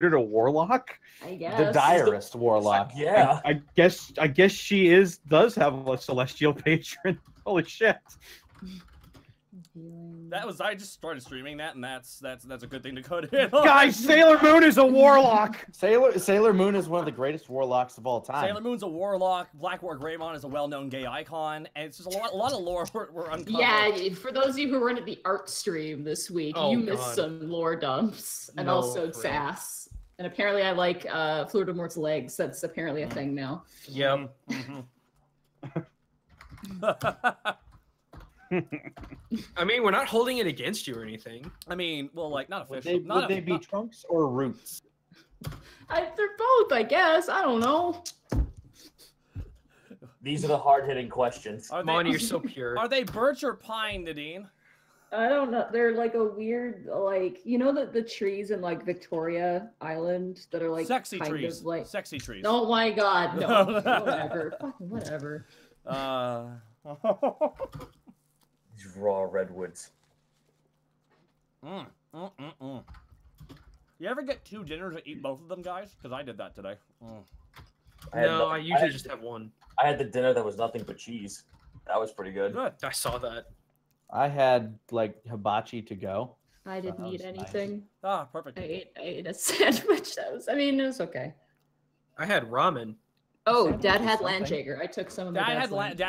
a warlock? I guess. The direst warlock. Yeah. I guess she does have a celestial patron. Holy shit. I just started streaming that, and that's a good thing to go to. Guys, Sailor Moon is a warlock. Sailor Moon is one of the greatest warlocks of all time. Sailor Moon's a warlock. Black War Greymon is a well-known gay icon, and it's just a lot of lore we're uncovering. Yeah, for those of you who weren't at the art stream this week, you missed some lore dumps and also sass. And apparently, I like Fleur de Mort's legs. That's apparently a thing now. Yep. I mean, we're not holding it against you or anything. I mean, well, like, not official. Would they be trunks or roots? They're both, I guess. I don't know. These are the hard-hitting questions. Monty, you're so pure. Are they birch or pine, Nadine? I don't know. They're like a weird, like, you know the trees in like Victoria Island that are like sexy kind trees. of like Sexy trees. Oh my god, no. Whatever. Fucking whatever. These raw redwoods. You ever get 2 dinners and eat both of them, guys? Because I did that today. I usually just have one. I had the dinner that was nothing but cheese. That was pretty good. Good. I saw that. I had like hibachi to go. I didn't eat anything. Ah, perfect. I ate a sandwich. It was okay. I had ramen. Oh, Dad had Landjaeger. I took some of my Dad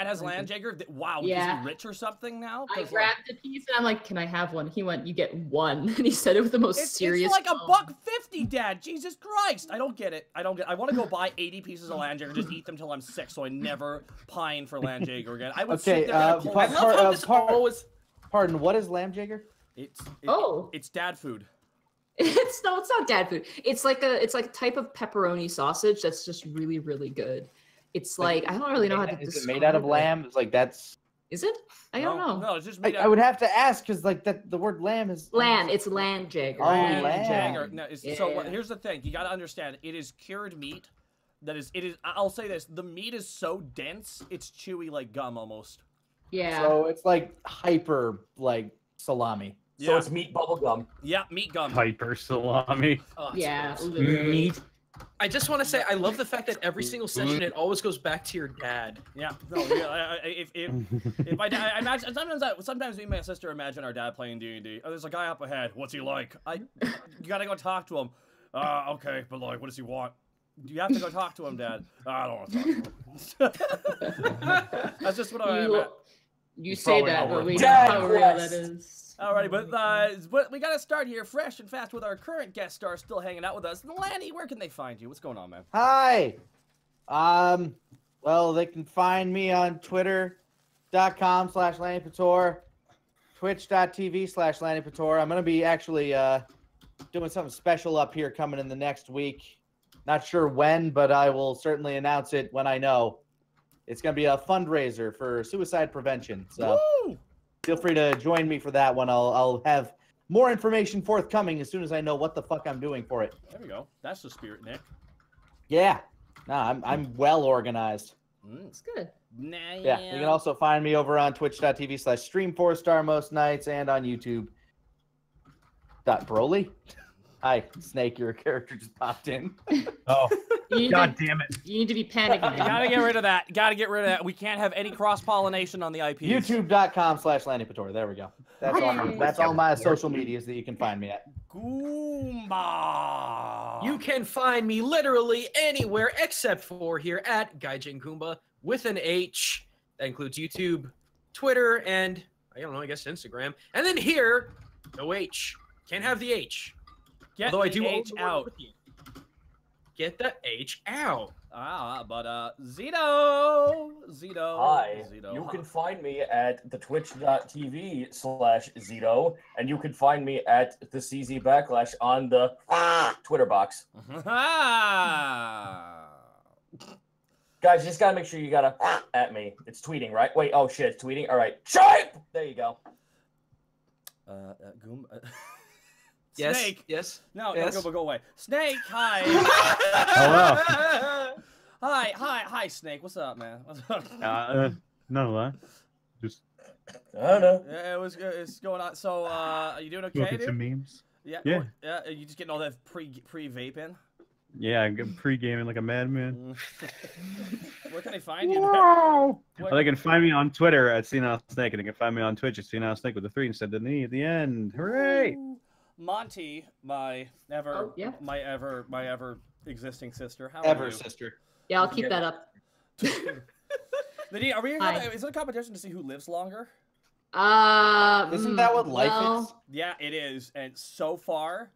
has Landjaeger. Wow, yeah. Is he rich or something now? I grabbed a piece and I'm like, "Can I have one?" He went, "You get one," and he said it with the most serious. It's like $1.50, Dad. Jesus Christ! I don't get it. I want to go buy 80 pieces of Landjaeger and just eat them till I'm sick, so I never pine for Landjaeger again. I would sit there. I love how this always. Pardon, what is Landjaeger? It's dad food. It's not dad food. It's like a type of pepperoni sausage that's just really, really good. It's like I don't really know how to describe it. Is it made out of lamb? It's like that's. Is it? I don't know. No, it's just made out. I would have to ask because like the word lamb is. Land. It's Landjaeger. Oh, Landjaeger. No, so here's the thing. You got to understand. It is cured meat. It is. I'll say this. The meat is so dense. It's chewy like gum almost. Yeah. So it's like hyper like salami. So it's meat bubblegum. Yeah, meat gum. Hyper salami. Oh, yeah, literally. I just want to say I love the fact that every single session it always goes back to your dad. Yeah. No. If my dad, I imagine sometimes me and my sister imagine our dad playing D&D. Oh, there's a guy up ahead. What's he like? You gotta go talk to him. Okay, but like, what does he want? You have to go talk to him, Dad. I don't want to talk to him. That's just what I imagine. You say that, but we know how real that is. Alrighty, but we gotta start here fresh and fast with our current guest star still hanging out with us. Lanny, where can they find you? What's going on, man? Hi. Well, they can find me on twitter.com/LannyPator, twitch.tv/LannyPator. I'm gonna be actually doing something special up here coming in the next week. Not sure when, but I will certainly announce it when I know. It's gonna be a fundraiser for suicide prevention. So. Woo! Feel free to join me for that one. I'll have more information forthcoming as soon as I know what the fuck I'm doing for it. There we go. That's the spirit, Nick. Yeah. No, I'm well organized. It's good. Nah, yeah. You can also find me over on twitch.tv/stream4star most nights and on YouTube. Broly? Hi, Snake, your character just popped in. Oh, God damn it. You need to be panicking. You gotta get rid of that. Gotta get rid of that. We can't have any cross-pollination on the IPs. YouTube.com/LannyPator. There we go. That's all my social medias that you can find me at. Goomba. You can find me literally anywhere except for here at Gaijin Goomba with an H. That includes YouTube, Twitter, and I don't know, I guess Instagram. And then here, no H. Can't have the H. Get the H out. Get the H out. But Zito. Hi. Zito. You can find me at the twitch.tv/Zito, and you can find me at the CZ Backlash on the Twitter box. Guys, you just gotta make sure you gotta at me. It's tweeting, right? Wait, oh shit, it's tweeting? Alright. Shape! There you go. Goomba. Yes. Snake. Yes. No, yes. No, go away. Snake, hi. Hello. Hi, Snake. What's up, man? What's up? No, just. I don't know. Yeah, it's going on. So, are you doing okay, Look at dude? some memes. Yeah. Yeah. Yeah. You just getting all that pre-vape in? Yeah, I'm pre-gaming like a madman. Where can I find you? Wow. Well, they can find me on Twitter at Senile Snake, and they can find me on Twitch at Senile Snake with a 3 instead of the E at the end. Hooray! Monty, my ever existing sister. How are you? sister. Yeah, I'll keep that up. Nadine, are we? Hi. Is it a competition to see who lives longer? Isn't that what life is? Yeah, it is. And so far,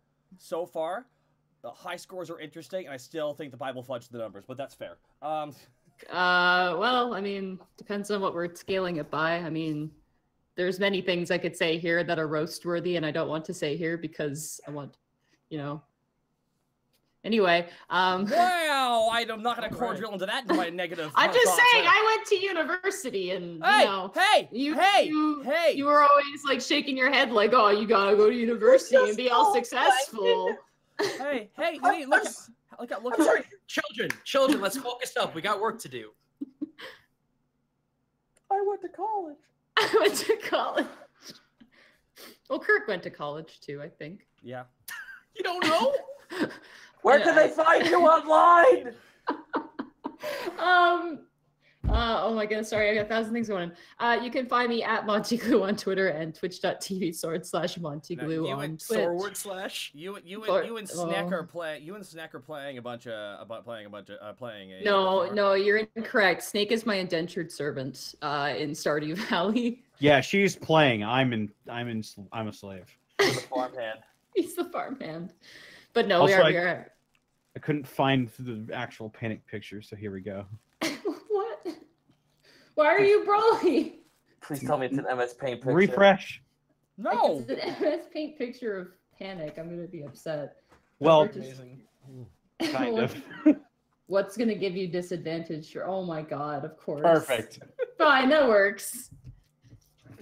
the high scores are interesting, and I still think the Bible fudged the numbers, but that's fair. Well, I mean, depends on what we're scaling it by. I mean, there's many things I could say here that are roast worthy, and I don't want to say here because I want, Anyway, Wow, I'm not going to cordial into that into my negative. I'm just thoughts saying, there. I went to university, and Hey, you were always like shaking your head, like, oh, you gotta go to university and be all successful. Hey, Nadine, look at Children, let's focus up. We got work to do. I went to college. I went to college. Well, Kirk went to college too, I think. Yeah. You don't know? Where can they find you online? Oh my goodness, sorry, I got 1,000 things going on. You can find me at Montyglue on Twitter and twitch.tv/Montyglue on Twitch. You and Snack are playing a bunch of playing a. No, you're incorrect. Snake is my indentured servant in Stardew Valley. Yeah, she's playing. I'm a slave. The farmhand. He's the farmhand. But no, Also, we are. I couldn't find the actual panic picture, so here we go. What? Why are you brawling? Please tell me it's an MS Paint picture. Refresh. No. It's an MS Paint picture of Panic. I'm gonna be upset. Well, Amazing. kind of. What's gonna give you disadvantage? Oh my god, of course. Perfect. Fine, that works.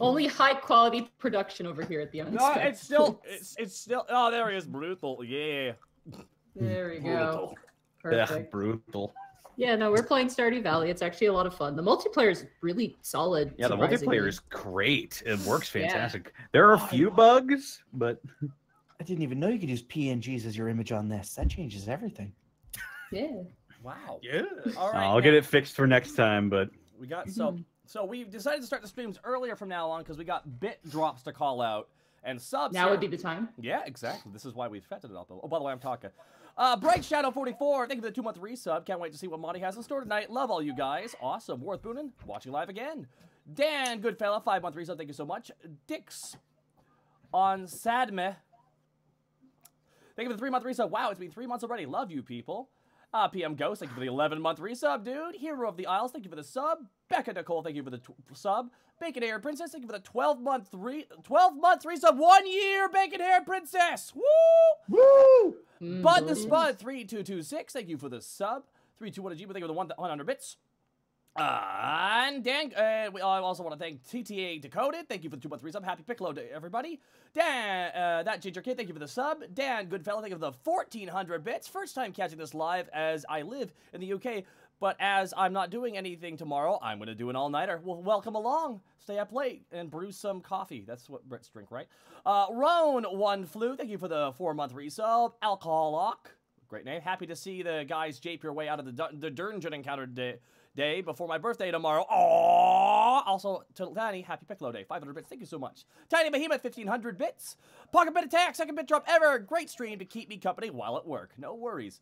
Only high quality production over here at the No, Unexpectables. it's still. Oh, there he is, brutal. Yeah. There we go. Yeah, Perfect. brutal. Yeah, no, we're playing Stardew Valley. It's actually a lot of fun. The multiplayer is really solid. Yeah, the surprisingly. multiplayer is great. It works Yeah. fantastic. There are a few bugs, but I didn't even know you could use PNGs as your image on this. That changes everything. Yeah. Wow. Yeah. All right. I'll get it fixed for next time. But We got so we decided to start the streams earlier from now on because we got bit drops to call out and subs. Now would be the time. Yeah, exactly. This is why we've fetted it up. Oh, by the way, I'm talking. Bright Shadow 44, thank you for the 2-month resub. Can't wait to see what Monty has in store tonight. Love all you guys. Awesome. Worth Boonin, watching live again. Dan, good fella, 5-month resub. Thank you so much. Dix on Sadme. Thank you for the 3-month resub. Wow, it's been 3 months already. Love you, people. PM Ghost, thank you for the 11-month resub, dude. Hero of the Isles, thank you for the sub. Becca Nicole, thank you for the sub. Bacon Hair Princess, thank you for the 12-month resub. 1 year, Bacon Hair Princess. Woo! Woo! Bud the Spud 3226, thank you for the sub. 321 G, thank you for the 100 bits. And Dan, I also want to thank TTA Decoded. Thank you for the 2-month resub. Happy Piccolo to everybody. Dan, that Ginger Kid, thank you for the sub. Dan Goodfellow, thank you for the 1,400 bits. First time catching this live as I live in the UK. But as I'm not doing anything tomorrow, I'm going to do an all-nighter. Well, welcome along. Stay up late and brew some coffee. That's what Brett's drink, right? Roan One Flu, thank you for the 4-month resub. Alcoholic, great name. Happy to see the guys jape your way out of the dungeon encounter day before my birthday tomorrow. Aww. Also, to Danny, happy Piccolo Day. 500 bits. Thank you so much. Tiny Behemoth, 1,500 bits. Pocket Bit Attack, 2nd bit drop ever. Great stream to keep me company while at work. No worries.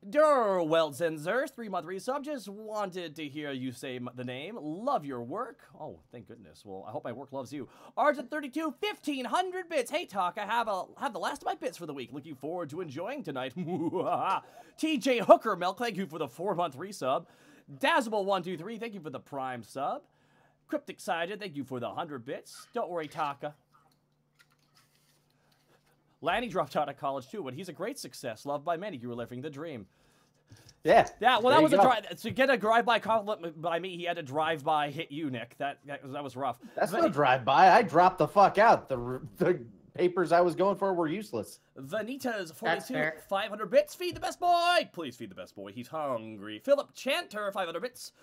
Weltzenzer, 3-month resub. Just wanted to hear you say the name. Love your work. Oh, thank goodness. Well, I hope my work loves you. Argent32, 1,500 bits. Hey, Talk, I have the last of my bits for the week. Looking forward to enjoying tonight. TJ Hooker Milk, thank you for the 4-month resub. Dazzable123, thank you for the Prime sub. Cryptic Sided, thank you for the 100 bits. Don't worry, Taka. Lanny dropped out of college too, but he's a great success. Loved by many. You were living the dream. Yeah. Yeah, well, there that was you a go. drive. To get a drive-by compliment by me, he had to drive-by hit you, Nick. That was rough. That's not a drive-by. I dropped the fuck out. The papers I was going for were useless. Vanita's That's 42, fair. 500 bits. Feed the best boy. Please feed the best boy. He's hungry. Philip Chanter, 500 bits.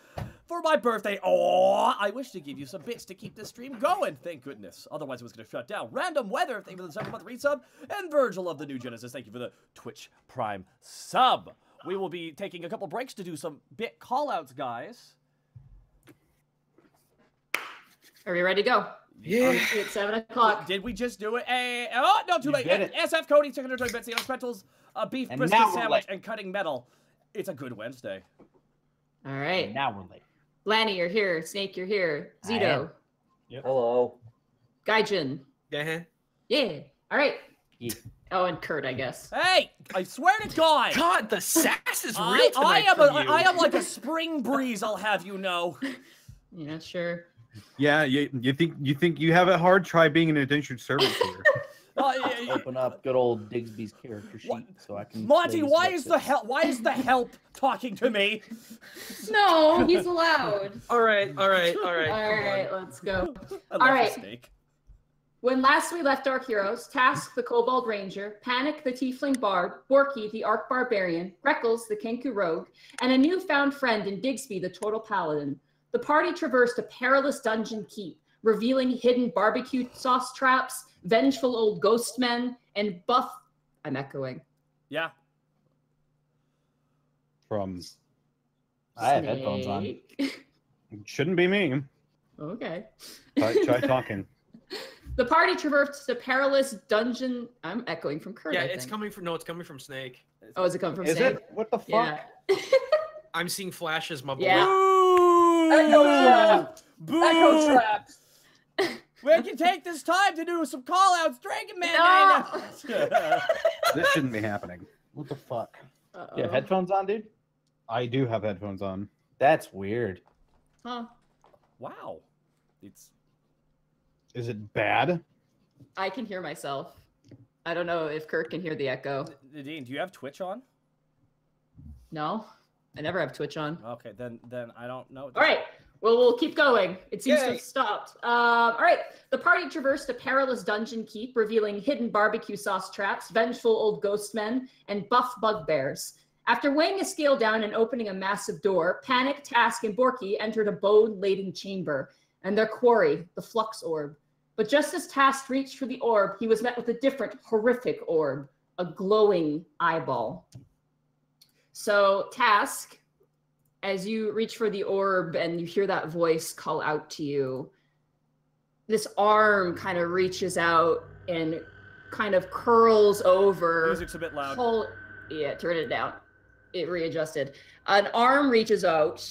for my birthday. Oh, I wish to give you some bits to keep this stream going. Thank goodness. Otherwise, it was going to shut down. Random Weather, thank you for the 7-month resub. And Virgil of the New Genesis, thank you for the Twitch Prime sub. We will be taking a couple breaks to do some bit callouts, guys. Are we ready to go? Yeah. At 7 o'clock. Did we just do it? Oh, no, too late. SF Cody, 620 bits, the Unexpectables, beef And brisket now we're sandwich, late. and cutting metal. It's a good Wednesday. All right. Now we're late. Lanny, you're here. Snake, you're here. I Zito. am. Hello. Gaijin. Yeah. Yeah. All right. Yeah. Oh, and Kurt, I guess. Hey, I swear to God. God, the sass is real I tonight am from you. I am like a spring breeze, I'll have you know. Yeah, sure. Yeah, you think you have it hard? Try being an indentured servant here. Open up good old Digsby's character sheet What? so I can. Monty, show you why some is the help? Why is the help talking to me? No, he's allowed. All right. All right, let's go. I love All the right. snake. When last we left our heroes, Task, the Kobold Ranger, Panic, the Tiefling Bard, Borky, the Arc Barbarian, Freckles, the Kenku Rogue, and a newfound friend in Digsby, the Total Paladin, the party traversed a perilous dungeon keep, revealing hidden barbecue sauce traps, vengeful old ghost men, and buff... I'm echoing. Yeah. From I have headphones on. Snake. shouldn't be me. Okay. Try talking. The party traversed a perilous dungeon... I'm echoing from Kurt, Yeah, I it's think. coming from it's coming from Snake. Oh, is it coming from Is Snake? it? What the fuck? Yeah. I'm seeing flashes, my boy. Yeah. Boo! Echo trap! Boo! Echo traps! We can take this time to do some call-outs. Dragon Man! No! This shouldn't be happening. What the fuck? Uh-oh. You have headphones on, dude? I do have headphones on. That's weird. Huh. Wow. Is it bad? I can hear myself. I don't know if Kurt can hear the echo. Nadine, do you have Twitch on? No? I never have Twitch on. Okay, then I don't know. All right. Well, we'll keep going. It seems to Yay. have stopped. All right. The party traversed a perilous dungeon keep, revealing hidden barbecue sauce traps, vengeful old ghost men, and buff bugbears. After weighing a scale down and opening a massive door, Panic, Task, and Borky entered a bone-laden chamber, and their quarry, the Flux Orb. But just as Task reached for the orb, he was met with a different, horrific orb, a glowing eyeball. So, Task, as you reach for the orb and you hear that voice call out to you, this arm kind of reaches out and kind of curls over. Music's a bit loud. Yeah, turn it down. It readjusted. An arm reaches out,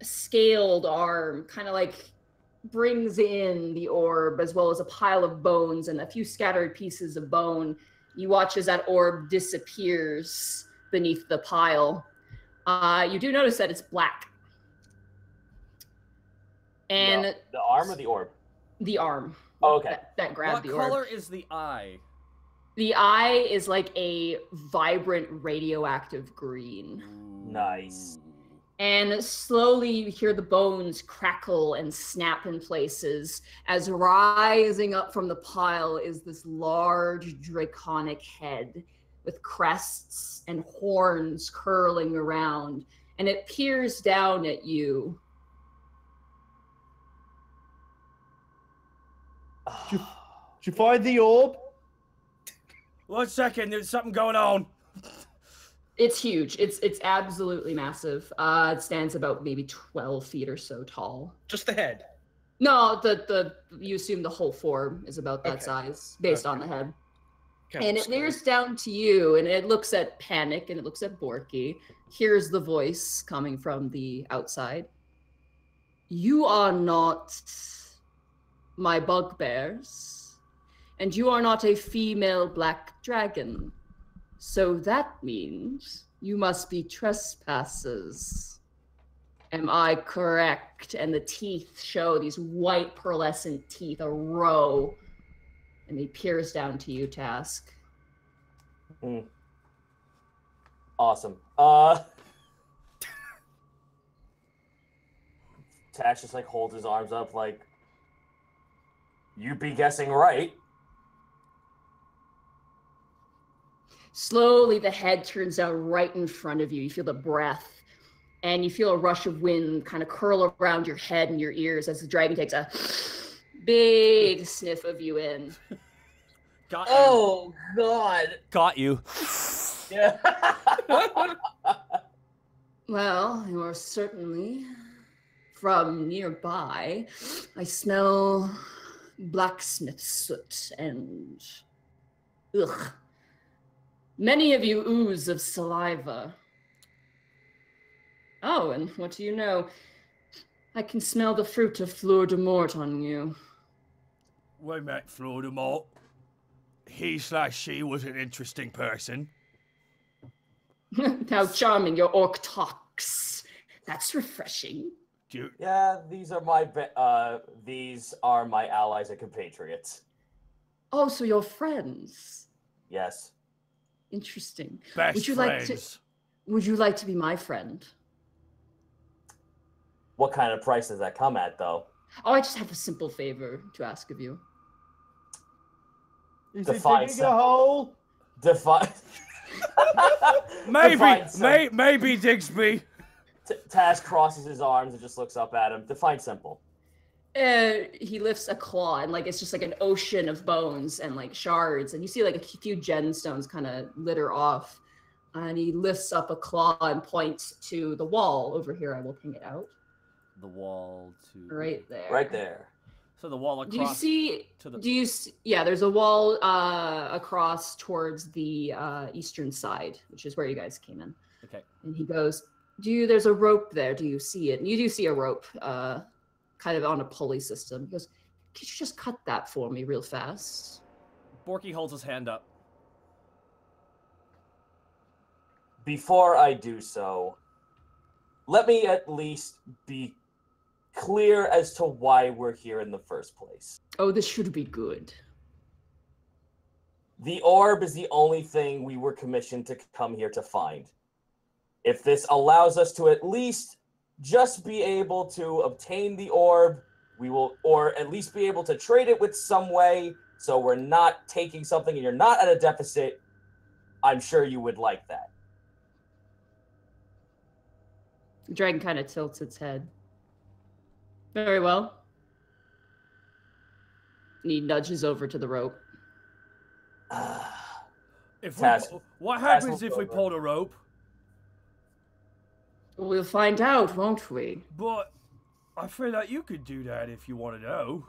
a scaled arm, kind of like brings in the orb as well as a pile of bones and a few scattered pieces of bone. You watch as that orb disappears beneath the pile. You do notice that it's black. And The arm or the orb? the arm. Oh, okay. That grabbed What the orb. color is the eye? The eye is like a vibrant radioactive green. Nice. And slowly you hear the bones crackle and snap in places as rising up from the pile is this large draconic head with crests and horns curling around. And it peers down at you. Did you find the orb? 1 second, there's something going on. It's huge. It's absolutely massive. It stands about maybe 12 feet or so tall. Just the head. No, the you assume the whole form is about that Okay. size based on the head. Kind And of it leers down to you, and it looks at Panic, and it looks at Borky. Here's the voice coming from the outside. You are not my bugbears, and you are not a female black dragon. So that means you must be trespassers. Am I correct? And the teeth show these white pearlescent teeth, a row. And he peers down to you, Task. Awesome. Tash just like holds his arms up like, you be guessing right. Slowly, the head turns out right in front of you. You feel the breath. and you feel a rush of wind kind of curl around your head and your ears as the dragon takes a big sniff of you in. Got you. Oh God! Got you. Yeah. Well, you are certainly from nearby. I smell blacksmith soot and ugh. Many of you ooze of saliva. Oh, and what do you know? I can smell the fruit of Fleur de Mort on you. We met Fleur de Mort. He/she was an interesting person. How charming your orc talks. That's refreshing. Yeah, these are my allies and compatriots. Oh, so you're friends. Yes. Interesting. Best would you friends. Would you like to be my friend? What kind of price does that come at, though? Oh, I just have a simple favor to ask of you. Is Define he digging a hole? Define. Maybe Digsby. Taz crosses his arms and just looks up at him. Define simple. He lifts a claw and like it's just like an ocean of bones and like shards, and you see like a few gemstones kind of litter off. And he lifts up a claw and points to the wall over here. I will ping it out. The wall to Right there. Right there. So the wall across. Do you see? To the... Do you? Yeah, there's a wall across towards the eastern side, which is where you guys came in. Okay. And he goes, There's a rope there. Do you see it? And you do see a rope, kind of on a pulley system. He goes, could you just cut that for me real fast? Borky holds his hand up. Before I do so, let me at least be clear as to why we're here in the first place. Oh, this should be good. The orb is the only thing we were commissioned to come here to find. If this allows us to at least just be able to obtain the orb, we will, or at least be able to trade it with some way, so we're not taking something and you're not at a deficit, I'm sure you would like that. The dragon kind of tilts its head. Very well. And he nudges over to the rope. What happens if we pull the rope? We'll find out, won't we? But I feel like you could do that if you want to know.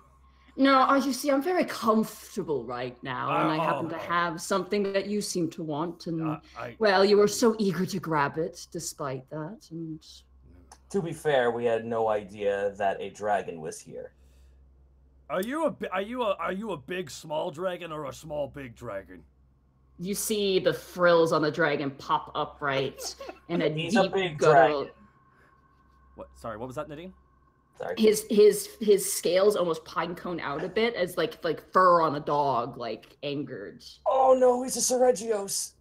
No, you see, I'm very comfortable right now, and I happen to have something that you seem to want, and, well, you were so eager to grab it, despite that, and... To be fair, we had no idea that a dragon was here. Are you a big small dragon or a small big dragon? You see the frills on the dragon pop upright, and He's a big dragon. What? Sorry, what was that, Nadine? Sorry. His scales almost pine cone out a bit, as like fur on a dog, like angered. Oh no, he's a Seregios.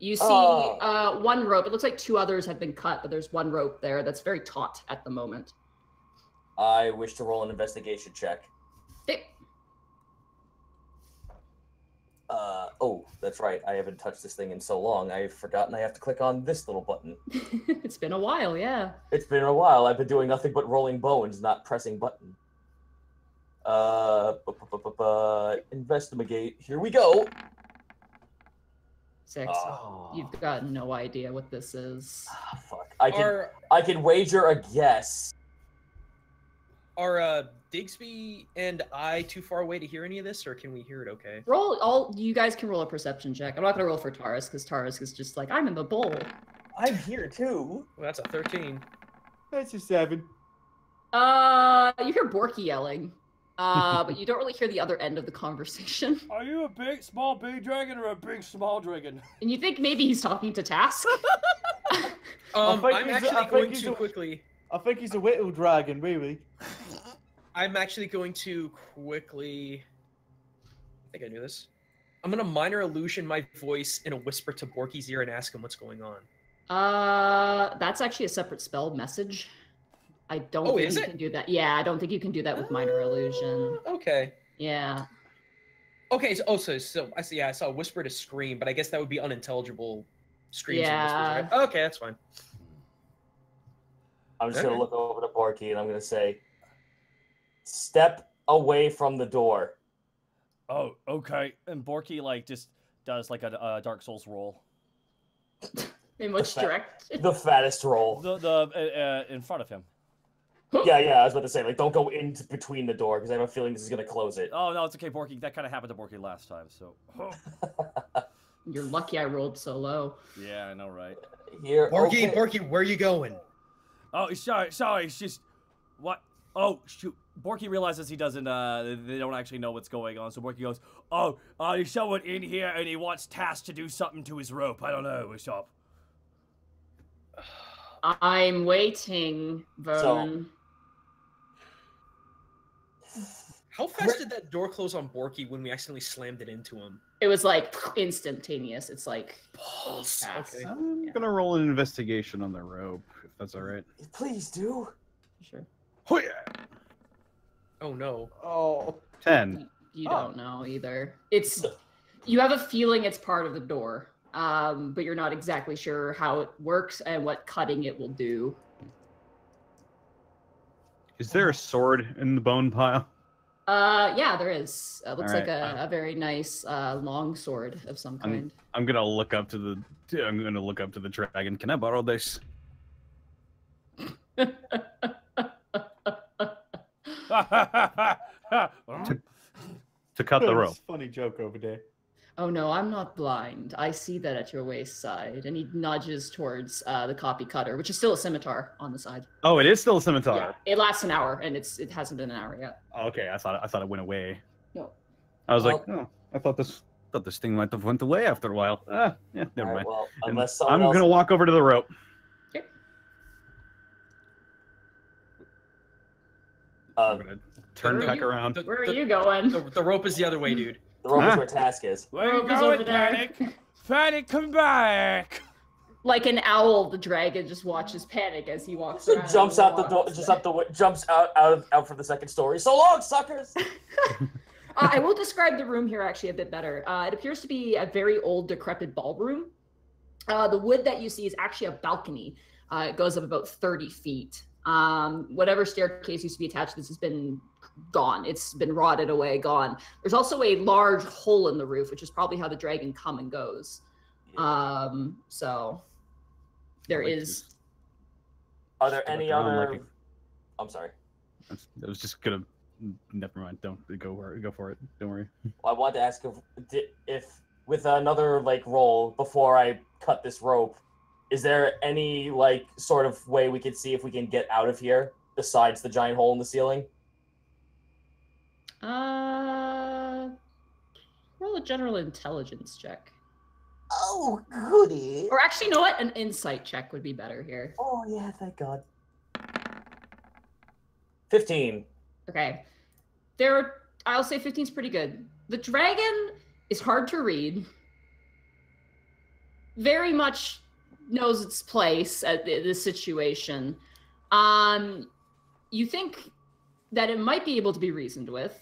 You see one rope. It looks like two others have been cut, but there's one rope there that's very taut at the moment. I wish to roll an investigation check. Hey. Oh, that's right. I haven't touched this thing in so long. I've forgotten I have to click on this little button. It's been a while, yeah. It's been a while. I've been doing nothing but rolling bones, not pressing button. Investigate. Here we go. 6. Oh. You've got no idea what this is. Fuck. I can wager a guess. Are Digsby and I too far away to hear any of this, or can we hear it okay? You guys can roll a perception check. I'm not gonna roll for Taurus, because Taurus is just like, I'm in the bowl. I'm here too. Well, that's a 13. That's a 7. You hear Borky yelling, but you don't really hear the other end of the conversation. Are you a big small big dragon or a big small dragon? And you think maybe he's talking to Task? I'm actually going to quickly... I think he's a whittle dragon, really. I'm actually going to quickly... I think I knew this. I'm going to minor illusion my voice in a whisper to Borky's ear and ask him what's going on. That's actually a separate spell message. I don't think you can do that. Yeah, I don't think you can do that with minor illusion. Okay. Yeah. Okay, so I see. Yeah, I saw whisper to scream, but I guess that would be unintelligible screams Yeah. and whispers. Right? Okay, that's fine. I'm just gonna look over to Borky and I'm gonna say, "Step away from the door." Oh, okay. And Borky like just does like a Dark Souls roll. In which direction? The fattest roll. The in front of him. Yeah, I was about to say, like, don't go in between the door because I have a feeling this is gonna close it. Oh no, it's okay, Borky. That kind of happened to Borky last time, so. You're lucky I rolled so low. Yeah, I know, right? Here, Borky, okay. Borky, where are you going? Oh, sorry. It's just what? Oh, shoot. Borky realizes he doesn't. They don't actually know what's going on. So Borky goes, "Oh, there's someone in here, and he wants Tass to do something to his rope. I don't know. What's up?" I'm waiting, Vernon. How fast did that door close on Borky when we accidentally slammed it into him? It was like instantaneous. It's like Pulse. fast. Okay. I'm gonna roll an investigation on the rope, if that's all right. Please do. Sure. Oh yeah. Oh no. Oh. 10. You don't know either. It's you have a feeling it's part of the door, but you're not exactly sure how it works and what cutting it will do. Is there a sword in the bone pile? Yeah, there is. Looks All like right. a very nice long sword of some kind. I'm gonna look up to the dragon. Can I borrow this? To cut the rope. Funny joke over there. Oh no, I'm not blind. I see that at your waist side. And he nudges towards the copy cutter, which is still a scimitar on the side. Oh, it is still a scimitar. Yeah, it lasts an hour, and it hasn't been an hour yet. Okay, I thought it went away. No. I was like, oh, I thought this thing might have went away after a while. Yeah, never All right, mind. well, And unless someone I'm else... gonna walk over to the rope. Okay. I'm gonna turn the- back around. Where are you going? The rope is the other way, dude. The rope is where Task is. Where you Rope is going, over there. Panic? Panic, come back! Like an owl, the dragon just watches Panic as he walks around. Jumps out the door, jumps out from the second story. So long, suckers! I will describe the room here actually a bit better. It appears to be a very old, decrepit ballroom. The wood that you see is actually a balcony. It goes up about 30 feet. Whatever staircase used to be attached to this has been gone. It's been rotted away, gone. There's also a large hole in the roof, which is probably how the dragon come and goes. So there is. Are there any other... Like I'm sorry. I was just gonna. Never mind. Don't go for it. Don't worry. Well, I wanted to ask if with another like roll before I cut this rope, is there any like sort of way we could see if we can get out of here besides the giant hole in the ceiling? Roll a general intelligence check. Oh, goody. Or actually, you know what? An insight check would be better here. Oh, yeah, thank God. 15. Okay. I'll say 15 is pretty good. The dragon is hard to read. Very much knows its place at this situation. You think that it might be able to be reasoned with.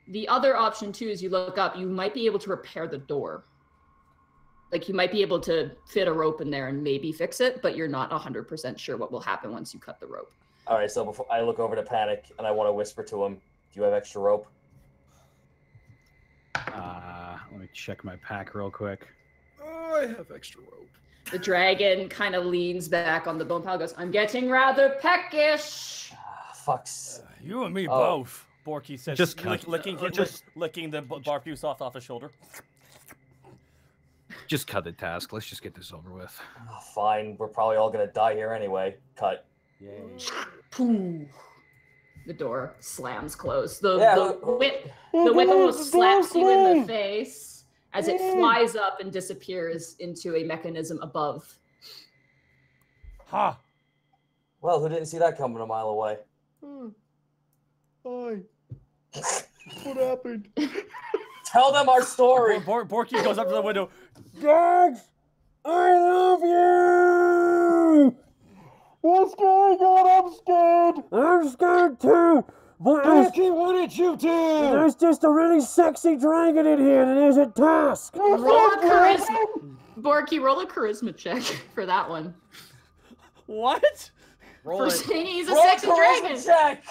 The other option, too, is you look up, you might be able to repair the door. Like, you might be able to fit a rope in there and maybe fix it, but you're not 100% sure what will happen once you cut the rope. All right, so before I look over to Panic and I want to whisper to him, do you have extra rope? Let me check my pack real quick. Oh, I have extra rope. The dragon kind of leans back on the bone pile and goes, I'm getting rather peckish. Fucks. You and me Oh. both. Borky says, Just cut. licking the barbecue sauce off his shoulder. Just cut the task. Let's just get this over with. Oh, fine, we're probably all gonna die here anyway. Cut. Yay. Pooh. The door slams closed. The Yeah, whip almost slaps you in the face as it flies up and disappears into a mechanism above. Ha! Well, who didn't see that coming a mile away? Hi. What happened? Tell them our story. Borky goes up to the window. Dogs, I love you! What's going on? I'm scared. I'm scared too! But Borky wanted you to. there's just a really sexy dragon in here, and there's a task! Roll a charisma. Borky, roll a charisma check for that one. What? Roll For it. saying he's a Roll sexy charisma dragon. check.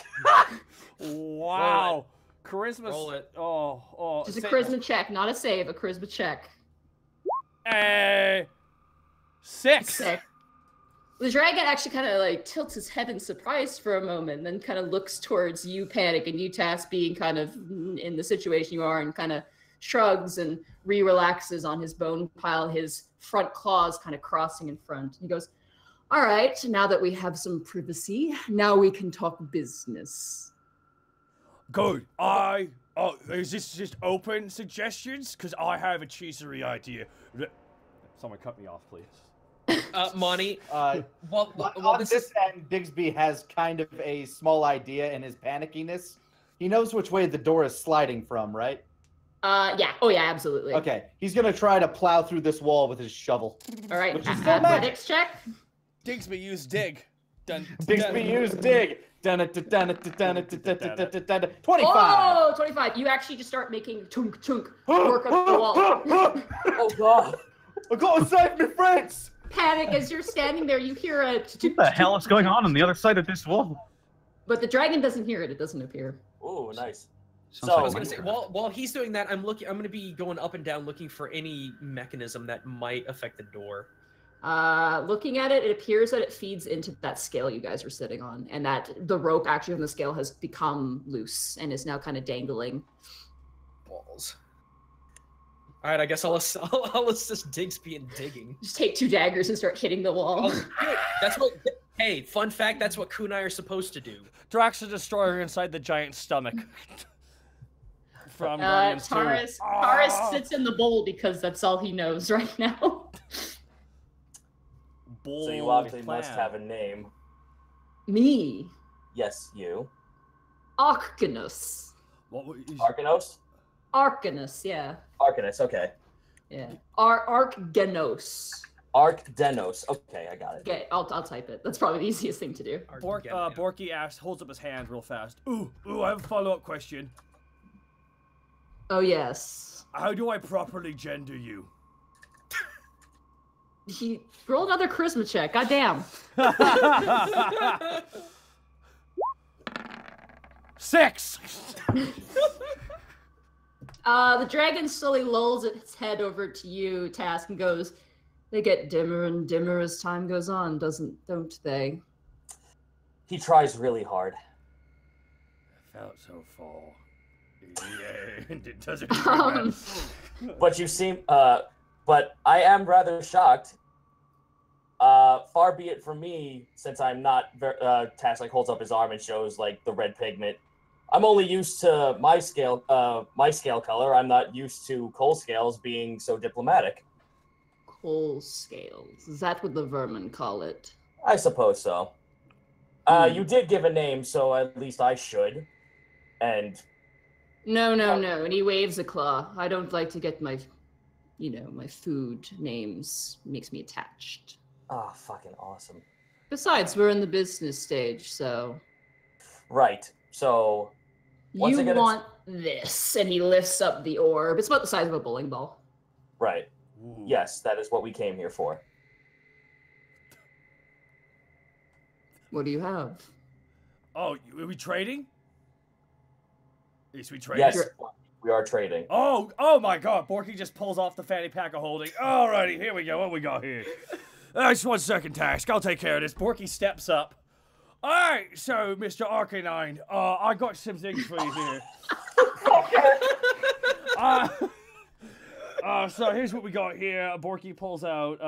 Wow. Charisma. Roll it. Oh. Just a charisma check, not a save, a charisma check. 6. Sick. The dragon actually kind of like tilts his head in surprise for a moment, then kind of looks towards you, Panic, and you, Task, being kind of in the situation you are, and kind of shrugs and relaxes on his bone pile, his front claws kind of crossing in front. He goes, "All right, now that we have some privacy, now we can talk business." Good. Is this just open suggestions? Because I have a cheesery idea. Someone cut me off, please. Monty. On this end, Digsby has kind of a small idea in his panickiness. He knows which way the door is sliding from, right? Yeah. Oh, yeah, absolutely. Okay. He's going to try to plow through this wall with his shovel. All right. Which is still magic. Athletics check. Digsby use dig. Digsby use dig. 25. Oh, 25. You actually just start making chunk chunk work up the wall. Oh god. I gotta save my friends! Panic, as you're standing there, you hear a... What the hell is going on the other side of this wall? But the dragon doesn't hear it. It doesn't appear. Ooh, nice. Sounds So- I like was gonna say, Minecraft. while he's doing that, I'm gonna be going up and down looking for any mechanism that might affect the door. Looking at it, it appears that it feeds into that scale you guys are sitting on, and that the rope actually on the scale has become loose and is now kind of dangling. Balls. All right, I guess I'll assist Digsby in digging. Just take 2 daggers and start hitting the wall. Oh, that's what. Hey, fun fact. That's what kunai are supposed to do. Drax the Destroyer inside the giant stomach. From Guardians 2. Taurus sits in the bowl because that's all he knows right now. So you obviously must have a name. Me, Yes, you. Arcanus. Arcanos? Arcanus, yeah. Arcanus, okay. Yeah. Arcanos. Arcdenos. Okay, I got it. Okay, I'll type it. That's probably the easiest thing to do. Borky asks, holds up his hand real fast. Ooh, I have a follow-up question. Oh, yes. How do I properly gender you? He roll another charisma check. Goddamn. 6! The dragon slowly lulls its head over to you, Task, and goes, "They get dimmer and dimmer as time goes on, don't they?" He tries really hard. Felt so full. Yeah, it doesn't But you seem, but I am rather shocked. Far be it from me, since I'm not Task like holds up his arm and shows like the red pigment. I'm only used to my scale color. I'm not used to Cole scales being so diplomatic. Coal scales. Is that what the vermin call it? I suppose so. You did give a name, so at least I should. And No. And he waves a claw. I don't like to get my food names. Makes me attached. fucking awesome. Besides, we're in the business stage, so. Right. So once You again, want this. And he lifts up the orb. It's about the size of a bowling ball. right. Yes, that is what we came here for. What do you have? Oh, are we trading? Is we trading? Yes, we are trading. Oh my god, Borky just pulls off the fanny pack of holding. Alrighty, here we go. What we got here? Just 1 second, Task. I'll take care of this. Borky steps up. Alright, so, Mr. Arcanine, I got some things for you here. So here's what we got here. Borky pulls out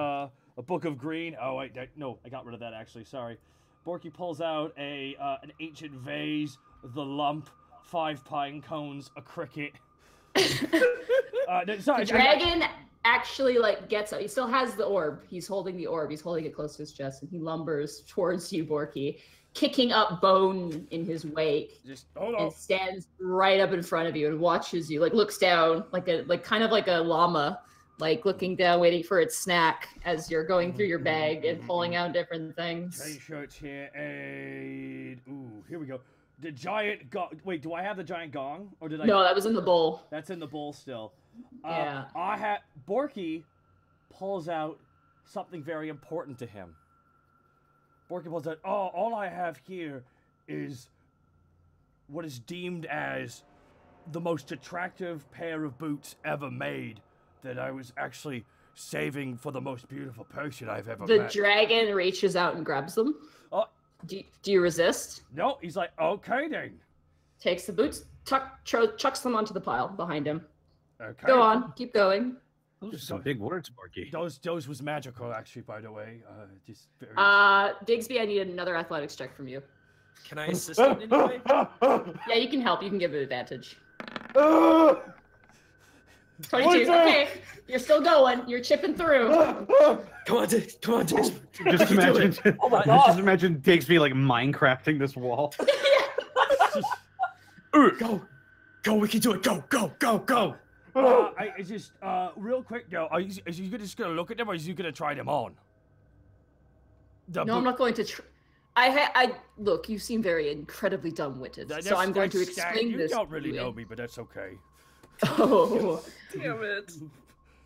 a book of green. Oh, wait, no, I got rid of that, actually. Sorry. Borky pulls out an ancient vase, the lump, 5 pine cones, a cricket. The dragon actually gets up. He still has the orb. He's holding the orb. He's holding it close to his chest, and he lumbers towards you, Borky, kicking up bone in his wake. Just hold on. And stands right up in front of you and watches you. Looks down kind of like a llama, looking down, waiting for its snack as you're going through your bag and pulling out different things. Training shirts here, and here we go. The giant gong. Wait, do I have the giant gong, or did I? No, that was in the bowl. That's in the bowl still. Yeah. I had Borky pulls out something very important to him. Borky pulls out, oh, all I have here is what is deemed as the most attractive pair of boots ever made that I was actually saving for the most beautiful person I've ever met. The dragon reaches out and grabs them. Oh. Do you resist? No, he's like, okay then. Takes the boots, chucks them onto the pile behind him. Okay. Go on, keep going. Those are some big words, Borky. Those was magical, actually, by the way. Just very... Diggsby, I need another athletics check from you. Can I assist in any way? Yeah, you can help. You can give it advantage. 22. 22. Okay, you're still going. You're chipping through. Come on, Diggs. Just imagine, Oh my God. just imagine Diggsby like Minecrafting this wall. Go, we can do it. Go. I just, real quick though, is you just gonna look at them or is you gonna try them on? No, I'm not going to. I look. You seem very incredibly dumb-witted, so I'm going to explain this. You don't really to know me, but that's okay. Oh, Damn it.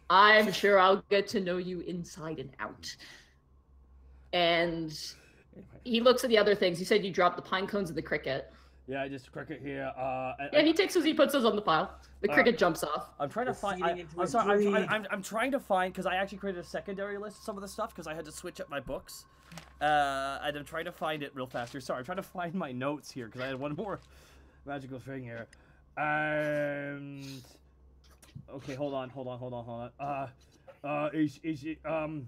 I'm sure I'll get to know you inside and out. And he looks at the other things. You said you dropped the pine cones and the cricket. Yeah, just cricket here. And he takes those. He puts those on the pile. The cricket jumps off. I'm trying to find. feeding into I'm his sorry. greed. I'm trying to find because I actually created a secondary list of some of the stuff because I had to switch up my books. And I'm trying to find it real fast here. Sorry, I'm trying to find my notes here because I had one more magical thing here. And okay, hold on. Is it oh,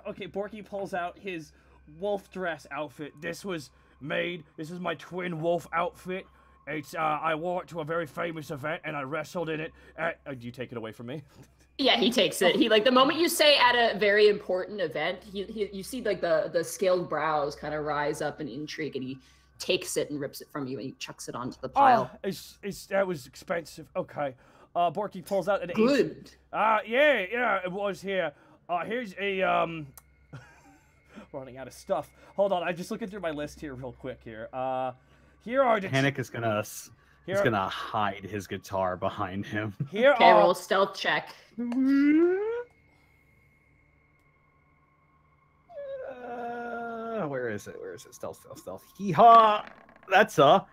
okay. Borky pulls out his wolf dress outfit. This was made. This is my twin wolf outfit. It's I wore it to a very famous event and I wrestled in it. Do you take it away from me? Yeah, he takes it. He like the moment you say at a very important event, you see like the scaled brows kind of rise up in intrigue, and he takes it and rips it from you and he chucks it onto the pile. Oh, that was expensive. Okay. Borky pulls out an Good. Yeah, it was here. Here's a running out of stuff. Hold on, I'm just looking through my list here real quick here. Here are the Panic is gonna hide his guitar behind him. Here Okay, roll stealth check. Where is it? Stealth. Hee-haw! That's a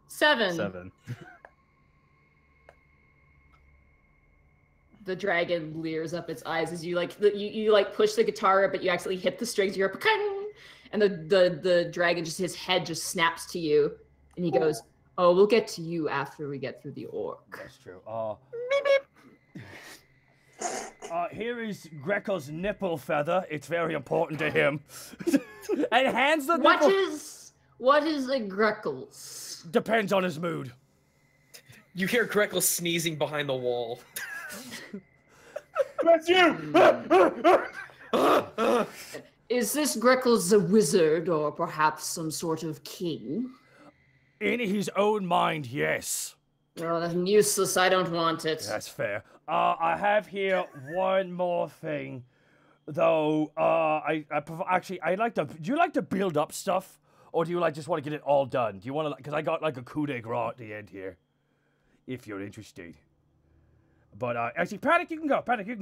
7. 7. The dragon leers up its eyes as you you push the guitar, but you accidentally hit the strings. You're and the dragon his head just snaps to you, and he goes, "Oh, we'll get to you after we get through the orc." That's true. Here is Greco's nipple feather. It's very important to him. And hands the nipple. What is a Greckles? Depends on his mood. You hear Greckle sneezing behind the wall. That's you! Is this Greckles a wizard or perhaps some sort of king? In his own mind, yes. Oh, that's useless. I don't want it. That's fair. I have here one more thing, though. I like to. Do you like to build up stuff, or do you just want to get it all done? Do you want to? Because I got a coup de grace at the end here, if you're interested. But actually, Panic, you can go. Panic, you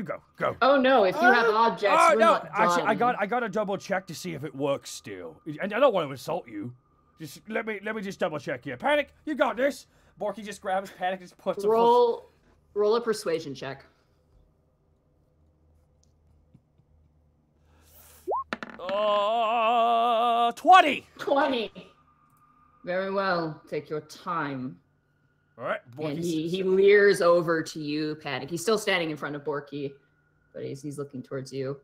go. Go. Oh no! If you have objects, we're not Actually, done. I got to double check to see if it works still, and I don't want to insult you. Just let me just double check here. Panic, you got this. Borky just grabs Panic, just puts Roll a persuasion check. 20. 20. Very well. Take your time. All right. And he leers over to you, Panic. He's still standing in front of Borky, but he's looking towards you.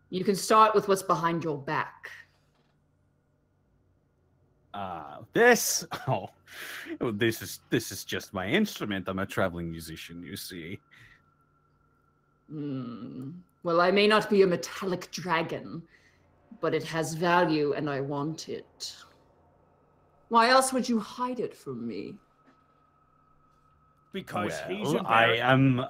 You can start with what's behind your back. This is just my instrument. I'm a traveling musician, you see. Well, I may not be a metallic dragon, but it has value and I want it. Why else would you hide it from me? Because well, I am.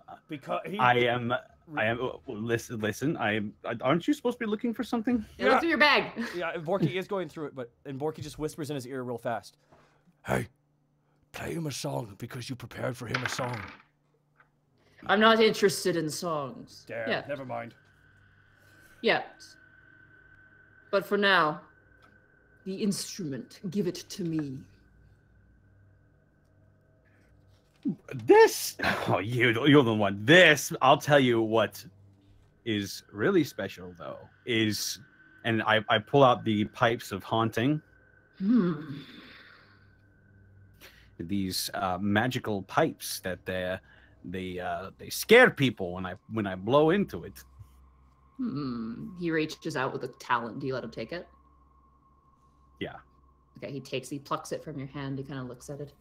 Listen. Aren't you supposed to be looking for something? Yeah. Look through your bag. Yeah, Borky is going through it, and Borky just whispers in his ear real fast. Hey, play him a song because you prepared for him a song. I'm not interested in songs. Damn, Yeah. never mind. Yet. But for now, the instrument, give it to me. This, oh, you're the one. This, I'll tell you what is really special though is, and I pull out the pipes of haunting. These magical pipes that they scare people when I blow into it. He reaches out with a talent. Do you let him take it? Yeah. Okay, he plucks it from your hand. He kind of looks at it.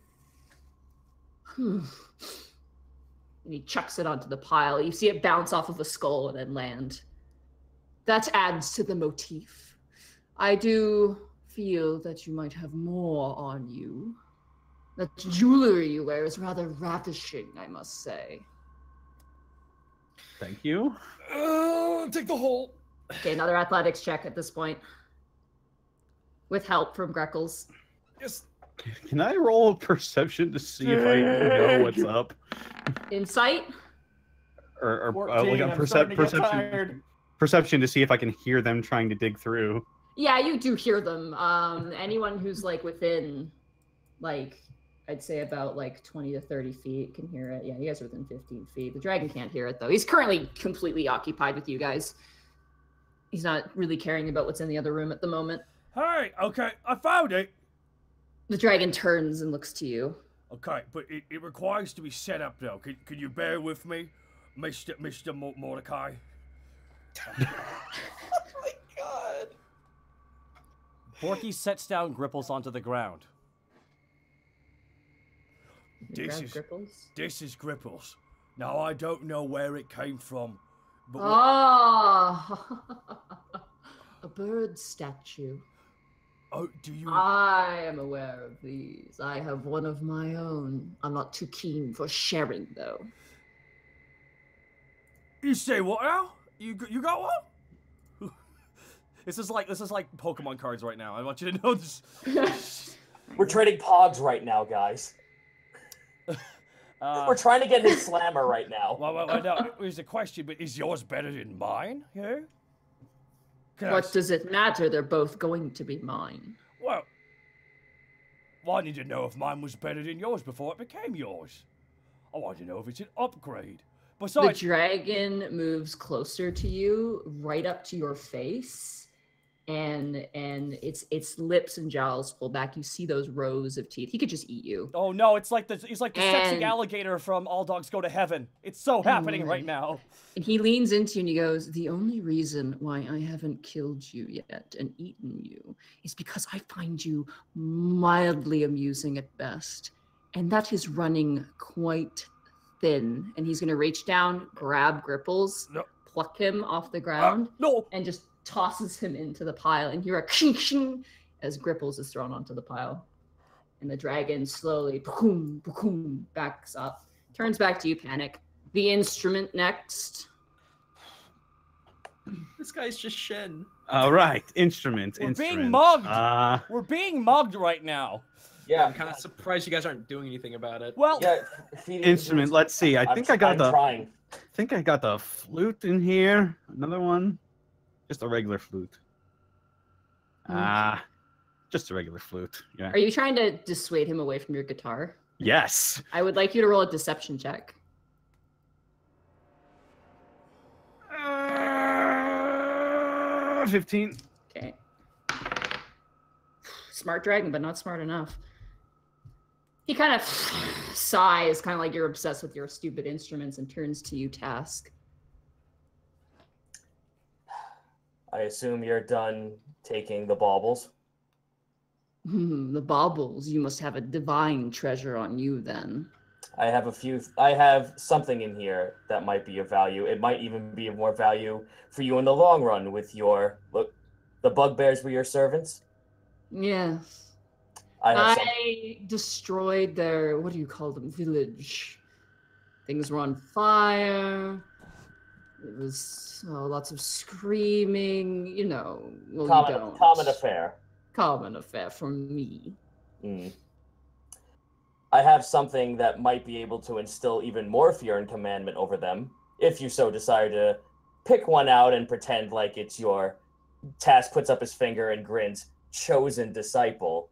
And he chucks it onto the pile. You see it bounce off of a skull and then land. That adds to the motif. I do feel that you might have more on you. That jewelry you wear is rather ravishing, I must say. Thank you. Take the hole. Okay, another athletics check at this point. With help from Greckles. Yes. Can I roll perception to see if I know what's up? Insight? Or 14, like a I'm starting to get tired. perception to see if I can hear them trying to dig through. Yeah, you do hear them. Anyone who's like within, like, I'd say about like 20 to 30 feet can hear it. Yeah, you guys are within 15 feet. The dragon can't hear it though. He's currently completely occupied with you guys. He's not really caring about what's in the other room at the moment. Hey, okay, I found it. The dragon turns and looks to you. Okay, but it requires to be set up though. Can you bear with me, Mr. Mordecai? Oh my god. Porky sets down Gripples onto the ground. This is Gripples. Now I don't know where it came from, but Oh, a bird statue. oh, do you? I am aware of these. I have one of my own. I'm not too keen for sharing, though. You say what now? You got one? This is like Pokemon cards right now. I want you to know this. We're trading pogs right now, guys. We're trying to get his slammer right now. Well, no, here's a question, but is yours better than mine? Yeah? What does it matter? They're both going to be mine. Well, I need to know if mine was better than yours before it became yours. I want to know if it's an upgrade. Besides, the dragon moves closer to you, right up to your face, and its lips and jowls pull back. You see those rows of teeth. He could just eat you. oh no, he's like the sexy alligator from All Dogs Go to Heaven. It's so happening right now. And he leans into you and he goes, the only reason why I haven't killed you yet and eaten you is because I find you mildly amusing at best. And that is running quite thin. And he's going to reach down, grab Gripples, pluck him off the ground, and just tosses him into the pile. And you hear a kink as Gripples is thrown onto the pile. And the dragon slowly backs up. Turns back to you, Panic. The instrument next. This guy's just Shen. All right, instrument. We're being mugged. Uh, We're being mugged right now. Yeah. I'm kind of surprised you guys aren't doing anything about it. Well, Yeah. instrument. Let's see. I think I got the the flute in here. Another one. Just a regular flute. Just a regular flute. Yeah. Are you trying to dissuade him away from your guitar? Yes. I would like you to roll a deception check. 15. Okay. Smart dragon, but not smart enough. He kind of sighs, kind of like you're obsessed with your stupid instruments, and turns to you, Task. I assume you're done taking the baubles. The baubles. You must have a divine treasure on you, then. I have something in here that might be of value. It might even be of more value for you in the long run with the bugbears were your servants? Yes. I destroyed their, what do you call them, village. Things were on fire. It was lots of screaming, you know. Well, common affair. Common affair for me. Mm. I have something that might be able to instill even more fear and commandment over them, if you so desire to pick one out and pretend like it's your Task puts up his finger and grins, chosen disciple.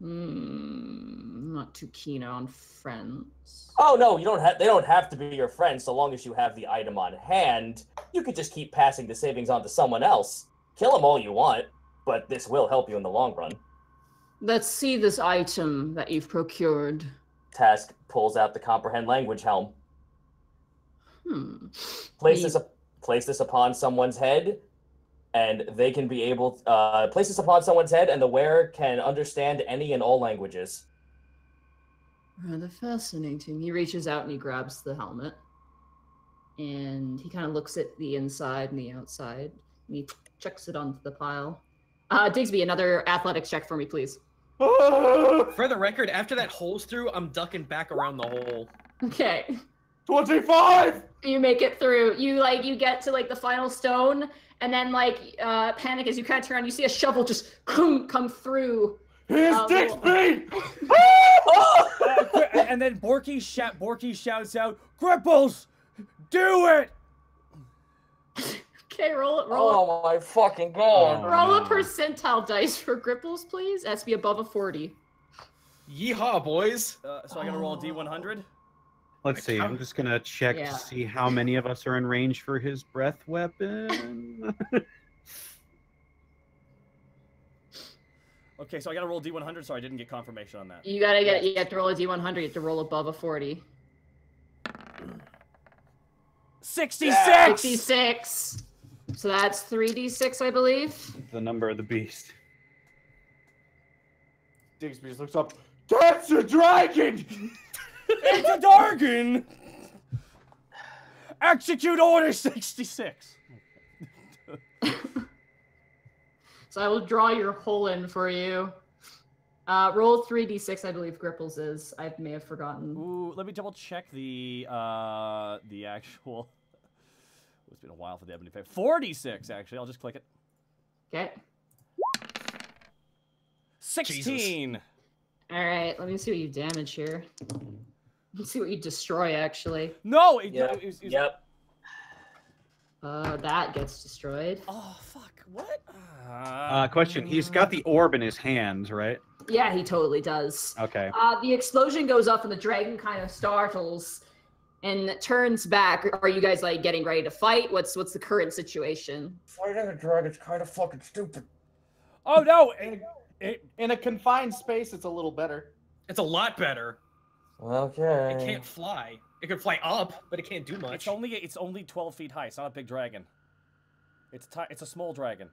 I'm not too keen on friends. Oh no, they don't have to be your friends so long as you have the item on hand. You could just keep passing the savings on to someone else. Kill them all you want, but this will help you in the long run. Let's see this item that you've procured. Task pulls out the comprehend language helm. Place this upon someone's head, and they can be able place this upon someone's head, and the wearer can understand any and all languages. Rather fascinating. He reaches out and he grabs the helmet, and he kind of looks at the inside and the outside, and he chucks it onto the pile. Digsby, another athletics check for me, please. For the record, after that hole's through, I'm ducking back around the hole. Okay. 25! You make it through. You get to the final stone, and then panic as you kind of turn around. You see a shovel just come through. Here's Dixby! And then Borky shouts out, "Gripples, do it!" Okay, roll it. Oh my fucking god! Roll a percentile dice for Gripples, please. It has to be above a 40. Yeehaw, boys! So I gotta roll a D100. Let's see. I'm just gonna check Yeah. to see how many of us are in range for his breath weapon. Okay, so I gotta roll D100, so I didn't get confirmation on that. You have to roll a D100. You have to roll above a 40. 66! 66. So that's 3d6, I believe. The number of the beast. Digsby just looks up. That's a dragon! It's a dragon! Execute Order 66! So I will draw your hole in for you. Roll 3d6, I believe Gripples is. I may have forgotten. Ooh, let me double check the actual... It's been a while for the Ebony Fae. 46, actually. I'll just click it. Okay. 16! All right, let me see what you damage here. Let's see what you destroy, actually. No! Yep. That gets destroyed. Oh, fuck. What? Question. He's got the orb in his hands, right? Yeah, he totally does. Okay. The explosion goes off and the dragon kind of startles and turns back. Are you guys getting ready to fight? What's the current situation? Fighting a dragon's kind of fucking stupid. Oh, no! In a confined space, it's a little better. It's a lot better. Okay. It can't fly. It can fly up, but it can't do much. It's only 12 feet high. It's not a big dragon. It's a small dragon.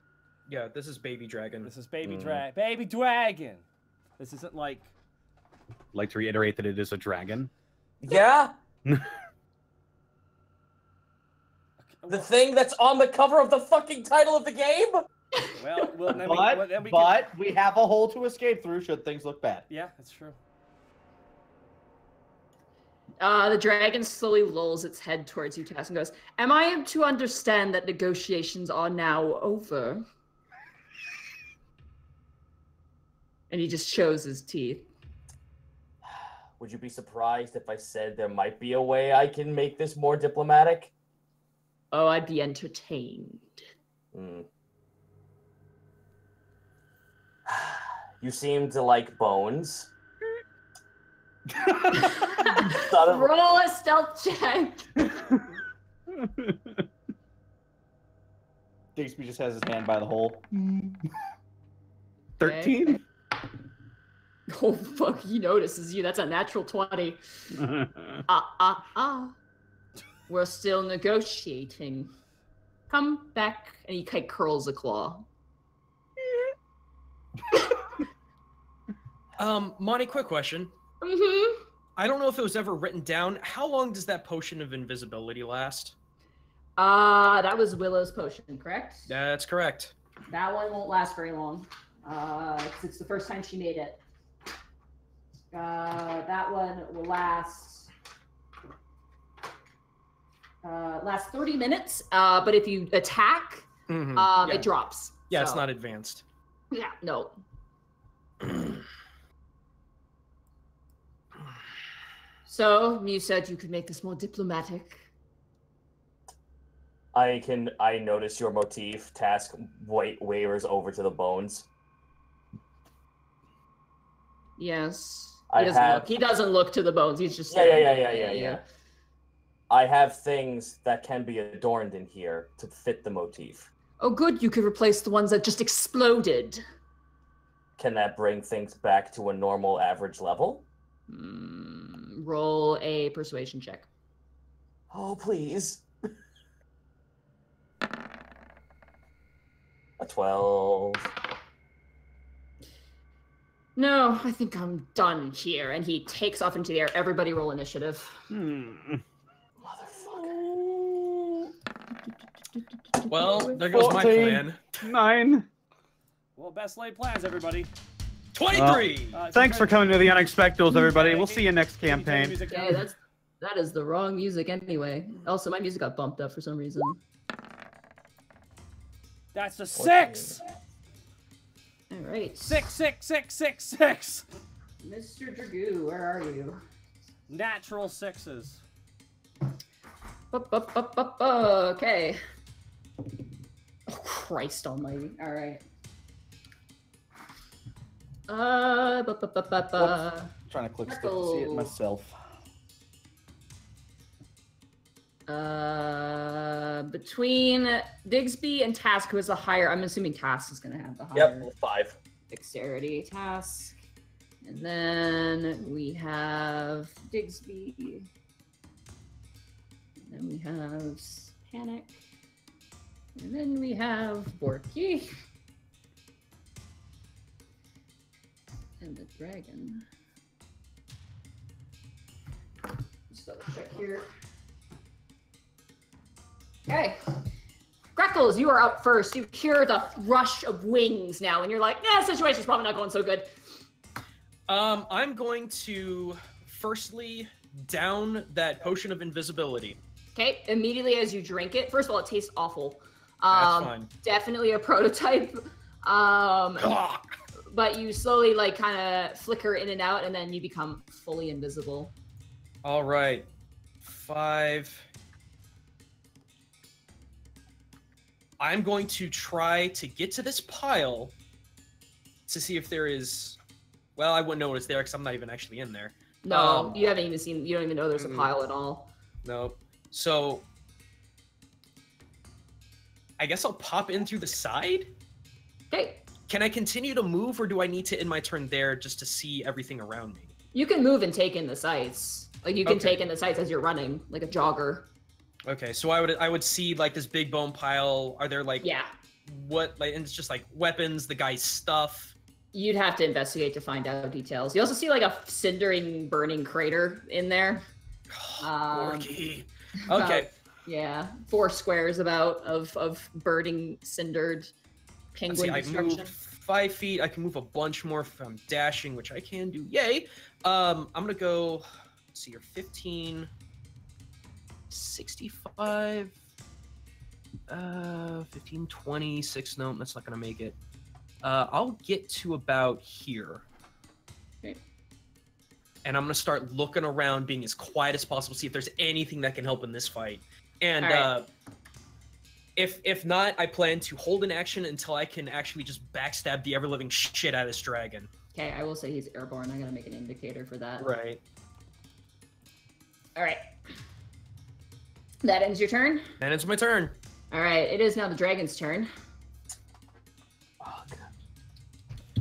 Yeah, this is baby dragon. This is baby dragon. This isn't like... Like to reiterate that it is a dragon. Yeah? The thing that's on the cover of the fucking title of the game? But we have a hole to escape through should things look bad. Yeah, that's true. The dragon slowly lolls its head towards you, Tess, and goes, "Am I to understand that negotiations are now over?" And he just shows his teeth. Would you be surprised if I said there might be a way I can make this more diplomatic? Oh, I'd be entertained. You seem to like bones. Roll a stealth check. Digsby just has his hand by the hole. 13? Oh, fuck, he notices you. That's a natural 20. We're still negotiating. Come back. And he kind of curls a claw. Monty, quick question. Mm-hmm. I don't know if it was ever written down. How long does that potion of invisibility last? That was Willow's potion, correct? That's correct. That one won't last very long. 'Cause it's the first time she made it. That one will last 30 minutes. But if you attack, it drops. Yeah, so. it's not advanced. Yeah, no. So, you said you could make this more diplomatic. I notice your motif. Task wavers over to the bones. Yes. He I doesn't look to the bones. He's just Yeah. I have things that can be adorned in here to fit the motif. Oh, good. You could replace the ones that just exploded. Can that bring things back to a normal average level? Roll a persuasion check. Oh, please. A 12. No, I think I'm done here. And he takes off into the air. Everybody roll initiative. Motherfucker. Well, there goes my 14. plan. 9. Well, best laid plans, everybody. 23! Thanks for coming to the Unexpectables, everybody. We'll see you next campaign. Okay, that is the wrong music anyway. Also, my music got bumped up for some reason. That's a 6! All right. 6, 6, 6, 6, 6! Mr. Dragoo, where are you? Natural 6s. Okay. Oh, Christ almighty. All right. Trying to click stick to see it myself. Between Digsby and Task, who is the higher? I'm assuming Task is going to have the higher. Yep, 5. Dexterity Task. And then we have Digsby. And then we have Panic. And then we have Borky. And the dragon. Just double check here. Okay. Greckles, you are up first. You hear the rush of wings now, and you're like, yeah, the situation's probably not going so good. I'm going to firstly down that potion of invisibility. Okay, immediately as you drink it, first of all, it tastes awful. That's fine. Definitely a prototype. But you slowly, like, kind of flicker in and out, and then you become fully invisible. All right. 5. I'm going to try to get to this pile to see if there is... Well, I wouldn't know it's there because I'm not even actually in there. No, you haven't even seen... You don't even know there's a pile at all. Nope. So... I guess I'll pop in through the side? Okay. Can I continue to move, or do I need to end my turn there just to see everything around me? You can move and take in the sights. Like, you can take in the sights as you're running, like a jogger. Okay, so I would see, like, this big bone pile. Are there, like... Yeah. What, like, and it's just, like, weapons, the guy's stuff. You'd have to investigate to find out details. You also see, like, a cindering, burning crater in there. Porky. Okay. Yeah, 4 squares about of burning, cindered penguin I destruction. moved 5 feet. I can move a bunch more if I'm dashing, which I can do. Yay! I'm gonna go. Let's see, you're 15, 65, 15, 26. No, that's not gonna make it. I'll get to about here. Okay. And I'm gonna start looking around, being as quiet as possible, see if there's anything that can help in this fight. And if not, I plan to hold an action until I can actually just backstab the ever-living shit out of this dragon. Okay, I will say he's airborne. I gotta make an indicator for that. Right. All right. That ends your turn? And it's my turn. All right, it is now the dragon's turn. Oh, God.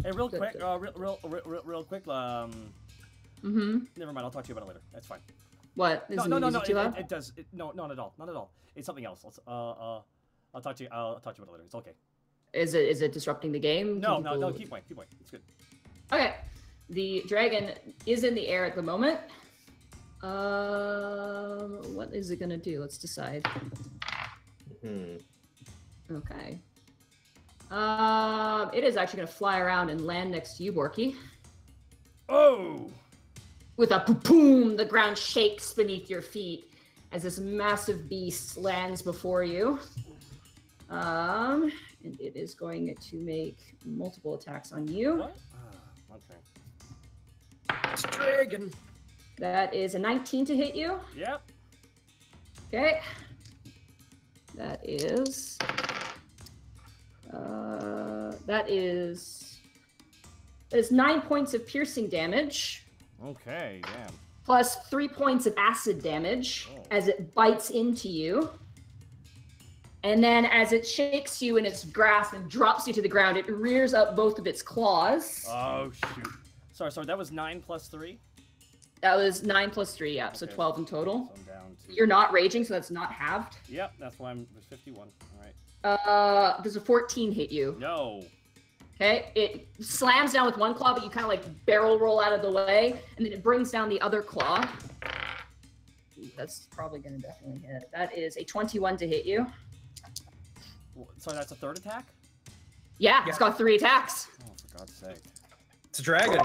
Hey, real quick, real quick, never mind, I'll talk to you about it later. That's fine. What? Is No, the music too loud? it does. No, not at all. Not at all. It's something else. I'll talk to you about it later. It's okay. Is it disrupting the game? No, keep going. It's good. Okay. The dragon is in the air at the moment. What is it gonna do? Let's decide. Okay. It is actually gonna fly around and land next to you, Borky. Oh! With a boom, the ground shakes beneath your feet as this massive beast lands before you. And it is going to make multiple attacks on you. What? Okay. It's a dragon. That is a 19 to hit you. Yep. Okay. That is 9 points of piercing damage. Okay, damn. Plus 3 points of acid damage as it bites into you. And then as it shakes you in its grasp and drops you to the ground, it rears up both of its claws. Oh, shoot. Sorry, that was 9 plus 3? That was 9 plus 3, yeah, so Okay. 12 in total. So I'm down to... You're not raging, so that's not halved. Yep, that's why I'm 51. All right. Does a 14 hit you? No. Okay, it slams down with one claw, but you kind of like barrel roll out of the way, and then it brings down the other claw. Ooh, that's probably going to definitely hit. That is a 21 to hit you. Sorry, that's a third attack? Yeah, it's got 3 attacks. Oh, for God's sake. It's a dragon.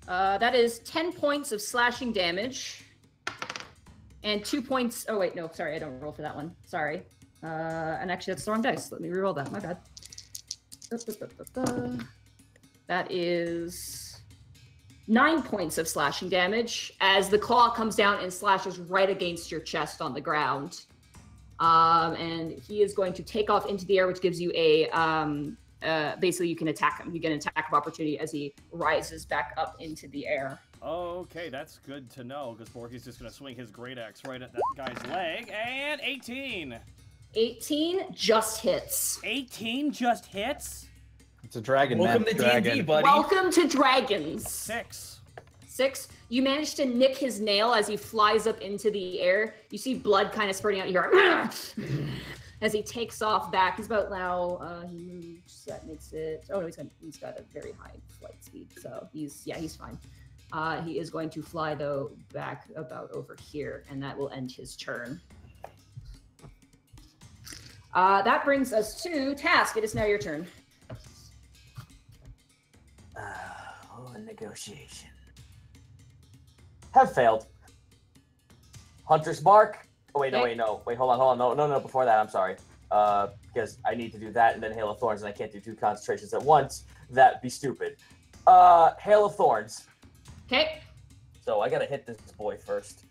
That is 10 points of slashing damage. And 2 points... Oh, wait, no, sorry, I don't roll for that one. Sorry. And actually, that's the wrong dice. Let me reroll that. My bad. That is 9 points of slashing damage as the claw comes down and slashes right against your chest on the ground. And he is going to take off into the air, which gives you a basically you can attack him. You get an attack of opportunity as he rises back up into the air. Okay, that's good to know, because Borky's just going to swing his great axe right at that guy's leg, and 18! 18 just hits. 18 just hits? It's a dragon, Welcome man. to D&D, buddy. Welcome to Dragons. 6. 6. You manage to nick his nail as he flies up into the air. You see blood kind of spurting out. You hear as he takes off back. He's about now. He moves. That makes it. Oh no, he's got a very high flight speed. So he's fine. He is going to fly though back about over here, and that will end his turn. That brings us to Task. It is now your turn. Negotiation. Have failed. Hunter's Mark. Oh, wait, Okay. no. Wait, hold on. No, before that, I'm sorry. Because I need to do that and then Hail of Thorns, and I can't do 2 concentrations at once. That'd be stupid. Hail of Thorns. Okay. So I gotta hit this boy first.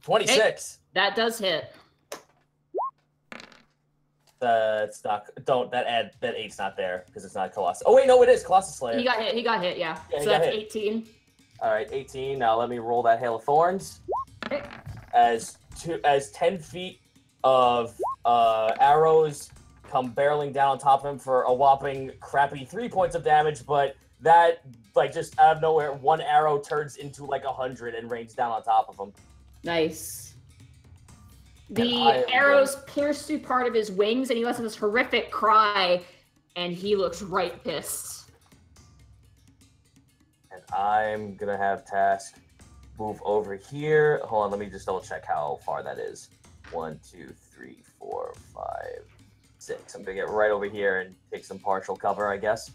$26. That does hit. It's not. That 8's not there because it's not Colossus. Oh wait, no, it is Colossus Slayer. He got hit. Yeah. Yeah, So he got that's hit. 18. All right, 18. Now let me roll that Hail of Thorns. Okay. As 10 feet of arrows come barreling down on top of him for a whopping crappy 3 points of damage, but that, like, just out of nowhere, one arrow turns into like 100 and rains down on top of him. Nice. I The am arrows pierce through part of his wings, and he lets out this horrific cry, and he looks right pissed. And I'm gonna have Task move over here. Hold on, let me just double check how far that is. 1, 2, 3, 4, 5, 6. I'm gonna get right over here and take some partial cover, I guess.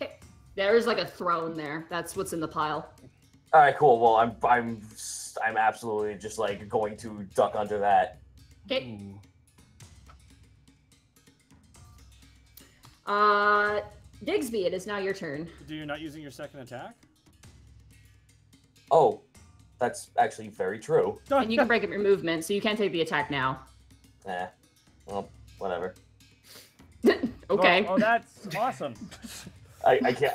Okay. There's like a throne there. That's what's in the pile. All right, cool. Well, I'm absolutely just like going to duck under that. Okay. Digsby, it is now your turn. Do you not using your second attack? Oh, that's actually very true. And you can break up your movement, so you can't take the attack now. Well, whatever. Okay. Oh, that's awesome. I can't.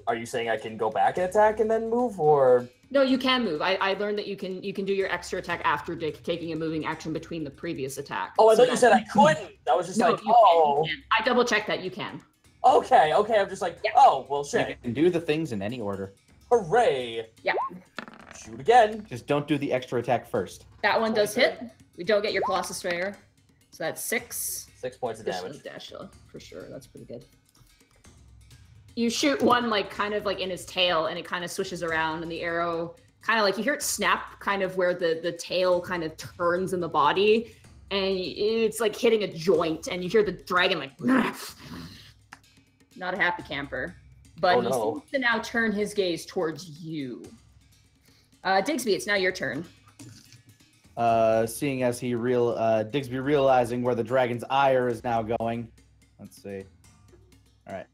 Are you saying I can go back and attack and then move, or? No, you can move. I learned that you can do your extra attack after taking a moving action between the previous attack. Oh, I So thought you said I couldn't. I was just No, like, you oh. can. I double checked that you can. Okay. I'm just like, Yeah. oh, well, You shit. can do the things in any order. Hooray. Yeah. Shoot again. Just don't do the extra attack first. That one does hit. We don't get your Colossus Slayer. So that's 6. 6 points of damage. Dash, for sure. That's pretty good. You shoot one like kind of like in his tail, and it kind of swishes around, and the arrow kind of like you hear it snap, kind of where the tail kind of turns in the body, and it's like hitting a joint, and you hear the dragon like not a happy camper, but Oh, he no. seems to now turn his gaze towards you. Digsby, it's now your turn. Seeing as Digsby realizing where the dragon's ire is now going, Let's see. All right.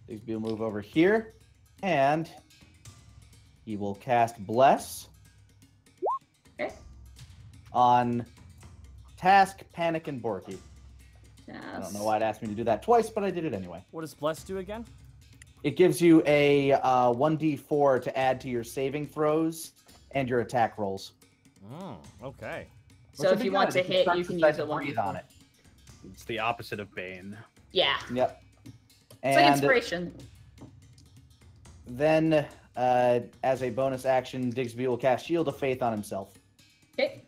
Digsby will move over here, and he will cast Bless Okay. on Task, Panic, and Borky. I don't know why it asked me to do that twice, but I did it anyway. What does Bless do again? It gives you a 1d4 to add to your saving throws and your attack rolls. Okay. So if you want to hit, you can use a breathe on it. It's the opposite of Bane. Yeah. Yep. It's like And inspiration. then, as a bonus action, Digsby will cast Shield of Faith on himself. Okay.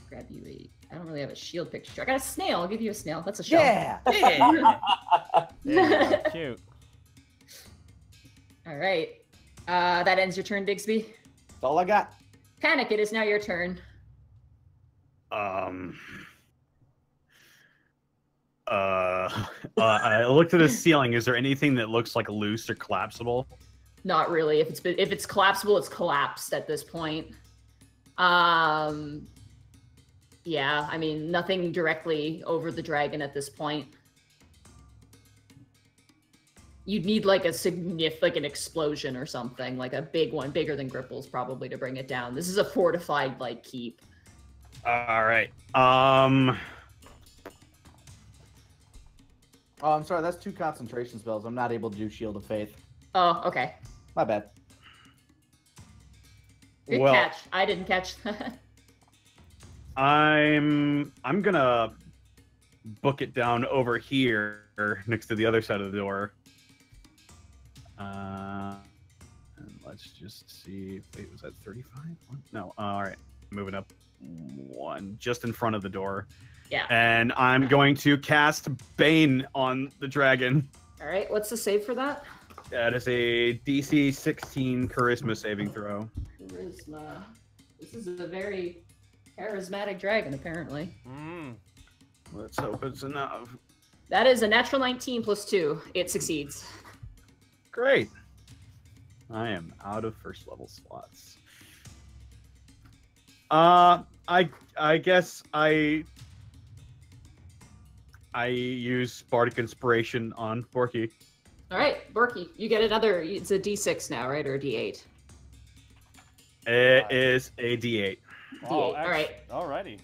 Grab you a. I don't really have a shield picture. I got a snail. I'll give you a snail. That's a shell. Yeah! Yeah, cute. All right. That ends your turn, Digsby. That's all I got. Panic, it is now your turn. I looked at the ceiling. Is there anything that looks like loose or collapsible? Not really. If it's collapsible, it's collapsed at this point. Yeah, I mean, nothing directly over the dragon at this point. You'd need like a significant explosion or something, like a big one, bigger than Gripple's probably, to bring it down. This is a fortified like keep. All right. Oh, I'm sorry. That's 2 concentration spells. I'm not able to do Shield of Faith. Oh, okay. My bad. Good Well- catch. I didn't catch. I'm gonna book it down over here next to the other side of the door. And let's just see. Wait, was that 35? No. All right. Moving up 1, just in front of the door. Yeah. And I'm going to cast Bane on the dragon. All right. What's the save for that? That is a DC 16 Charisma saving throw. Charisma. This is a very charismatic dragon, apparently. Let's hope it's enough. That is a natural 19 plus 2. It succeeds. Great. I am out of first level slots. I guess I use Bardic Inspiration on Borky. All right, Borky, you get another. It's a D6 now, right, or a D8? It is a D8. D8. All right. Alrighty.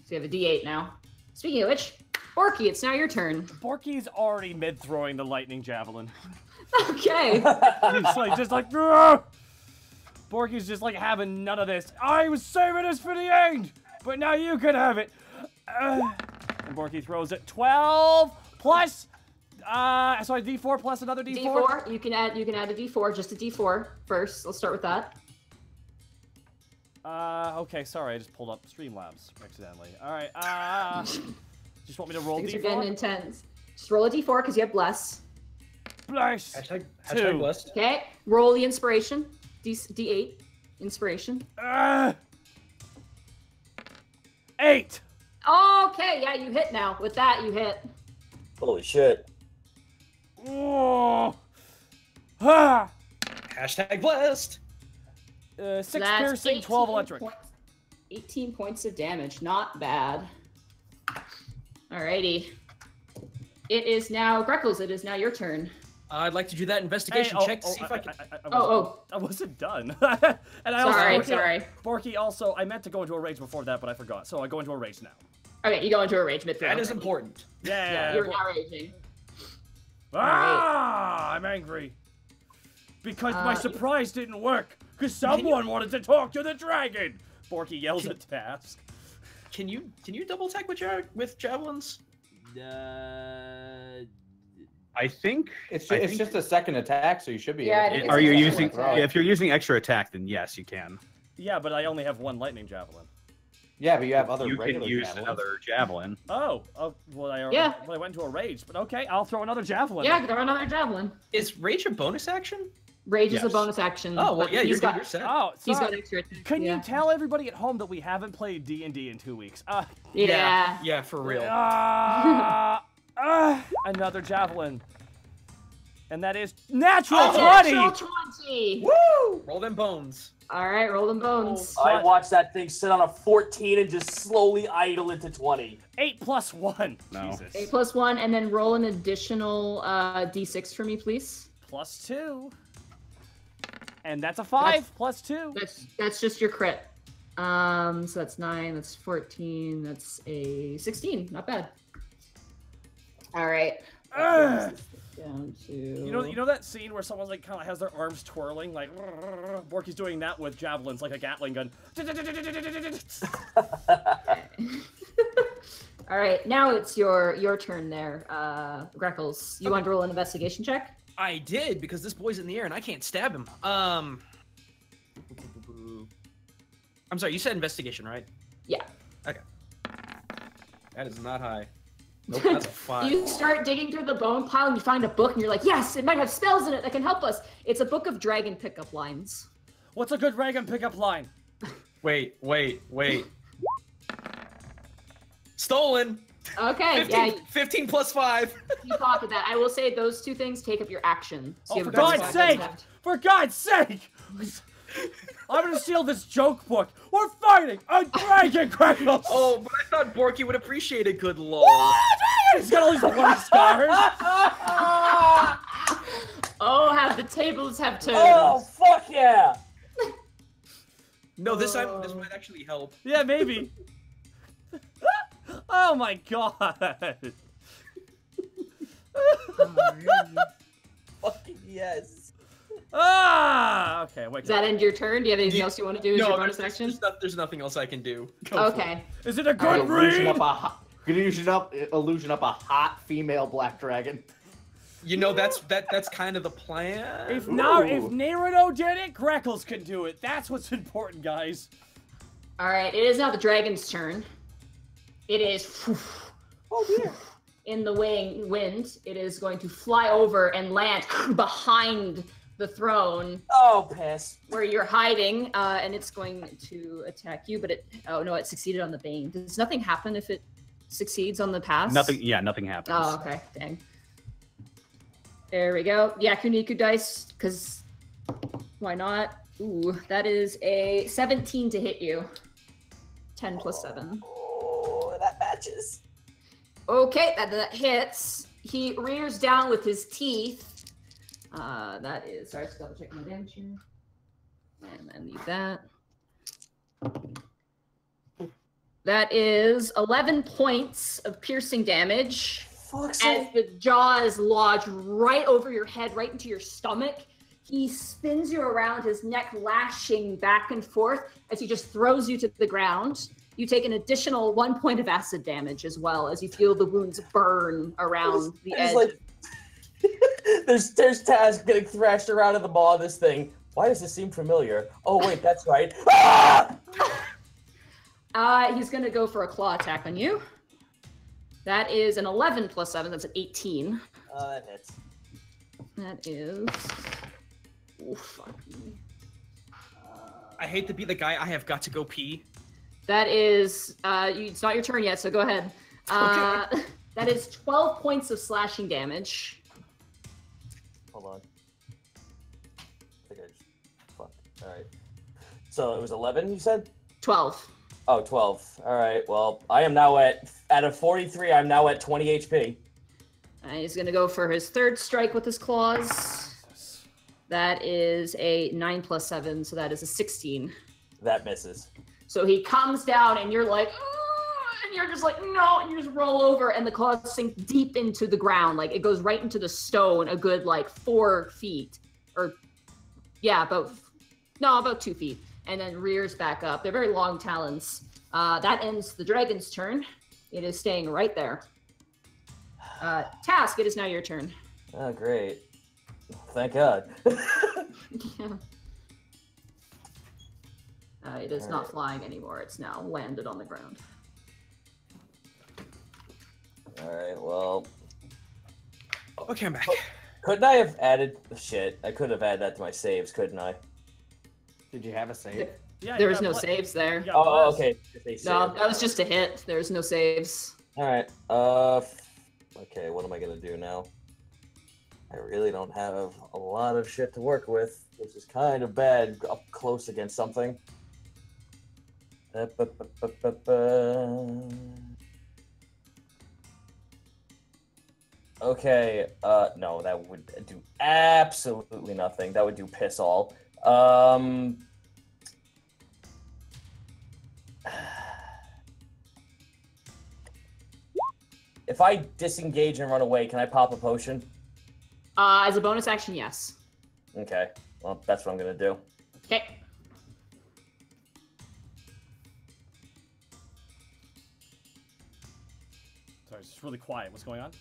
So you have a D8 now. Speaking of which, Borky, it's now your turn. Borky's already mid-throwing the lightning javelin. Okay. He's just like, "Grr!" Borky's just like having none of this. I was saving this for the end, but now you can have it. And Borky throws it. 12 plus, sorry, D4 plus another D4. D4. You can add a D4, just a D4 first. Let's start with that. Okay, sorry, I just pulled up Streamlabs accidentally. All right, just want me to roll Things D4? are getting intense. Just roll a D4 because you have bless. Bless. Hashtag Two. blessed. Okay. Roll the inspiration. D8. Inspiration. 8. Okay, yeah, you hit now. With that, you hit. Holy shit. Oh. Ah. Hashtag blessed. 6 So that's piercing, 18 12 electric. 18 points of damage. Not bad. Alrighty. It is now Greckles. It is now your turn. I'd like to do that investigation check to see if I can. I wasn't done. And I Sorry. Borky also, I meant to go into a rage before that, but I forgot. So I go into a rage now. Okay, you go into a rage mid-throw. That is important. Yeah. You're now raging. I'm angry. Because my surprise didn't work. Because someone wanted to talk to the dragon. Borky yells at Task. Can you double attack with javelins? I think It's just a second attack, so you should be Yeah, able I to. think Are you it's using? throw. If you're using extra attack, then yes, you can. Yeah, but I only have 1 lightning javelin. Yeah, but you have other You can regular use javelins. another javelin. Oh, well, I went into a rage, but okay, I'll throw another javelin. Yeah, throw another javelin. Is rage a bonus action? Rage is a Yes. bonus action. Oh well, but yeah, he's you're set. Oh, He's got sorry. extra. Can yeah. you tell everybody at home that we haven't played D&D in 2 weeks? Yeah. Yeah, for real. Another javelin. And that is natural 20! Natural 20! Woo! Roll them bones. All right, roll them bones. I watched that thing sit on a 14 and just slowly idle into 20. 8 plus 1. No. Jesus. 8 plus 1, and then roll an additional d6 for me, please. Plus 2. And that's a 5 plus 2. That's just your crit. So that's 9, that's 14, that's a 16. Not bad. All right. Down to... You know that scene where someone like kind of has their arms twirling, like Borky's doing that with javelins, like a Gatling gun. All right, now it's your turn there, Greckles. You want to roll an investigation check? I did, because this boy's in the air and I can't stab him. I'm sorry, you said investigation, right? Yeah. Okay. That is not high. Nope, that's a 5. You start digging through the bone pile and you find a book and you're like, yes, it might have spells in it that can help us. It's a book of dragon pickup lines. What's a good dragon pickup line? Wait. Stolen! Okay, 15 plus 5. you pocket that. I will say those two things take up your action. So Oh, you for have a bonus God's action sake! left. For God's sake! I'm gonna steal this joke book. We're fighting a dragon, Greckles! Oh, but I thought Borky would appreciate a good lol. He's got all these 20 scars. Oh, have the tables have turned. Oh, fuck yeah! No, this might actually help. Yeah, maybe. Oh my God. Fucking yes. Okay, wait. Does that end your turn? Do you have anything else you want to do as your bonus action? There's nothing else I can do. Okay. Is it a good read? Illusion up a hot female black dragon. You know, that's kind of the plan. If Naruto did it, Greckles can do it. That's what's important, guys. All right, it is now the dragon's turn. It is in the wind. It is going to fly over and land behind the throne. Oh, piss. Where you're hiding, and it's going to attack you, but it succeeded on the bane. Does nothing happen if it succeeds on the pass? Nothing happens. Oh, okay, dang. There we go. Yakuniku dice, because why not? Ooh, that is a 17 to hit you. 10 plus 7. Oh, that matches. Okay, that hits. He rears down with his teeth. That is, sorry, just double check my damage here. And then leave that. That is 11 points of piercing damage. Fuck's As sake. the jaws lodge right over your head, right into your stomach. He spins you around, his neck lashing back and forth as he just throws you to the ground. You take an additional 1 point of acid damage as well as you feel the wounds burn around the edge. Like, there's Taz getting thrashed around in the maw of this thing. Why does this seem familiar? Oh wait, that's right. Ah! He's gonna go for a claw attack on you. That is an 11 plus 7. That's an 18. That hits. That is. Oh fuck me. I hate to be the guy. I have got to go pee. That is. It's not your turn yet, so go ahead. Okay. That is 12 points of slashing damage. Hold on. I think I just... Fuck. Alright. So it was 11, you said? 12. Oh, 12. Alright, well, I am now out of 43, I'm now at 20 HP. He's gonna go for his third strike with his claws. That is a 9 plus 7, so that is a 16. That misses. So he comes down, and you're like, "Ugh," and you're just like, no, and you just roll over, and the claws sink deep into the ground. Like, it goes right into the stone, a good, 4 feet. Or, yeah, about 2 feet. And then rears back up. They're very long talons. That ends the dragon's turn. It is staying right there. Task, it is now your turn. Oh, great. Thank God. Yeah. It is not flying anymore. It's now landed on the ground. Alright, well... Okay, I'm back. Couldn't I have added... Shit, I could have added that to my saves, couldn't I? Did you have a save? Yeah, There was no saves there. Oh, okay. No, that was just a hit. There's no saves. Alright, okay, what am I gonna do now? I really don't have a lot of shit to work with, which is kind of bad up close against something. Okay, no, that would do absolutely nothing. That would do piss all. If I disengage and run away, can I pop a potion? As a bonus action, yes. Okay, well, that's what I'm gonna do. Okay. Sorry, it's just really quiet. What's going on?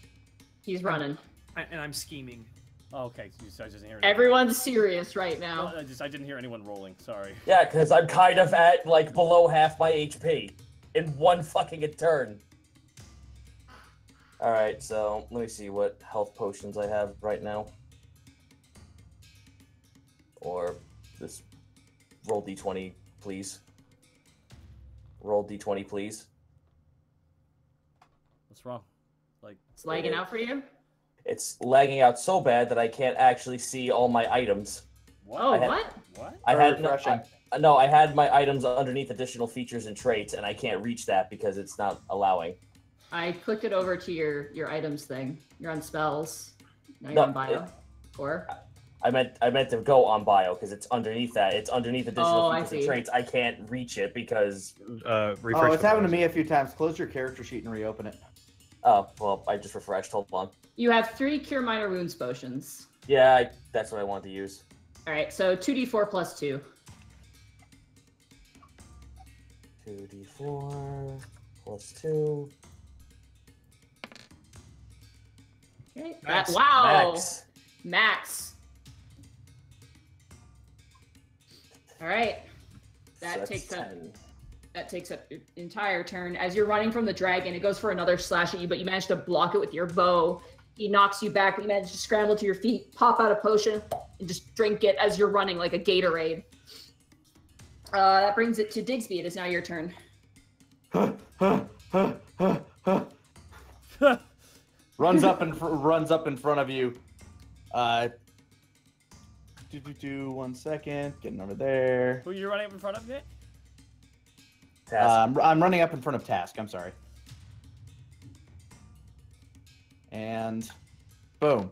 He's running. And I'm scheming. Oh, okay. So I just didn't hear. Everyone's serious right now. No, I didn't hear anyone rolling. Sorry. Yeah, because I'm kind of at, like, below half my HP in one fucking turn. Alright, so let me see what health potions I have right now. Or this. Roll d20, please. Roll d20, please. What's wrong? Like, It's lagging out for you? It's lagging out so bad that I can't actually see all my items. what? Oh, I had- what? What? I Very had no, refreshing. no, I had my items underneath additional features and traits, and I can't reach that because it's not allowing. I clicked it over to your items thing. You're on spells. Now you're No, on bio. Or? I meant to go on bio because it's underneath that. It's underneath additional Oh, I features and see. traits. I can't reach it because Refresh Oh, it's the happened to me browser. a few times. Close your character sheet and reopen it. oh well, I just refreshed. Hold on. You have 3 Cure Minor Wounds potions. Yeah, that's what I wanted to use. Alright, so 2d4 plus 2. 2d4 plus 2. Okay. Max. Wow! Max. Max. Alright. So That that's takes up 10. that takes up your entire turn. As you're running from the dragon, it goes for another slash at you, but you manage to block it with your bow. He knocks you back, but you manage to scramble to your feet, pop out a potion, and just drink it as you're running like a Gatorade. That brings it to Digsby. It is now your turn. runs up in front of you. 1 second. Getting over there. Who are you running up in front of, Nick? Task. I'm running up in front of Task. I'm sorry. And boom.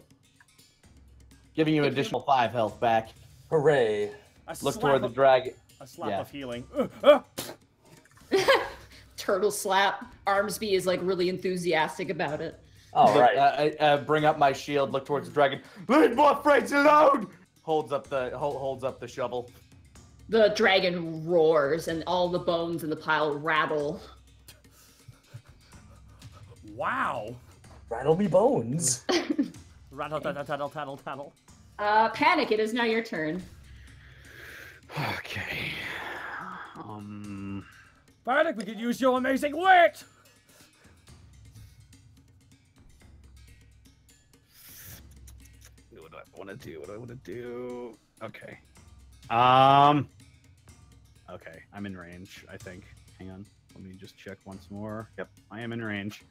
Giving you additional 5 health back. Hooray. Look toward the dragon. A slap yeah. of healing. Turtle slap. Armsby is like really enthusiastic about it. All right. I bring up my shield. Look towards the dragon. Leave my friends alone. Holds up the shovel. The dragon roars, and all the bones in the pile rattle. Wow. Rattle me bones. Rattle, tattle, tattle, tattle, tattle. Panic, it is now your turn. Okay. Panic, we could use your amazing wit! What do I want to do? Okay. Okay, I'm in range, I think. Hang on. Let me just check once more. Yep, I am in range.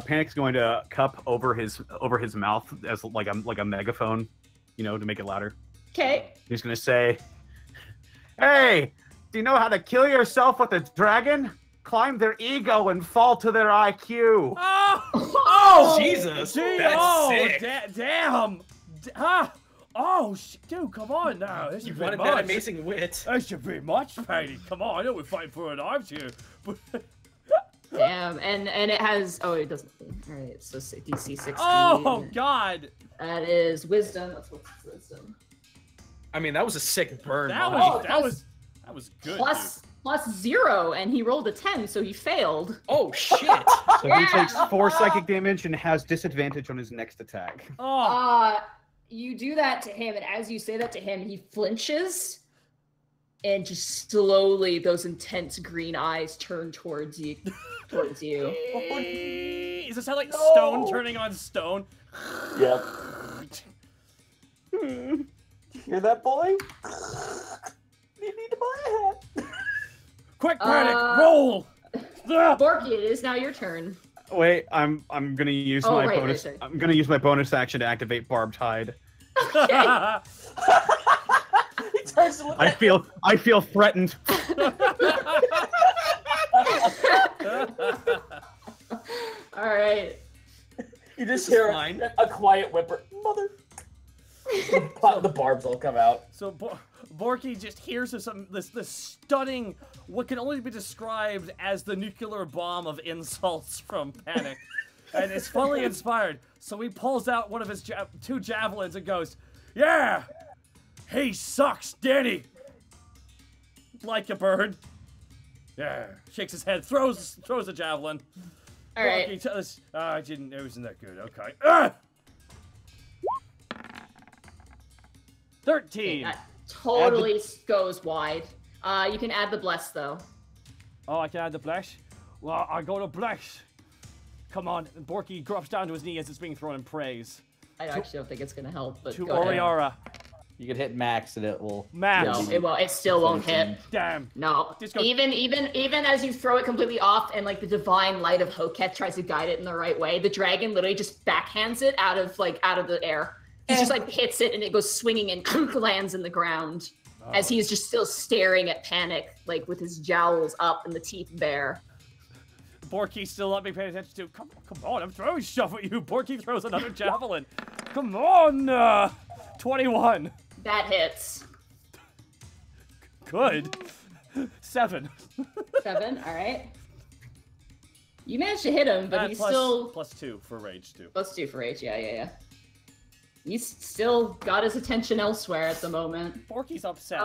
Panic's going to cup over his mouth as like a megaphone, to make it louder. Okay. He's going to say, "Hey, do you know how to kill yourself with a dragon? Climb their ego and fall to their IQ." Oh! Jesus, Gee, that's oh, sick. Damn! Oh, dude, come on now. This You is wanted much. that amazing wit. That should be much, Paddy. Come on, I know we're fighting for our lives here. But Damn, and it has. Oh, it doesn't. All right, so DC 16. oh God, That is wisdom. Let's look at wisdom. I mean, that was a sick burn. that Mike. was good. Plus 0, and he rolled a 10, so he failed. Oh shit! So he takes 4 psychic damage and has disadvantage on his next attack. Dude. Oh, You do that to him, and as you say that to him, he flinches, and just slowly those intense green eyes turn towards you. Does it sound like stone turning on stone? Yep. Hear that, boy? You need to buy a hat. Quick, Panic, roll! Borky, it is now your turn. Wait, I'm gonna use Oh, my right, bonus. right. I'm gonna use my bonus action to activate Barbed Hide. He turns to look I at you. feel threatened. All right. You just hear Fine. a quiet whimper. Mother. The barbs all come out. So Borky just hears of this stunning, what can only be described as the nuclear bomb of insults from Panic, and is fully inspired. So he pulls out one of his two javelins and goes, "Yeah, he sucks, Danny." Like a bird. Yeah. Shakes his head, throws a javelin. All right. Borky tells, it wasn't that good. Okay. Ah! 13. That totally goes wide. You can add the bless though. Oh, I can add the bless? Well, I go to bless. Come on. And Borky drops down to his knee as it's being thrown in praise. I actually don't think it's gonna help, but To go ahead. Oriara. You can hit max and it will. Max. No, it won't. It still won't hit. Damn. No. Just go- Even as you throw it completely off, and like the divine light of Hoketh tries to guide it in the right way, the dragon literally just backhands it out of the air. He just like hits it, and it goes swinging and lands in the ground. As he is just still staring at Panic, like with his jowls up and the teeth bare. Borky still not being paid attention to. Come on, I'm throwing stuff at you. Borky throws another javelin. Come on. 21. That hits. Good. 7. 7. All right. You managed to hit him, but he's still plus 2 for rage too. plus 2 for H. Yeah. He's still got his attention elsewhere at the moment. Borky's upset.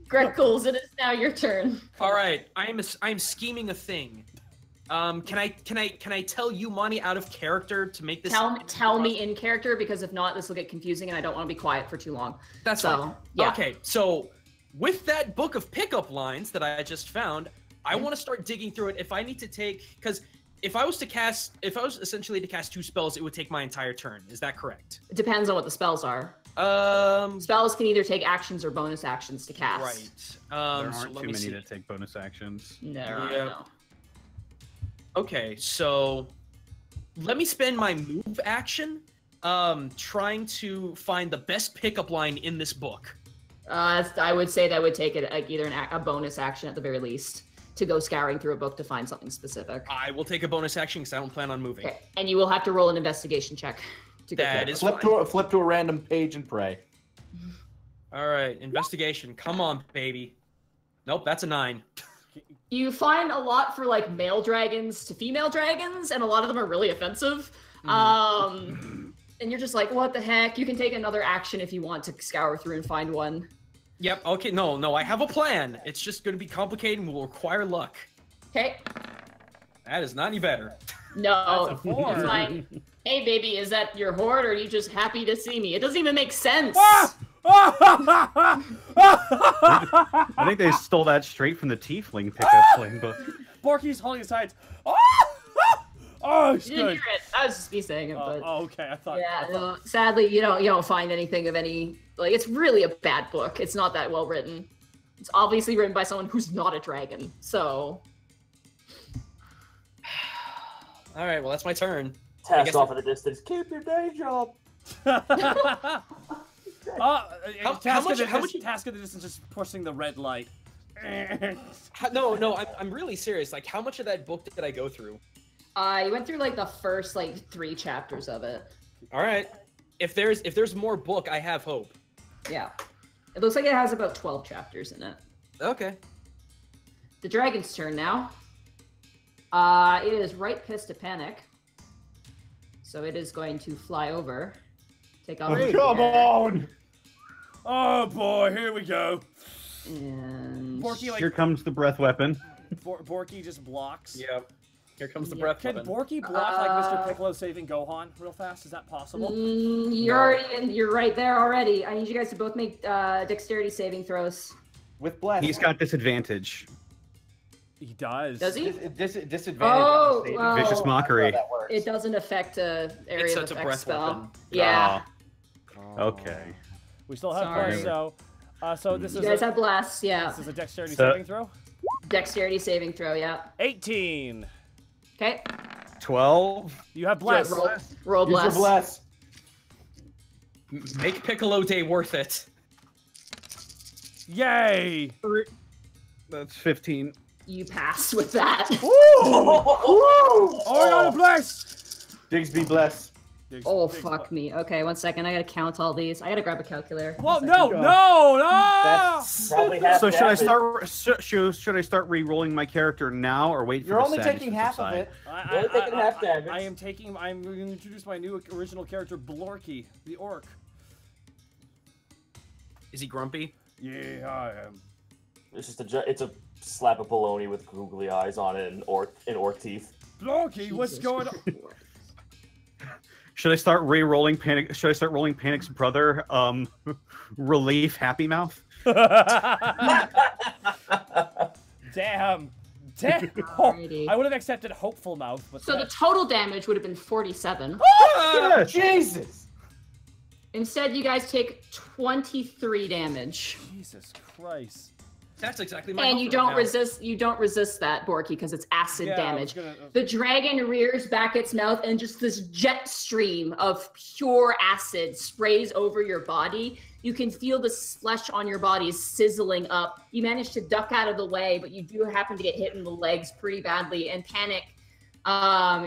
Greckles, it is now your turn. All right, I'm scheming a thing. Can I tell you, Monty, out of character to make this? Tell me in character, because if not, this will get confusing, and I don't want to be quiet for too long. That's so, fine. Yeah. Okay, so with that book of pickup lines that I just found, I want to start digging through it. If I need to take, because if I was essentially to cast 2 spells, it would take my entire turn. Is that correct? It depends on what the spells are. Spells can either take actions or bonus actions to cast. Right. There So aren't let too me many see. to take bonus actions. No. Okay, so let me spend my move action trying to find the best pickup line in this book. I would say that would take it like either a bonus action at the very least to go scouring through a book to find something specific. I will take a bonus action because I don't plan on moving. Okay. And you will have to roll an investigation check to get That there. is Flip to a random page and pray. All right, investigation. Come on, baby. Nope, that's a 9. You find a lot for like male dragons to female dragons, and a lot of them are really offensive. And you're just like, what the heck? You can take another action if you want to scour through and find one. Yep. Okay. No. I have a plan. It's just going to be complicated and will require luck. Okay. That is not any better. No. That's a 4. It's like, hey baby, is that your horde, or are you just happy to see me? It doesn't even make sense. I think they stole that straight from the Tiefling pickup line book. Borky's holding his sides. Oh, it's You didn't good. hear it. I was just me saying it, but Okay. I thought. yeah. No, sadly, you don't find anything of any. Like, it's really a bad book. It's not that well written. It's obviously written by someone who's not a dragon. So. All right. Well, that's my turn. Test off at a distance. Keep your day job. Task of the distance is pushing the red light. No. I'm really serious. Like, how much of that book did I go through? You went through like the first 3 chapters of it. All right. If there's more book, I have hope. Yeah. It looks like it has about 12 chapters in it. Okay. The dragon's turn now. It is right pissed to Panic. So it is going to fly over. Take off. Come on! Oh boy, here we go. And Borky Here comes the breath weapon. Borky just blocks. Yep. Here comes the Yeah. breath Can weapon. Borky block like Mr. Piccolo saving Gohan real fast? Is that possible? You're right there already. I need you guys to both make dexterity saving throws. With bless. He's got disadvantage. He does. Does he? Disadvantage. Oh, on the saving well. throw. Vicious mockery. That works. It doesn't affect area It's of such a effect breath spell. weapon. Yeah. Oh, okay. We still have Sorry. plus, so this You is guys a, have bless, yeah. this is a dexterity So- saving throw. Dexterity saving throw, yeah. 18. Okay. 12. You have bless. Roll Use your bless. bless. Make Piccolo Day worth it. Yay! That's 15. You pass with that. Oh, I got a bless! Digsby bless. Oh, fuck me. Okay, 1 second. I gotta count all these. I gotta grab a calculator. Whoa, 1 no, second. no, no! That's Probably half So should I damage. start? Should I start re-rolling my character now, or wait for You're the only sadness taking to half of subside? it. You're only taking half damage. I'm going to introduce my new original character, Blorky, the orc. Is he grumpy? Yeah, I am. It's a slap of bologna with googly eyes on it and orc teeth. Blorky, what's Jesus going on? Christ. Should I start re-rolling Panic? Should I start rolling Panic's brother? Relief, Happy Mouth. Damn. Oh, Alrighty. I would have accepted Hopeful Mouth, but So the total damage would have been 47. Yeah. Jesus. Instead, you guys take 23 damage. Jesus Christ. That's exactly my. And health you right don't now. resist. You don't resist that, Borky, because it's acid Yeah, I was damage. gonna- The dragon rears back its mouth, and just this jet stream of pure acid sprays over your body. You can feel the flesh on your body sizzling up. You manage to duck out of the way, but you do happen to get hit in the legs pretty badly. And Panic,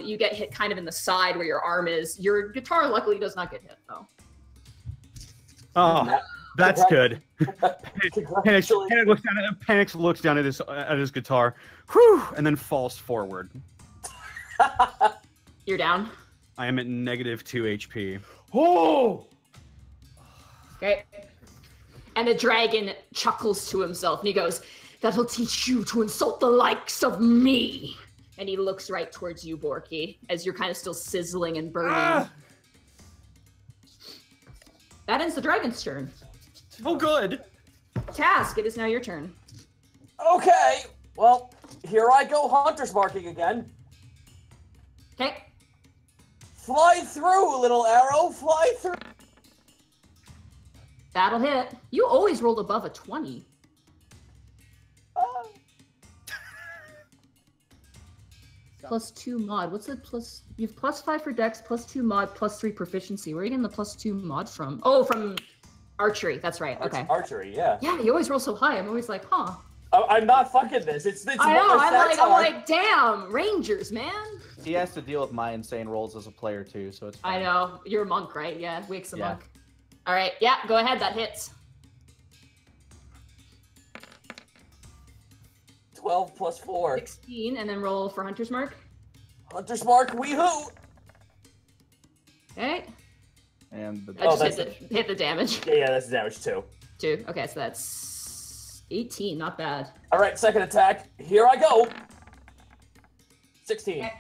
you get hit kind of in the side where your arm is. Your guitar luckily does not get hit, though. Oh, that's good. Panic Congratulations. looks down at his guitar, whew, and then falls forward. You're down. I am at -2 HP. Oh. Okay. And the dragon chuckles to himself and he goes, "That'll teach you to insult the likes of me." And he looks right towards you, Borky, as you're kind of still sizzling and burning. Ah! That ends the dragon's turn. Oh, good. Task, it is now your turn. Okay, well, here I go hunter's marking again. Okay. Fly through, little arrow, fly through. That'll hit. You always rolled above a 20. Ah. +2 mod. What's the plus? You have +5 for dex, +2 mod, +3 proficiency. Where are you getting the +2 mod from? Oh, from archery. That's right. Okay. Archery, yeah. Yeah, you always roll so high. I'm always like, huh. I'm not fucking this. It's I what know. my stats I'm are. like, damn, Rangers, man. He has to deal with my insane rolls as a player too, so it's fine. I know. You're a monk, right? Yeah, Wake's a Yeah. monk. All right. Yeah, go ahead. That hits. 12 plus 4. 16, and then roll for Hunter's Mark. Hunter's mark, wee-hoo! Okay. And the I just that's hit the damage. Yeah, that's damage too. 2. Okay, so that's 18. Not bad. All right, second attack. Here I go. 16. Okay.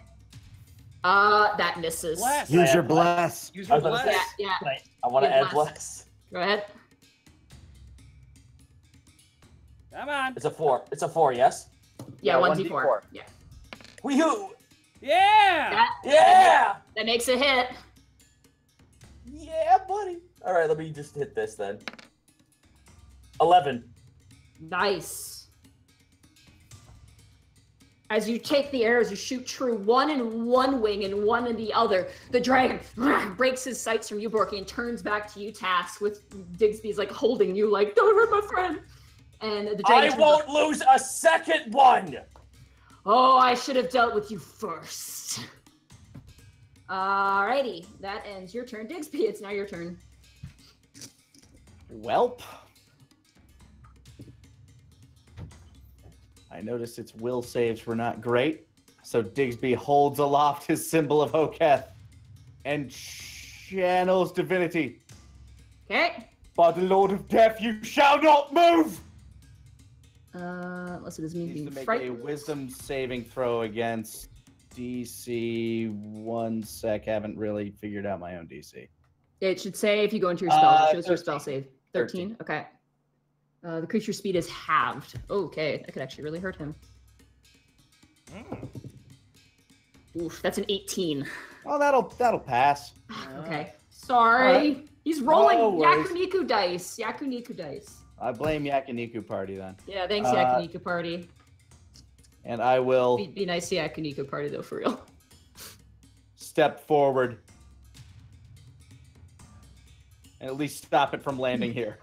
That misses. Bless. use Yeah. your bless. Use I your was gonna bless. say- Yeah. I want to Good add bless. bless. Go ahead. Come on. It's a 4. It's a 4, yes? Yeah, Yeah, 1d4. 1d4. Yeah. Wee-hoo! Yeah! Yeah! That makes a hit. Yeah, buddy. All right, let me just hit this then. 11. Nice. As you take the arrows, you shoot true, one in one wing and one in the other. The dragon breaks his sights from you, Borky, and turns back to you, Task, with Digsby's like holding you, like, "Don't hurt my friend." And the dragon I turns won't lose a second one! Oh, I should have dealt with you first. Alrighty, that ends your turn. Digsby, it's now your turn. Welp. I noticed its will saves were not great, so Digsby holds aloft his symbol of Hoketh and channels divinity. Okay. By the Lord of Death, you shall not move! Let's see, this means Needs being to make a frightened. wisdom saving throw against DC. 1 sec, haven't really figured out my own DC. It should say if you go into your spell, it shows your 13. spell save. 13? Okay. The creature's speed is halved. Okay, that could actually really hurt him. Oof, that's an 18. Oh, that'll pass. Okay. Sorry. Alright. He's rolling No worries. Yakuniku dice. Yakuniku dice. I blame Yakiniku Party then. Yeah, thanks, Uh, Yakuniku Party. And I will Be nice to Yakuniku Party, though, for real. step forward and at least stop it from landing here.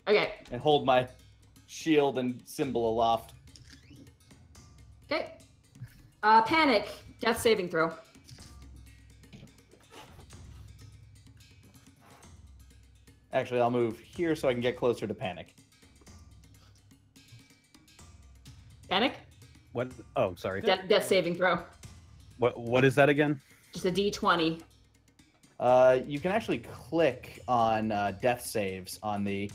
Okay. And hold my shield and symbol aloft. Okay. Panic. Death saving throw. Actually, I'll move here so I can get closer to Panic. Panic? What? Oh, sorry. Death saving throw. What is that again? Just a D20. You can actually click on death saves on the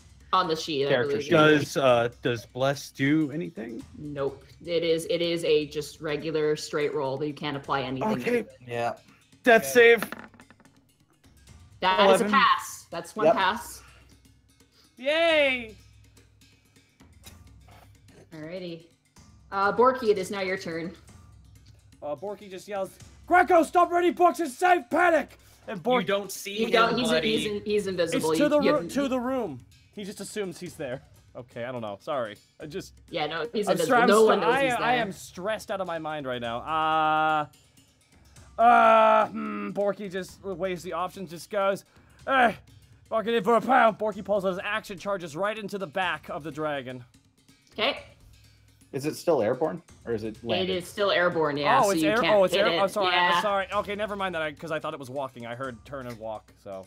sheet. character I believe. sheet. Does bless do anything? Nope. It is a just regular straight roll that you can't apply anything. Okay. to. Yeah. Death save. That is a 11. pass. That's one Yep. pass. Yay! Alrighty. Borky, it is now your turn. Borky just yells, Greco, stop reading books and save Panic! And You Borky, don't see You him, don't. buddy. He's invisible. it's to You- the room. He just assumes he's there. Okay, I don't know. Sorry. Yeah, no, he's I'm invisible. stra- No I'm one stra- knows he's there. I am stressed out of my mind right now. Borky just weighs the options, just goes, hey, fucking in for a pound. Borky pulls out his action, charges right into the back of the dragon. Okay. Is it still airborne or is it landed? It is still airborne, yeah. Oh, so it's you air. can't Oh, it's hit air. it. I'm sorry. Yeah. I'm sorry. Okay, never mind that. Because I thought it was walking. I heard turn and walk. So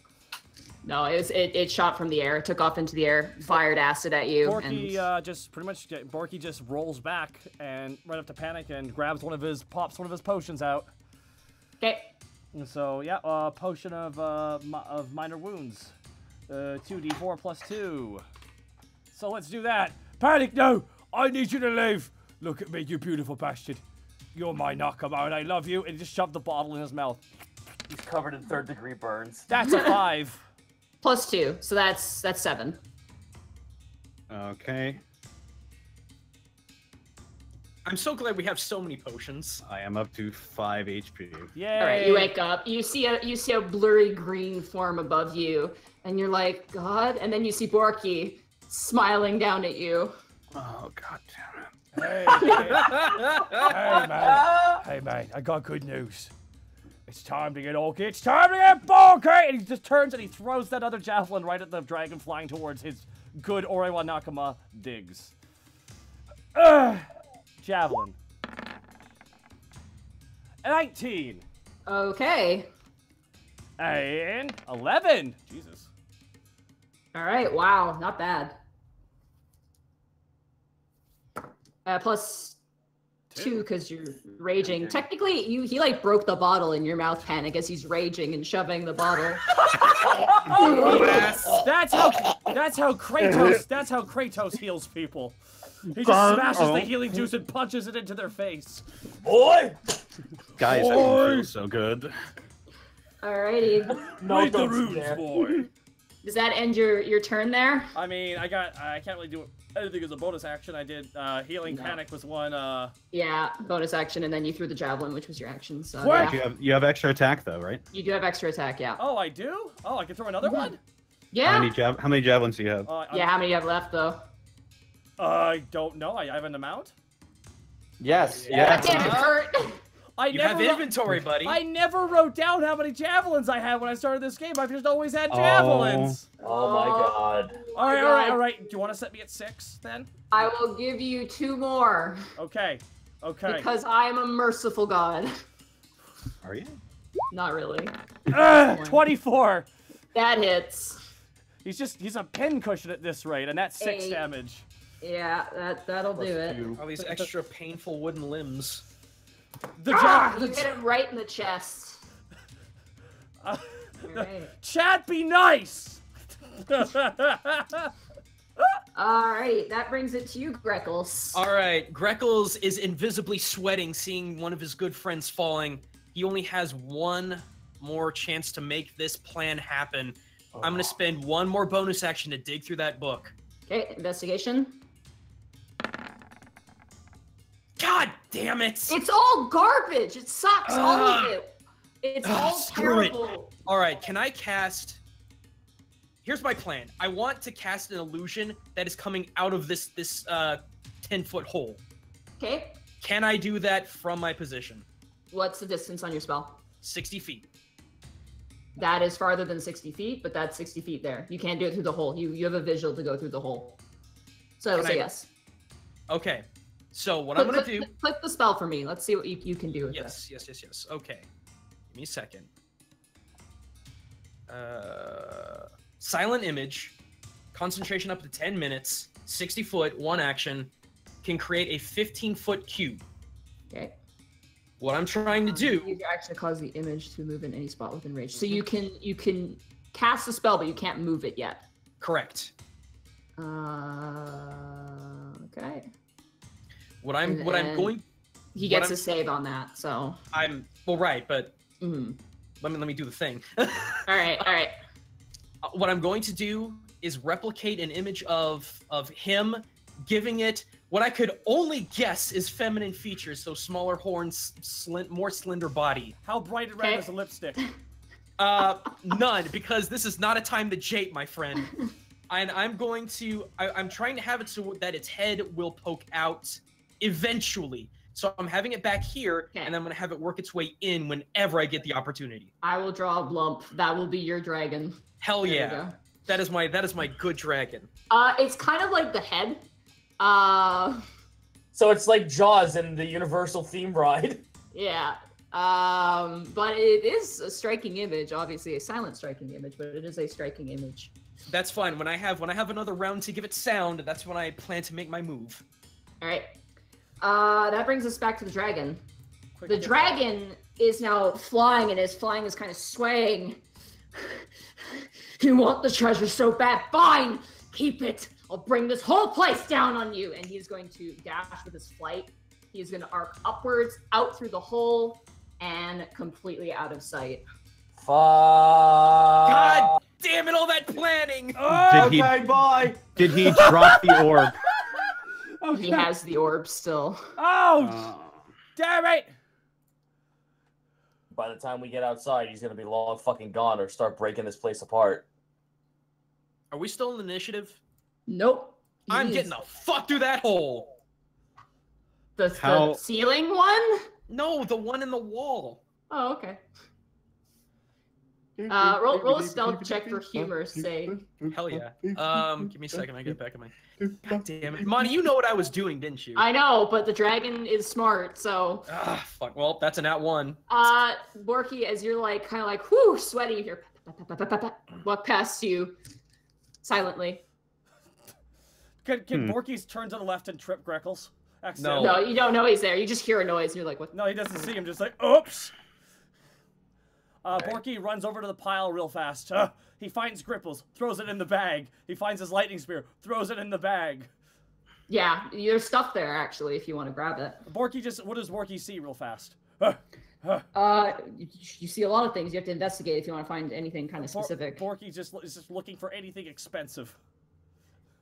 No, it shot from the air. It took off into the air, fired acid at you. Borky and... just pretty much Borky just rolls back and right up to Panic and grabs pops one of his potions out. Okay. And so yeah, potion of minor wounds, 2d4 plus 2. So let's do that. Panic, no! I need you to leave. Look at me, you beautiful bastard. You're my Nakama and I love you. And he just shoved the bottle in his mouth. He's covered in third-degree burns. That's a 5. Plus 2, so that's 7. Okay. I'm so glad we have so many potions. I am up to 5 HP. Yay! All right, you wake up. You see a blurry green form above you, and you're like, God. And then you see Borky smiling down at you. Oh, god damn it. Hey, man. Hey, man, I got good news. It's time to get Orky. It's time to get Borky! And he just turns and he throws that other javelin right at the dragon flying towards his good Orewa Nakama digs. Javelin. 19. Okay. And 11. Jesus. All right. Wow. Not bad. Plus 2 because you're raging. Technically, he like broke the bottle in your mouth, Panic, as he's raging and shoving the bottle. That's how Kratos heals people. He just smashes the healing juice and punches it into their face. Boy! Guys, that didn't feel so good. Alrighty. No, Read the don't runes, there. boy. Does that end your turn there? I mean, I can't really do anything as a bonus action. I did healing panic was one. Yeah, bonus action, and then you threw the javelin, which was your action. So What? yeah. You have extra attack though, right? You do have extra attack, yeah. Oh, I do. Oh, I can throw another one. Yeah. How many javelins do you have? Yeah, how many do you have left though? I don't know. I have an amount. Yes. Yeah. Yeah. Damn it, Kurt! You have inventory, buddy. I never wrote down how many javelins I had when I started this game. I've just always had javelins. Oh my god. All right. Do you want to set me at 6 then? I will give you 2 more Okay. because I am a merciful god. Are you? Not really. 24. That hits. He's a pincushion at this rate, and that's 6 Eight. damage. Yeah, that'll do it. All these extra painful wooden limbs. The You hit him right in the chest. Alright. Chat be nice. Alright, that brings it to you, Greckles. All right, Greckles is invisibly sweating, seeing one of his good friends falling. He only has one more chance to make this plan happen. I'm gonna spend one more bonus action to dig through that book. Okay, investigation. God damn it! It's all garbage. It sucks. All of it. It's all screw it. terrible. All right, can I cast? Here's my plan. I want to cast an illusion that is coming out of this 10-foot hole. Okay. Can I do that from my position? What's the distance on your spell? 60 feet. That is farther than 60 feet, but that's 60 feet there. You can't do it through the hole. You have a visual to go through the hole. So Can say I- yes. Okay. So what I'm gonna do? Click the spell for me. Let's see what you can do with this. Yes. Okay. Give me a second. Silent image, concentration up to 10 minutes, 60 foot, 1 action, can create a 15-foot cube. Okay. What I'm trying to do. You actually cause the image to move in any spot within range. So you can cast the spell, but you can't move it yet. Correct. Okay. What I'm going. He gets a save on that, so. Well, right, but Mhm. let me do the thing. All right. What I'm going to do is replicate an image of him, giving it what I could only guess is feminine features, so smaller horns, more slender body. How bright and red is the lipstick? None, because this is not a time to jape, my friend. And I'm trying to have it so that its head will poke out eventually. So I'm having it back here, and I'm going to have it work its way in whenever I get the opportunity. I will draw a lump. That will be your dragon. Hell There you yeah. go. That is my good dragon. It's kind of like the head. So it's like Jaws in the Universal theme ride. Yeah. But it is a striking image, obviously a silent striking image, but it is a striking image. That's fine. When I have another round to give it sound, that's when I plan to make my move. All right. That brings us back to the dragon. The dragon is now flying, and his flying is kind of swaying. You want the treasure so bad? Fine, keep it. I'll bring this whole place down on you. And he's going to dash with his flight. He's going to arc upwards, out through the hole, and completely out of sight. Fuck. God damn it! All that planning. Bye. Did he drop the orb? He has the orb still. Oh, damn it! By the time we get outside, he's gonna be long fucking gone or start breaking this place apart. Are we still in initiative? Nope. I'm He getting is- the fuck through that hole. the ceiling one? No, the one in the wall. Oh, okay. Roll a stealth check for humor's sake. Hell yeah. Give me a second. I get back in my. God damn it, Monty. You know what I was doing, didn't you? I know, but the dragon is smart, so. Ah, fuck. Well, that's a nat 1. Borky, as you're like kind of like whoo, sweaty, you're walk past you silently. Can Borky turn to the left and trip Greckles? No. No, you don't know he's there. You just hear a noise, and you're like, what? No, he doesn't see him. Just like, oops. Borky runs over to the pile real fast. He finds Gripples, throws it in the bag. He finds his lightning spear, throws it in the bag. Yeah, there's stuff there actually if you want to grab it. What does Borky see real fast? You see a lot of things. You have to investigate if you want to find anything kind of specific. Borky is just looking for anything expensive.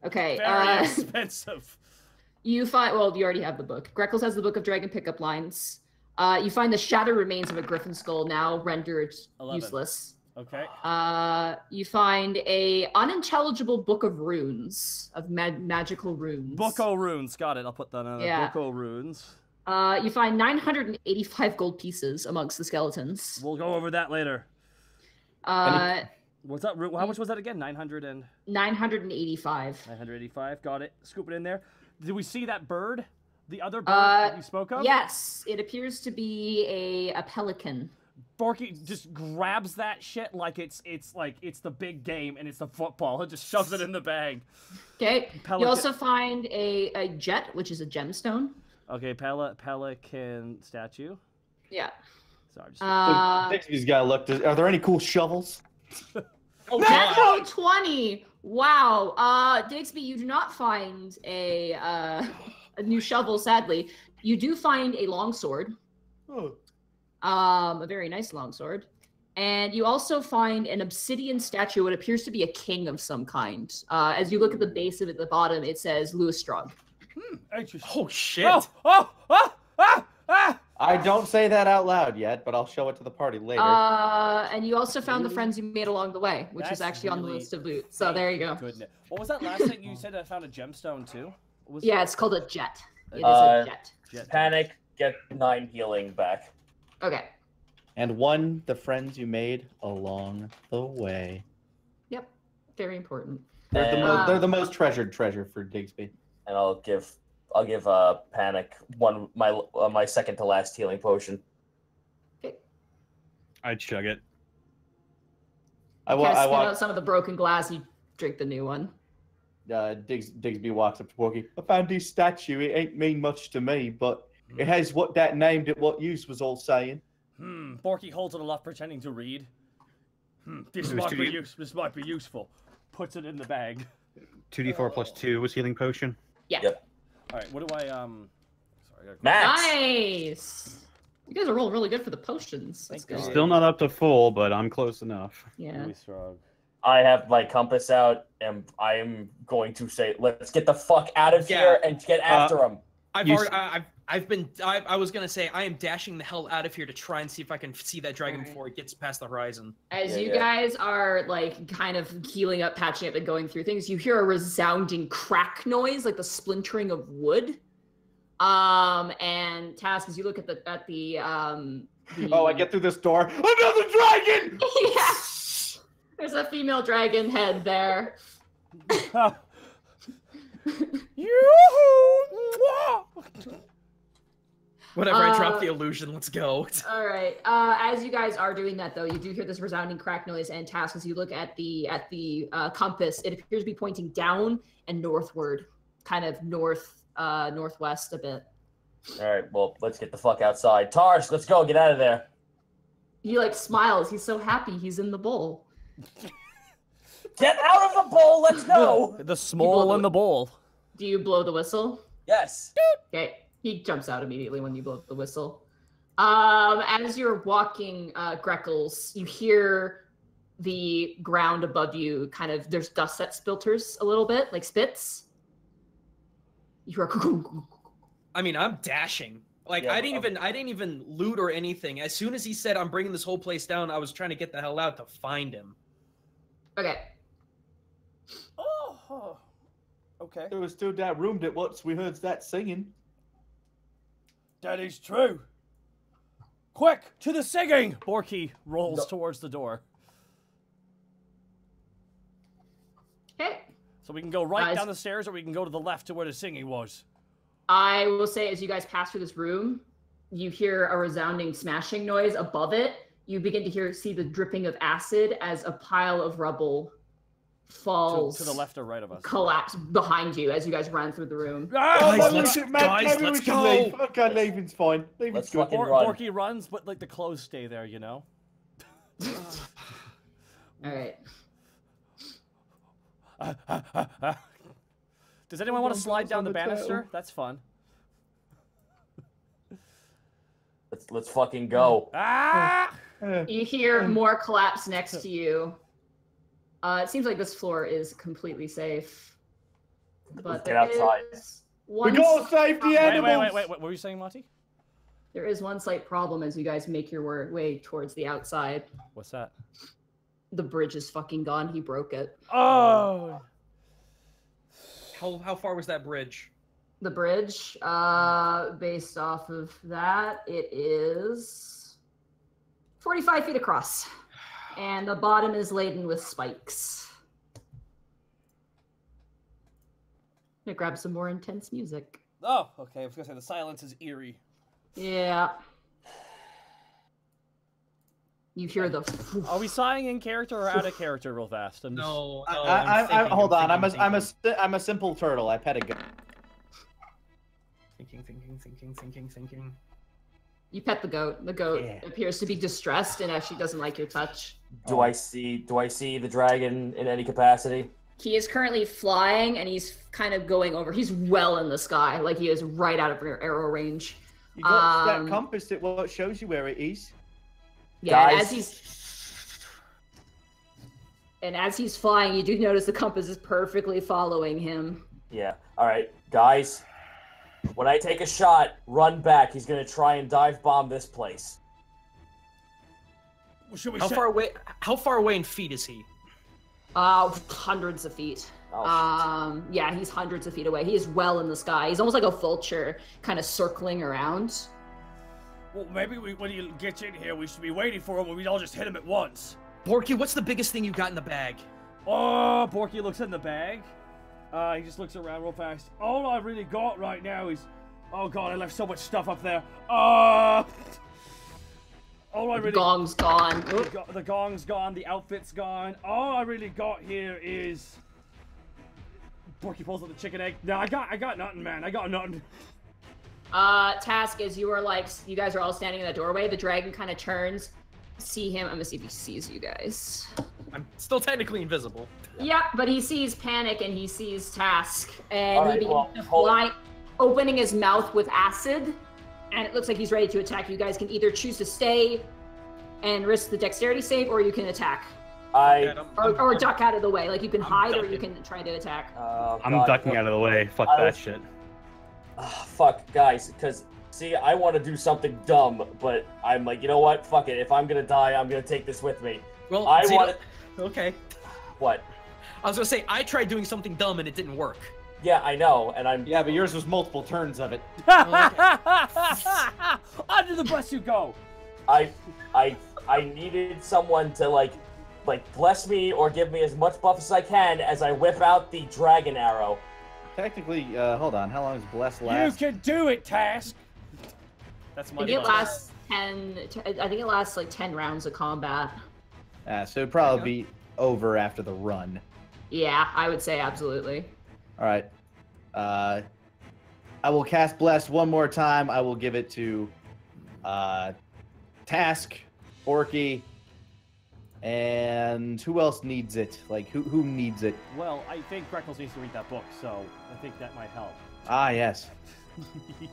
Okay. Very expensive. You find, well, you already have the book. Greckles has the book of dragon pickup lines. You find the shattered remains of a griffin skull, now rendered 11. useless. Okay. You find a unintelligible book of runes, of magical runes. Book o' runes, got it. I'll put that on. Yeah. Book o' runes. You find 985 gold pieces amongst the skeletons. We'll go over that later. What's that? How much was that again? 985. 985. Got it. Scoop it in there. Did we see that bird? The other bird that you spoke of? Yes, it appears to be a pelican. Borky just grabs that shit like it's the big game and it's the football. He just shoves it in the bag. Okay. Pelican. You also find a jet, which is a gemstone. Okay, Pelican Statue. Yeah. Sorry. Dixie's got to look. Are there any cool shovels? Oh, Natural 20! Wow. Diggsby, you do not find a new shovel, sadly. You do find a longsword. Oh. A very nice longsword. And you also find an obsidian statue, what appears to be a king of some kind. As you look at the base of it at the bottom, it says Louis Strug. Oh, shit. I don't say that out loud yet, but I'll show it to the party later. And you also found the friends you made along the way, which is That's actually on the really- list of loot. So there you go. Goodness. What was that last thing you said? I found a gemstone too. What was Yeah, it's called a jet. It is a jet. Jet. Panic, get 9 healing back. Okay. And one, the friends you made along the way. Yep, very important. They're the most treasured treasure for Digsby. And I'll give Panic my second to last healing potion. I'd chug it. I Spit walk. out some of the broken glass. You drink the new one. Digsby walks up to Porky. I found this statue. It ain't mean much to me, but it has what that named it, what use was all saying. Borky holds it aloft, pretending to read. This might be useful. Puts it in the bag. 2d4 plus 2 was healing potion. Yeah. Yep. All right. What do I Sorry. Max. Nice. You guys are rolling really good for the potions. That's Thank good. you. Still not up to full, but I'm close enough. Yeah. Really strong. I have my compass out, and I am going to say, "Let's get the fuck out of here and get after him." I was gonna say I am dashing the hell out of here to try and see if I can see that dragon before it gets past the horizon. As you guys are like kind of healing up, patching up, and going through things, you hear a resounding crack noise, like the splintering of wood. And Task, as you look at the Oh, I get through this door. Another dragon! Yeah. There's a female dragon head there. Whatever, I dropped the illusion. Let's go. All right. As you guys are doing that, though, you do hear this resounding crack noise. And Task, as you look at the compass, it appears to be pointing down and northward, kind of northwest a bit. All right, well, let's get the fuck outside. Tarsh, let's go. Get out of there. He like smiles. He's so happy he's in the bowl. Get out of the bowl. Let's go. The small in the bowl. Do you blow the whistle? Yes. Okay. He jumps out immediately when you blow the whistle. As you're walking, Greckles, you hear the ground above you kind of, there's dust that spilters a little bit, like spits. You hear I mean, I'm dashing. Like, Yeah, I didn't even loot or anything. As soon as he said, I'm bringing this whole place down, I was trying to get the hell out to find him. Okay. Oh. Okay. There was still that room that once we heard that singing. That is true. Quick, to the singing! Borky rolls towards the door. Okay. So we can go right down the stairs, or we can go to the left to where the singing was. I will say, as you guys pass through this room, you hear a resounding smashing noise above it. You begin to see the dripping of acid as a pile of rubble falls to the left or right of us. Collapse behind you as you guys run through the room. Guys, let's go. Leave. Okay, leaving's fine. Leaving's good. Fucking run. Borky runs, but like the clothes stay there, you know? All right. Does anyone want to slide down the banister? That's fun. Let's fucking go. Ah! You hear more collapse next to you. It seems like this floor is completely safe. But Let's get outside. We gotta save the animals! Wait. What were you saying, Monty? There is one slight problem as you guys make your way towards the outside. What's that? The bridge is fucking gone. He broke it. Oh! How far was that bridge? The bridge, based off of that, it is 45 feet across. And the bottom is laden with spikes. I'm gonna grab some more intense music. Oh, okay. I was gonna say the silence is eerie. Yeah. You hear the. Are we sighing in character or out of character real fast? No. Hold on. I'm a simple turtle. I pet a goat. Thinking. You pet the goat. The goat appears to be distressed and actually doesn't like your touch. Do I see the dragon in any capacity? He is currently flying and he's kind of going over. He's well in the sky, like he is right out of your arrow range. You got that compass that shows you where it is. Yeah, Guys. and as he's flying, you do notice the compass is perfectly following him. Yeah. All right, guys. When I take a shot, run back. He's gonna try and dive bomb this place. How far away in feet is he? Hundreds of feet. Oh, yeah, he's hundreds of feet away. He is well in the sky. He's almost like a vulture, kind of circling around. Well, maybe when he gets in here, we should be waiting for him, and we all just hit him at once. Borky, what's the biggest thing you got in the bag? Oh, Borky looks in the bag. He just looks around real fast. All I really got right now is... Oh god, I left so much stuff up there. All I really... The gong's gone. The gong's gone, the outfit's gone. All I really got here is... Borky pulls out the chicken egg. No, I got nothing, man. I got nothing. Task, as you guys are all standing in the doorway, the dragon kind of turns, see him. I'm gonna see if he sees you guys. I'm still technically invisible. Yeah, but he sees Panic and he sees Task, and All he begins to fly, opening his mouth with acid, and it looks like he's ready to attack. You guys can either choose to stay and risk the dexterity save, or you can attack. Or duck out of the way. Like, you can hide or you can try to attack. I'm ducking out of the way. Fuck that shit. Fuck, guys, because, see, I want to do something dumb, but I'm like, you know what? Fuck it. If I'm going to die, I'm going to take this with me. Well, okay. What? I was going to say, I tried doing something dumb and it didn't work. Yeah, I know, and I'm... Yeah, but yours was multiple turns of it. Under the bus you go! I needed someone to, like bless me or give me as much buff as I can as I whip out the dragon arrow. Technically, hold on. How long does Bless last? You can do it, Task! That's my... I think it lasts 10... I think it lasts, like, 10 rounds of combat. So it'd probably be over after the run. Yeah, I would say absolutely. All right. I will cast Bless one more time. I will give it to Task, Orky, and who else needs it? Like, who needs it? Well, I think Greckles needs to read that book, so I think that might help. Ah, yes.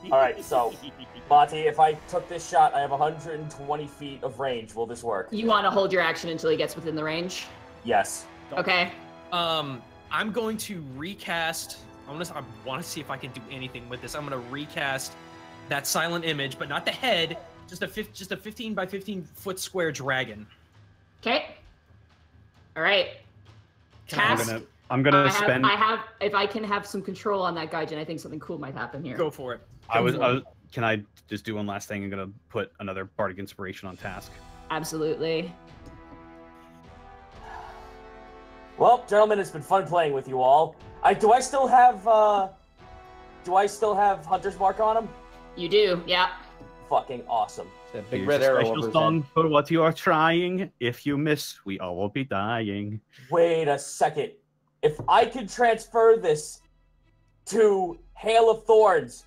Alright, so, Monty, if I took this shot, I have 120 feet of range. Will this work? You want to hold your action until he gets within the range? Yes. Okay. I'm going to recast... I want to see if I can do anything with this. I'm going to recast that silent image, but not the head, just a 15 by 15 foot square dragon. Okay. All right. Task. I'm gonna spend. If I can have some control on that Gaijin, I think something cool might happen here. Go for it. Can I just do one last thing? I'm gonna put another bardic inspiration on Task. Absolutely. Well, gentlemen, it's been fun playing with you all. Do I still have Hunter's Mark on him? You do, yeah. Fucking awesome. That big red arrow over his song head. for what you are trying. If you miss, we all will be dying. Wait a second. If I could transfer this to Hail of Thorns.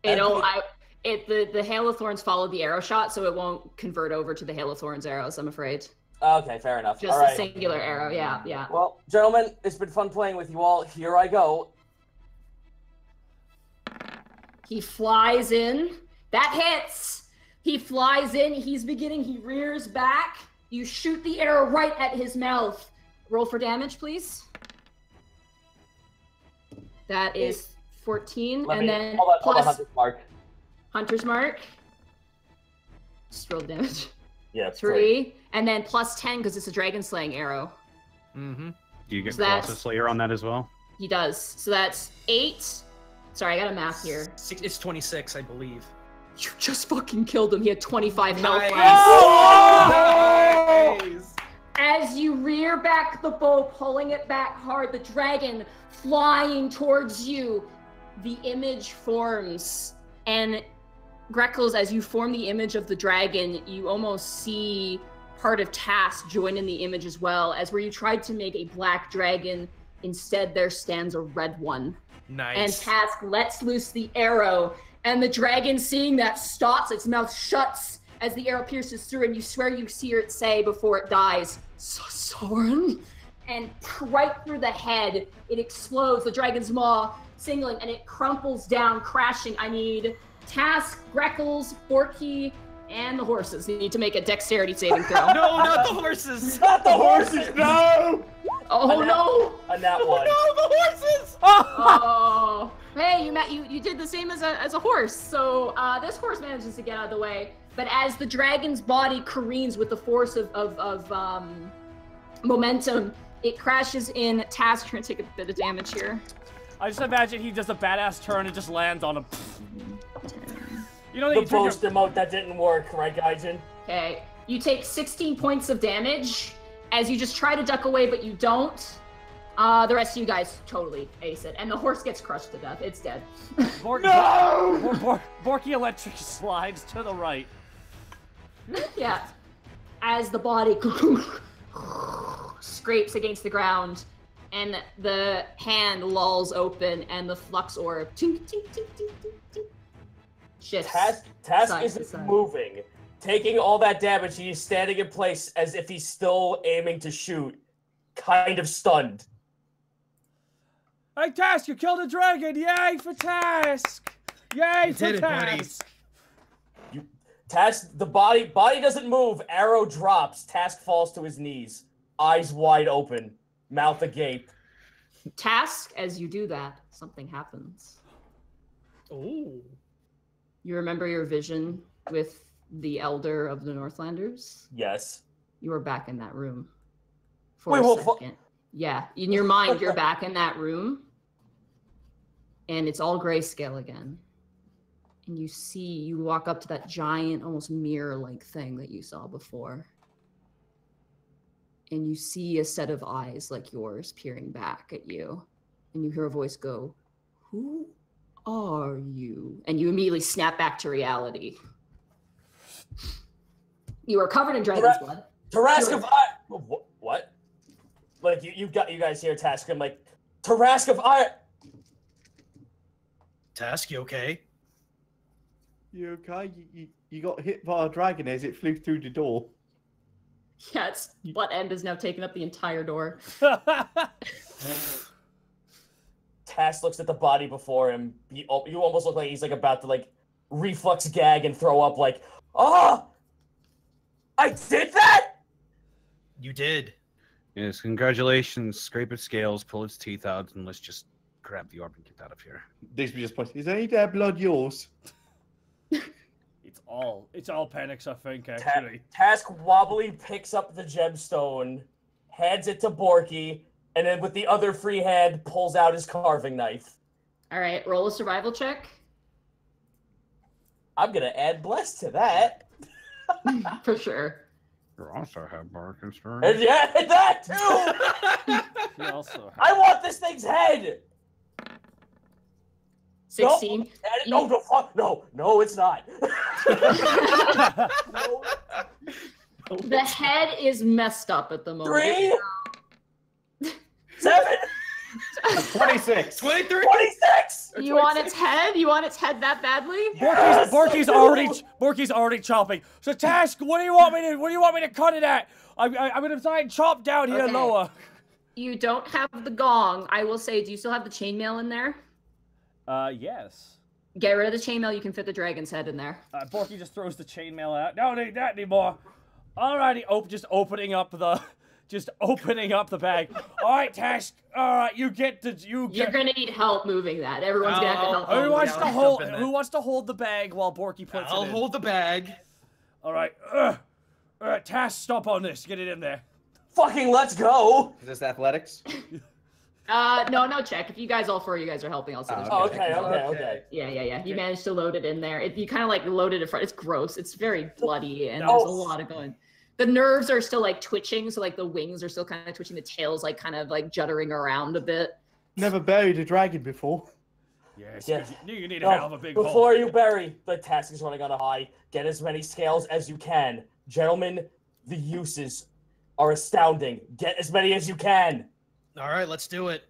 The Hail of Thorns followed the arrow shot, so it won't convert over to the Hail of Thorns arrows, I'm afraid. Okay, fair enough. Just all right. a singular arrow, yeah. Well, gentlemen, it's been fun playing with you all. Here I go. He flies in. That hits. He flies in. He rears back. You shoot the arrow right at his mouth. Roll for damage, please. That is 14, then hold on, plus Hunter's Mark. Hunter's Mark. Just roll damage. Yeah, 3, and then plus 10 because it's a dragon slaying arrow. Mm-hmm. Do you get So Colossus Slayer on that as well? He does. So that's 8. Sorry, I got a math here. It's 26, I believe. You just fucking killed him. He had 25 health. Nice. As you rear back the bow, pulling it back hard, the dragon flying towards you, the image forms. And Greckles, as you form the image of the dragon, you almost see part of Task join in the image as well, as where you tried to make a black dragon, instead there stands a red one. Nice. And Task lets loose the arrow, and the dragon, seeing that, stops, its mouth shuts as the arrow pierces through, and you swear you see it say before it dies, Soren, and right through the head, it explodes, the dragon's maw singling, and it crumples down, crashing. I need Task, Greckles, Borky, and the horses. You need to make a dexterity saving throw. No, not the horses! Not the horses, no! Oh, no! On that one. No, the horses! Oh, hey, you did the same as a horse. So this horse manages to get out of the way, but as the dragon's body careens with the force of momentum, it crashes in Task. You're gonna take a bit of damage here. I just imagine he does a badass turn and just lands on him. You know the you trigger- boast emote that didn't work, right, Gaijin? Okay. You take 16 points of damage as you just try to duck away, but you don't. The rest of you guys totally ace it, and the horse gets crushed to death. It's dead. Borky Electric slides to the right. Yeah. As the body scrapes against the ground, and the hand lolls open, and the flux orb tink, tink, tink, tink, tink, tink, shifts. Task side to isn't side. moving. Taking all that damage, he's standing in place as if he's still aiming to shoot, kind of stunned. Hey, Task, you killed a dragon! Yay for Task! Yay for did it, buddy. Task! Task, the body doesn't move. Arrow drops. Task falls to his knees, eyes wide open, mouth agape. Task, as you do that, something happens. Oh. You remember your vision with the Elder of the Northlanders? Yes. You are back in that room. For Wait, a well, second. Yeah, in your mind, you're back in that room. And it's all grayscale again. And you walk up to that giant, almost mirror-like thing that you saw before. And you see a set of eyes like yours peering back at you. And you hear a voice go, "Who are you?" And you immediately snap back to reality. You are covered in dragon's blood. Tarask of Iron. What? Like you guys hear Task? I'm like, Tarask of Iron. Task, you okay? You okay? You got hit by a dragon as it flew through the door. Yeah, its butt end is now taking up the entire door. Task looks at the body before him. You almost look like he's like about to like reflex gag and throw up. Like, oh, I did that. You did. Yes, congratulations. Scrape its scales, pull its teeth out, and let's just grab the orb and get out of here. Digby just points. Is any of that blood yours? It's all Panics, I think, actually. Task wobbly picks up the gemstone, hands it to Borky, and then with the other free hand pulls out his carving knife. All right, roll a survival check. I'm gonna add bless to that. For sure. You also have Barkin And yeah, that too. You also have... I want this thing's head. 16. No, it's not. The head is messed up at the moment. 3, 7, 26. 23? 26. You want its head? You want its head that badly? Yes! Borky's already chopping. So Task, what do you want me to cut it at? I'm gonna try and chop down here Okay. lower. You don't have the gong. I will say, do you still have the chainmail in there? Yes. Get rid of the chainmail. You can fit the dragon's head in there. Borky just throws the chainmail out. Don't need that anymore. Alrighty, just opening up the bag. All right, Task. All right, You're gonna need help moving that. Everyone's gonna have to help. Who wants to I'll hold? jump in Who that. wants to hold the bag while Borky puts I'll it in? hold the bag. All right. Task, stop on this. Get it in there. Fucking let's go. Is this athletics? No check. If you guys, all four of you guys are helping, I'll say there's no check. Okay. Yeah. You managed to load it in there. You kind of like loaded it in front. It's gross. It's very bloody, and No. there's a lot of going. The nerves are still like twitching, so like the wings are still kind of twitching. The tail's like kind of like juddering around a bit. Never buried a dragon before. Yes. Yeah. You need a hell of a big hole. Before you bury, the Task is running on a high. Get as many scales as you can. Gentlemen, the uses are astounding. Get as many as you can. All right, let's do it.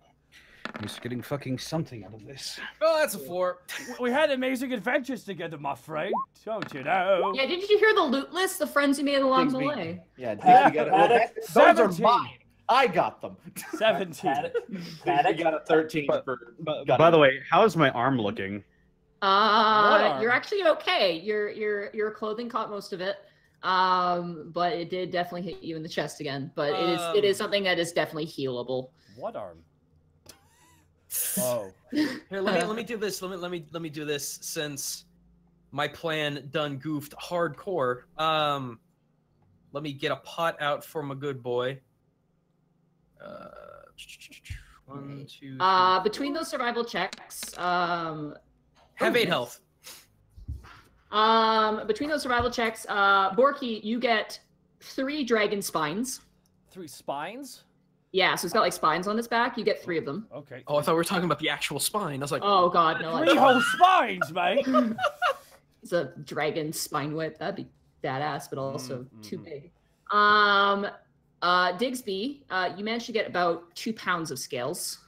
He's getting fucking something out of this. Oh, that's a 4. We had amazing adventures together, my friend. Don't you know? Yeah, didn't you hear the loot list? The friends you made along the Digby. way. Yeah, Pat- Digby got it. Paddock, Those are 17. mine. I got them. 17. Digby got a 13 for. By the way, how's my arm looking? arm? You're actually okay. Your clothing caught most of it. But it did definitely hit you in the chest again. But it is something that is definitely healable. What arm? Oh. Here, let me do this. Let me do this since my plan done goofed hardcore. Let me get a pot out for my good boy. 1, 2. 3, Between those survival checks, have 8 health. Between those survival checks, Borky, you get 3 dragon spines. 3 spines? Yeah, so it's got like spines on its back. You get 3 of them. Okay. Oh, I thought we were talking about the actual spine. I was like, Oh god, no. 3 whole spines, mate. It's a dragon spine whip. That'd be badass, but also too big. Digsby, you managed to get about 2 pounds of scales.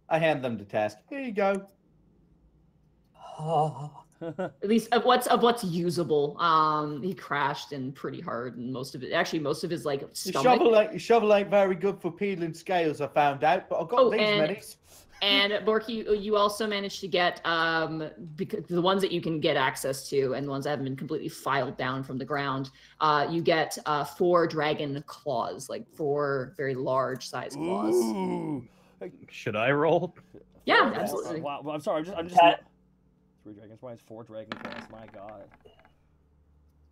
I hand them to Task. Here you go. At least of what's usable. He crashed in pretty hard, and most of his like Your stomach. shovel ain't very good for peeling scales, I found out, but I've got these many. And Borky, you also managed to get because the ones that you can get access to, and the ones that haven't been completely filed down from the ground. You get 4 dragon claws, like 4 very large size claws. Ooh. Should I roll? Yeah, absolutely. Wow. Well, I'm sorry. I'm just. 3 dragon spines, 4 dragon claws. My God.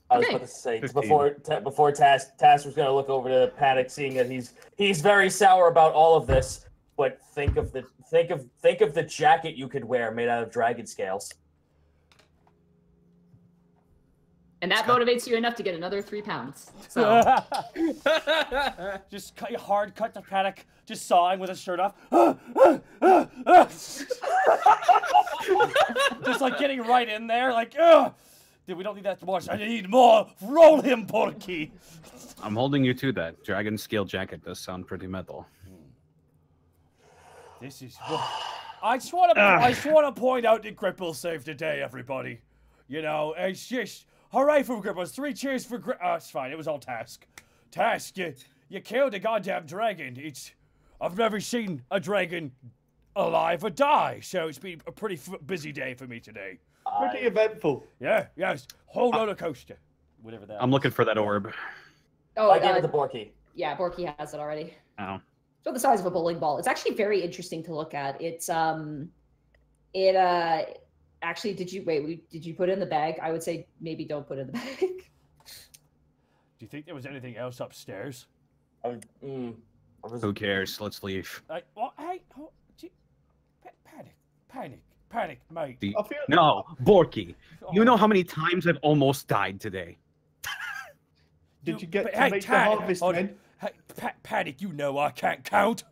I was about to say 'cause before Task was gonna look over to Panic, seeing that he's very sour about all of this. But think of the jacket you could wear made out of dragon scales. And that motivates you enough to get another 3 pounds. So Just hard cut to Panic, just sawing with his shirt off. Just like getting right in there, like, dude, we don't need that much. I need more. Roll him, Porky. I'm holding you to that. Dragon scale jacket does sound pretty metal. This is. I just want to point out that Gripple saved the day, everybody. You know, it's just hooray for Gripple. 3 cheers for Gripple. It's fine. It was all Task. Task, you killed a goddamn dragon. I've never seen a dragon alive or die, so it's been a pretty busy day for me today. Pretty eventful. Yeah, yes. Whole roller coaster. Whatever that. I'm looking for that orb. Oh, I gave it to Borky. Yeah, Borky has it already. Oh. It's about the size of a bowling ball. It's actually very interesting to look at. It's actually, did you put it in the bag? I would say maybe don't put it in the bag. Do you think there was anything else upstairs? Who cares? Let's leave. Panic, mate. No, Borky. You know how many times I've almost died today. Did you get to make the harvest, man? Hey, Panic, you know I can't count.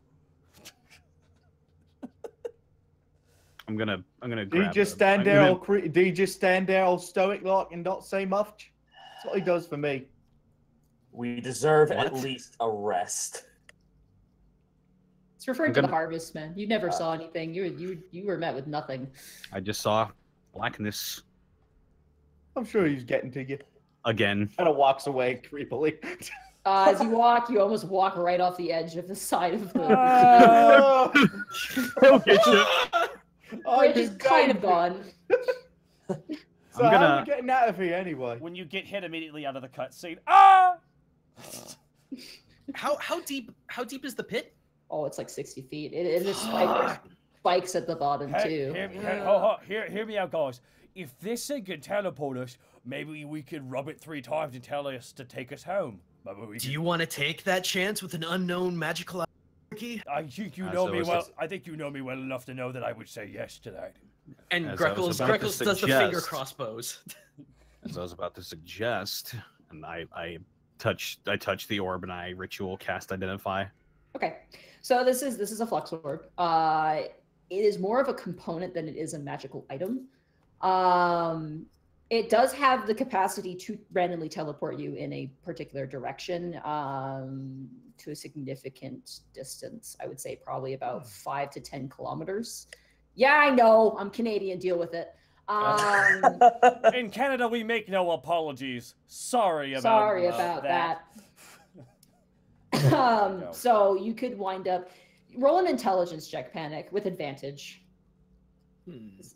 I'm gonna grab. Do you just stand there all stoic like and not say much? That's what he does for me. We deserve at least a rest. It's referring to the harvest, man. You never saw anything. You were met with nothing. I just saw blackness. I'm sure he's getting to you. Again. Kind of walks away creepily. As you walk, you almost walk right off the edge of the side of the. He'll get you. Bridge is kind of gone. So how are we getting out of here anyway? When you get hit immediately out of the cutscene. Ah! How deep is the pit? Oh, it's like 60 feet. It is spikes at the bottom too. Hear me out, guys. If this thing can teleport us, maybe we could rub it 3 times and tell us to take us home. Do you want to take that chance with an unknown magical key? I think you know me well. I think you know me well enough to know that I would say yes to that. And Greckles does the finger crossbows. As I was about to suggest, and I touch the orb and I ritual cast identify. Okay, so this is a flux orb. It is more of a component than it is a magical item. It does have the capacity to randomly teleport you in a particular direction to a significant distance. I would say probably about 5 to 10 kilometers. Yeah, I know. I'm Canadian. Deal with it. In Canada, we make no apologies. Sorry about that. So you could wind up roll an intelligence check, Panic, with advantage.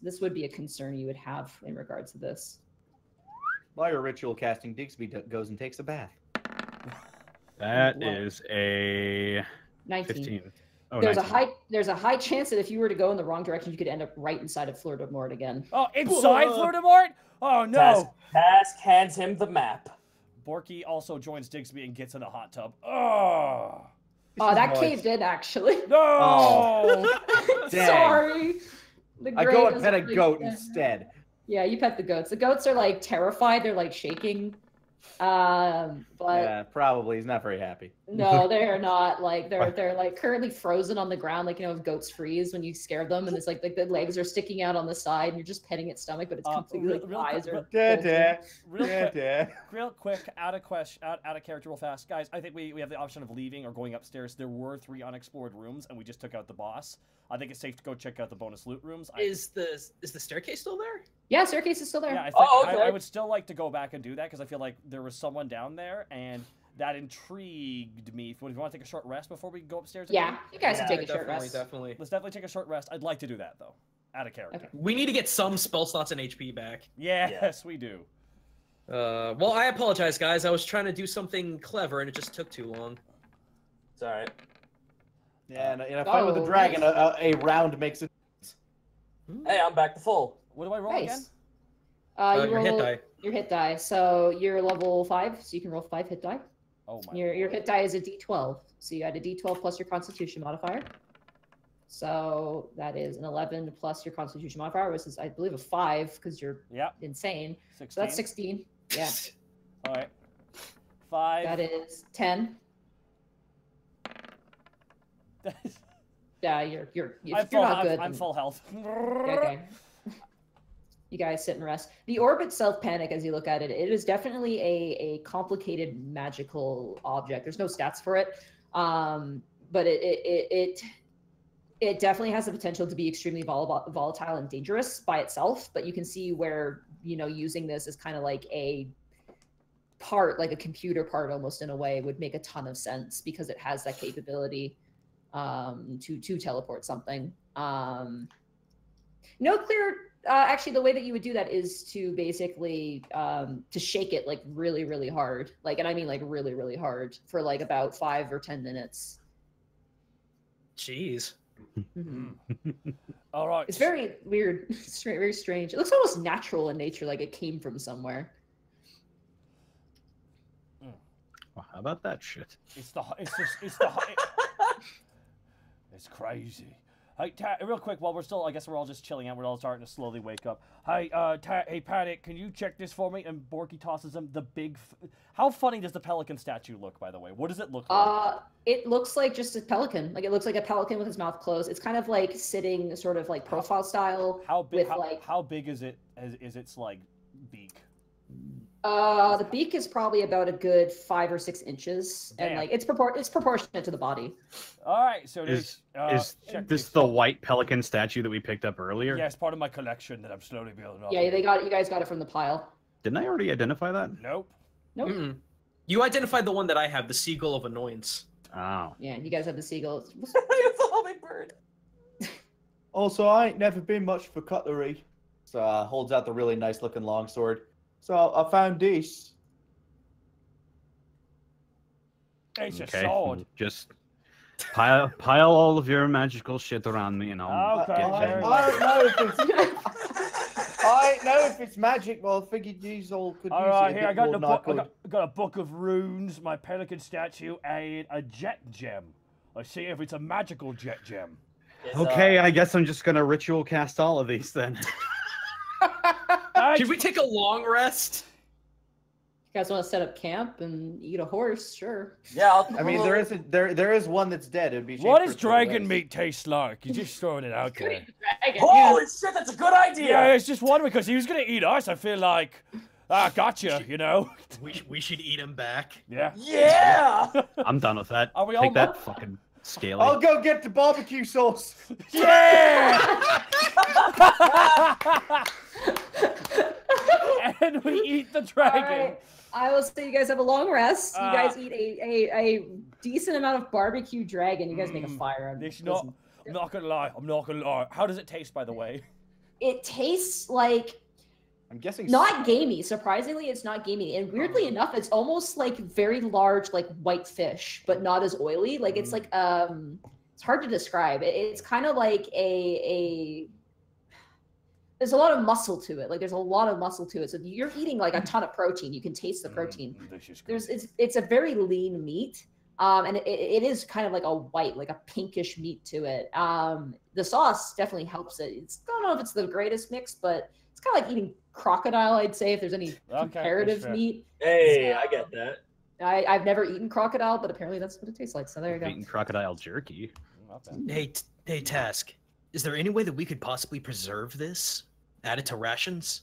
This would be a concern you would have in regards to this. While you're ritual casting, Digsby goes and takes a bath. That is a 19. 15. Oh, there's 19. There's a high chance that if you were to go in the wrong direction, you could end up right inside of Fleur de Mort again. Oh, inside Fleur de Mort? Oh no! Task hands him the map. Borky also joins Digsby and gets in a hot tub. Oh. Oh, that caved in actually. No! Oh. Sorry. I go and pet a goat instead. Yeah, you pet the goats. The goats are like terrified. They're like shaking. But Yeah, probably. He's not very happy. no, they're not. Like they're like currently frozen on the ground. Like, you know, if goats freeze when you scare them, and it's like the legs are sticking out on the side, and you're just petting its stomach, but it's completely like eyes are. Real quick, out of character, real fast, guys. I think we have the option of leaving or going upstairs. There were 3 unexplored rooms, and we just took out the boss. I think it's safe to go check out the bonus loot rooms. Is the staircase still there? Yeah, staircase is still there. Yeah, I, think I would still like to go back and do that because I feel like there was someone down there, and that intrigued me. If you want to take a short rest before we go upstairs? Yeah, you guys can take a short rest. Definitely. Let's definitely take a short rest. I'd like to do that though, out of character. Okay. We need to get some spell slots and HP back. Yes, we do. Well, I apologize, guys. I was trying to do something clever, and it just took too long. It's all right. Yeah, and in a fight with a dragon, a round makes it. Hey, I'm back to full. What do I roll again? You your roll hit die. your hit die. So you're level 5, so you can roll 5 hit die. Oh my. Your hit die is a D12, so you add a D12 plus your Constitution modifier. So that is an 11 plus your Constitution modifier, which is, I believe, a 5 because you're insane. 16. So that's 16. Yeah. All right. 5. That is 10. Yeah, you're not good. I'm full health. Okay. You guys sit and rest. The orb itself, Panic, as you look at it, it is definitely a complicated magical object. There's no stats for it, but it definitely has the potential to be extremely volatile and dangerous by itself. But you can see where, you know, using this as kind of like a part, like a computer part almost in a way, would make a ton of sense because it has that capability to teleport something. No clear. Actually, the way that you would do that is to basically to shake it like really, really hard. Like, and I mean like really, really hard for like about 5 or 10 minutes. Jeez. All right. It's very weird. It's very strange. It looks almost natural in nature, like it came from somewhere. Well, how about that shit? It's crazy. Hey, real quick, while we're still, I guess we're all just chilling out. We're all starting to slowly wake up. Hey, hey, Panic, can you check this for me? And Borky tosses him the big. How funny does the Pelican statue look, by the way? What does it look like? It looks like just a pelican. Like, it looks like a pelican with his mouth closed. It's kind of like sitting, sort of like profile style. How big? With how big is it? Is its like beak? The beak is probably about a good 5 or 6 inches, and like it's proportionate to the body. All right, so is this the white pelican statue that we picked up earlier? Yeah, it's part of my collection that I'm slowly building up. Yeah, you guys got it from the pile. Didn't I already identify that? Nope. Nope. Mm-mm. You identified the one that I have, the seagull of annoyance. Oh. Yeah, you guys have the seagull. It's a hummingbird. Also, I ain't never been much for cutlery. So holds out the really nice looking longsword. So I found this. It's a sword. Just pile all of your magical shit around me, and I'll Okay, get very it. I don't know if it's. I don't know if it's magic, but I figured these all could use All right, it a here I bit got more the than I book. I got a book of runes, my Pelican statue, and a jet gem. Let's see if it's a magical jet gem. Okay, I guess I'm just gonna ritual cast all of these then. Should we take a long rest? You guys want to set up camp and eat a horse? Sure. Yeah, I mean, there is one that's dead. It'd be. What does dragon meat taste like? You're just throwing it out there. Holy shit, that's a good idea. Yeah, it's just one because he was gonna eat us. I feel like, gotcha. You know. We should eat him back. Yeah. Yeah. I'm done with that. Are we all Take that fucking scaly. I'll go get the barbecue sauce. Yeah. And we eat the dragon. All right. I will say you guys have a long rest. You guys eat a decent amount of barbecue dragon. You guys make a fire. I'm not gonna lie. How does it taste, by the way? It tastes like I'm guessing not gamey. Surprisingly, it's not gamey. And weirdly enough, it's almost like very large, like white fish, but not as oily. Like it's like it's hard to describe. It's kind of like there's a lot of muscle to it. Like there's a lot of muscle to it. So you're eating like a ton of protein. You can taste the protein. It's a very lean meat. And it is kind of like a white, like a pinkish meat to it. The sauce definitely helps it. I don't know if it's the greatest mix, but it's kind of like eating crocodile, I'd say, if there's any comparative meat. Hey, I get that. I've never eaten crocodile, but apparently that's what it tastes like. So there you go. Eating crocodile jerky. Hey, Task. Is there any way that we could possibly preserve this? Add it to rations?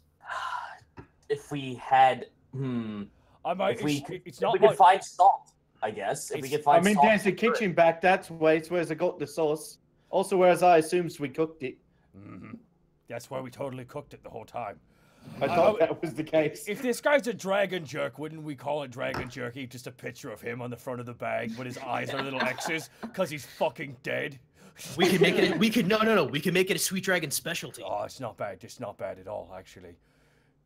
If we had, If we could find salt, I guess. If we could find salt. There's a kitchen back that way. It's where I got the sauce. Also, whereas I assumed we cooked it. That's why we totally cooked it the whole time. I thought that was the case. If this guy's a dragon jerk, wouldn't we call it dragon jerky? Just a picture of him on the front of the bag, but his eyes are little X's because he's fucking dead. We can make it. We can make it a Sweet Dragon specialty. Oh, it's not bad. It's not bad at all, actually.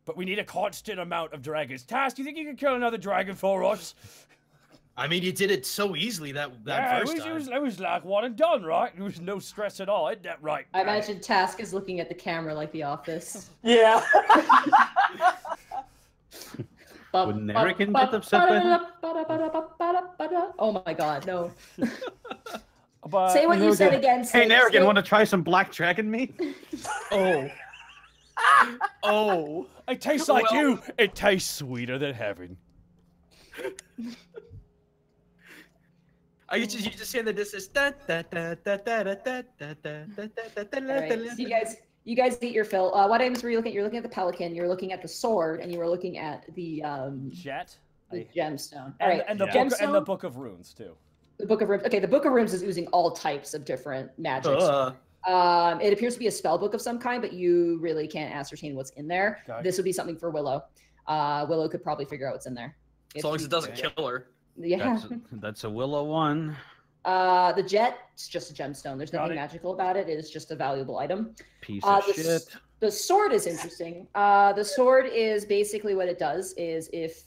But we need a constant amount of dragons. Task, do you think you can kill another dragon for us? I mean, you did it so easily that first time. It was like one and done, right? There was no stress at all. Isn't that right? I imagine Task is looking at the camera like The Office. Yeah. Would an American get upset by that? Oh my god, no. But Say what you said again. Hey, Narragan, want to try some black dragon meat? Oh. It tastes like you. It tastes sweeter than heaven. You just hear the distance. Right. So you guys eat your fill. What items were you looking at? You're looking at the pelican. You're looking at the sword, and you were looking at the jet, the gemstone. All right, and the book of runes too. The book of runes. Okay, the book of runes is oozing all types of different magics. It appears to be a spell book of some kind, but you really can't ascertain what's in there. Okay. This would be something for Willow. Willow could probably figure out what's in there. As long as it doesn't kill her. Yeah. That's a Willow one. The jet, it's just a gemstone. There's nothing magical about it. It is just a valuable item. Piece of shit. The sword is interesting. The sword is basically what it does is if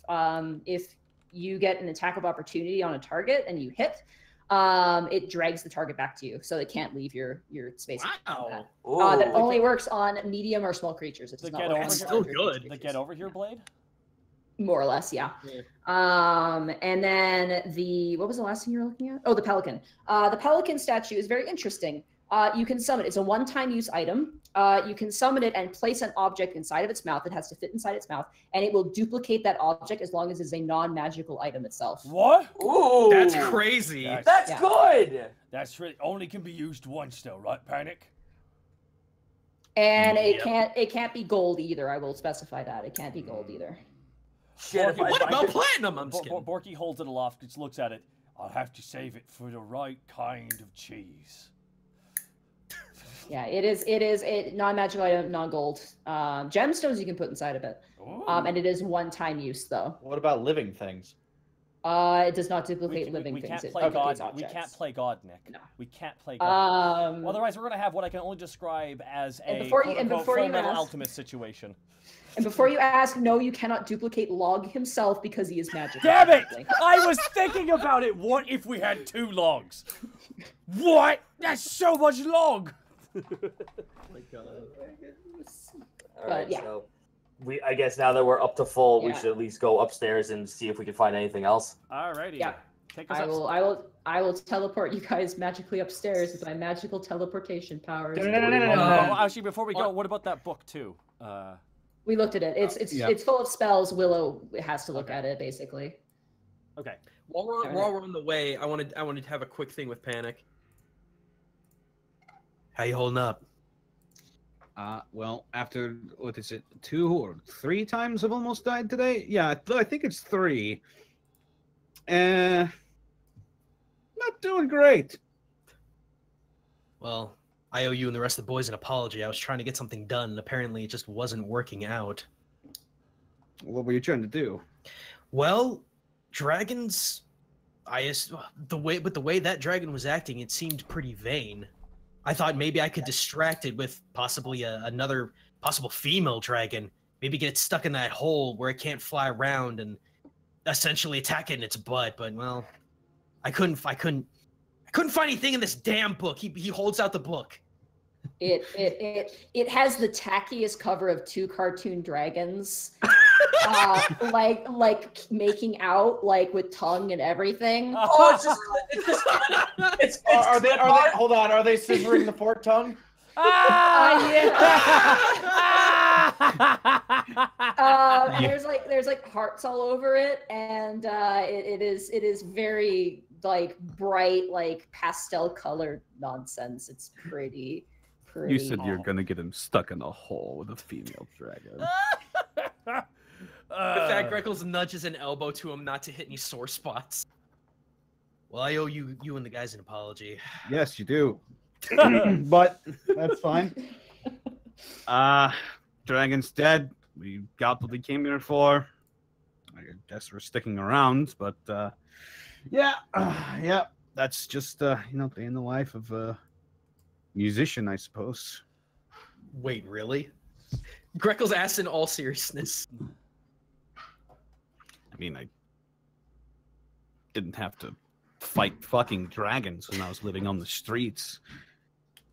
you get an attack of opportunity on a target and you hit, it drags the target back to you, so it can't leave your space. Wow. That only works on medium or small creatures. It does not work on still good. The get over here blade? More or less, yeah. And then what was the last thing you were looking at? Oh, the pelican. The pelican statue is very interesting. You can summon it. It's a one-time use item. You can summon it and place an object inside of its mouth. It has to fit inside its mouth, and it will duplicate that object as long as it's a non-magical item itself. What? Ooh, that's crazy. That's good. That's really only can be used once, though, right, Panic? And it can't be gold either. I will specify that it can't be gold either. Shit, what about platinum? I'm just Borky holds it aloft, just looks at it. I'll have to save it for the right kind of cheese. Yeah, it is a non-magical item, non-gold. Gemstones you can put inside of it. And it is one-time use, though. What about living things? It does not duplicate living things. Can't play God. We can't play God, Nick. No. We can't play God. Otherwise, we're going to have what I can only describe as a Fullmetal Alchemist situation. And before you ask, no, you cannot duplicate Log himself because he is magical. Damn it! I was thinking about it. What if we had 2 logs? What? That's so much log! Oh my god. All right, so I guess now that we're up to full, we should at least go upstairs and see if we can find anything else. Alrighty. Yeah. I will teleport you guys magically upstairs with my magical teleportation powers. Actually, before we go, what about that book too? We looked at it. It's full of spells. Willow has to look at it basically. Okay. While we're on the way, I wanted to have a quick thing with Panic. How you holding up? Well, after, what is it, 2 or 3 times I've almost died today? Yeah, I think it's 3. Not doing great. Well, I owe you and the rest of the boys an apology. I was trying to get something done, and apparently it just wasn't working out. What were you trying to do? Well, dragons... the way that dragon was acting, it seemed pretty vain. I thought maybe I could distract it with possibly another possible female dragon. Maybe get it stuck in that hole where it can't fly around and essentially attack it in its butt. But well, I couldn't find anything in this damn book. He holds out the book. It has the tackiest cover of 2 cartoon dragons. like making out like with tongue and everything. Oh, it's Are they? Hold on. Are they scissoring the fork tongue? There's like hearts all over it, and it is very like bright, like pastel colored nonsense. It's pretty. You said you're gonna get him stuck in a hole with a female dragon. With that, Greckles nudges an elbow to him not to hit any sore spots. Well, I owe you and the guys an apology. Yes, you do. But that's fine. Dragon's dead. We got what we came here for. I guess we're sticking around, but yeah, that's just day in the life of a musician, I suppose. Wait, really? Greckles asked in all seriousness. I mean, I didn't have to fight fucking dragons when I was living on the streets.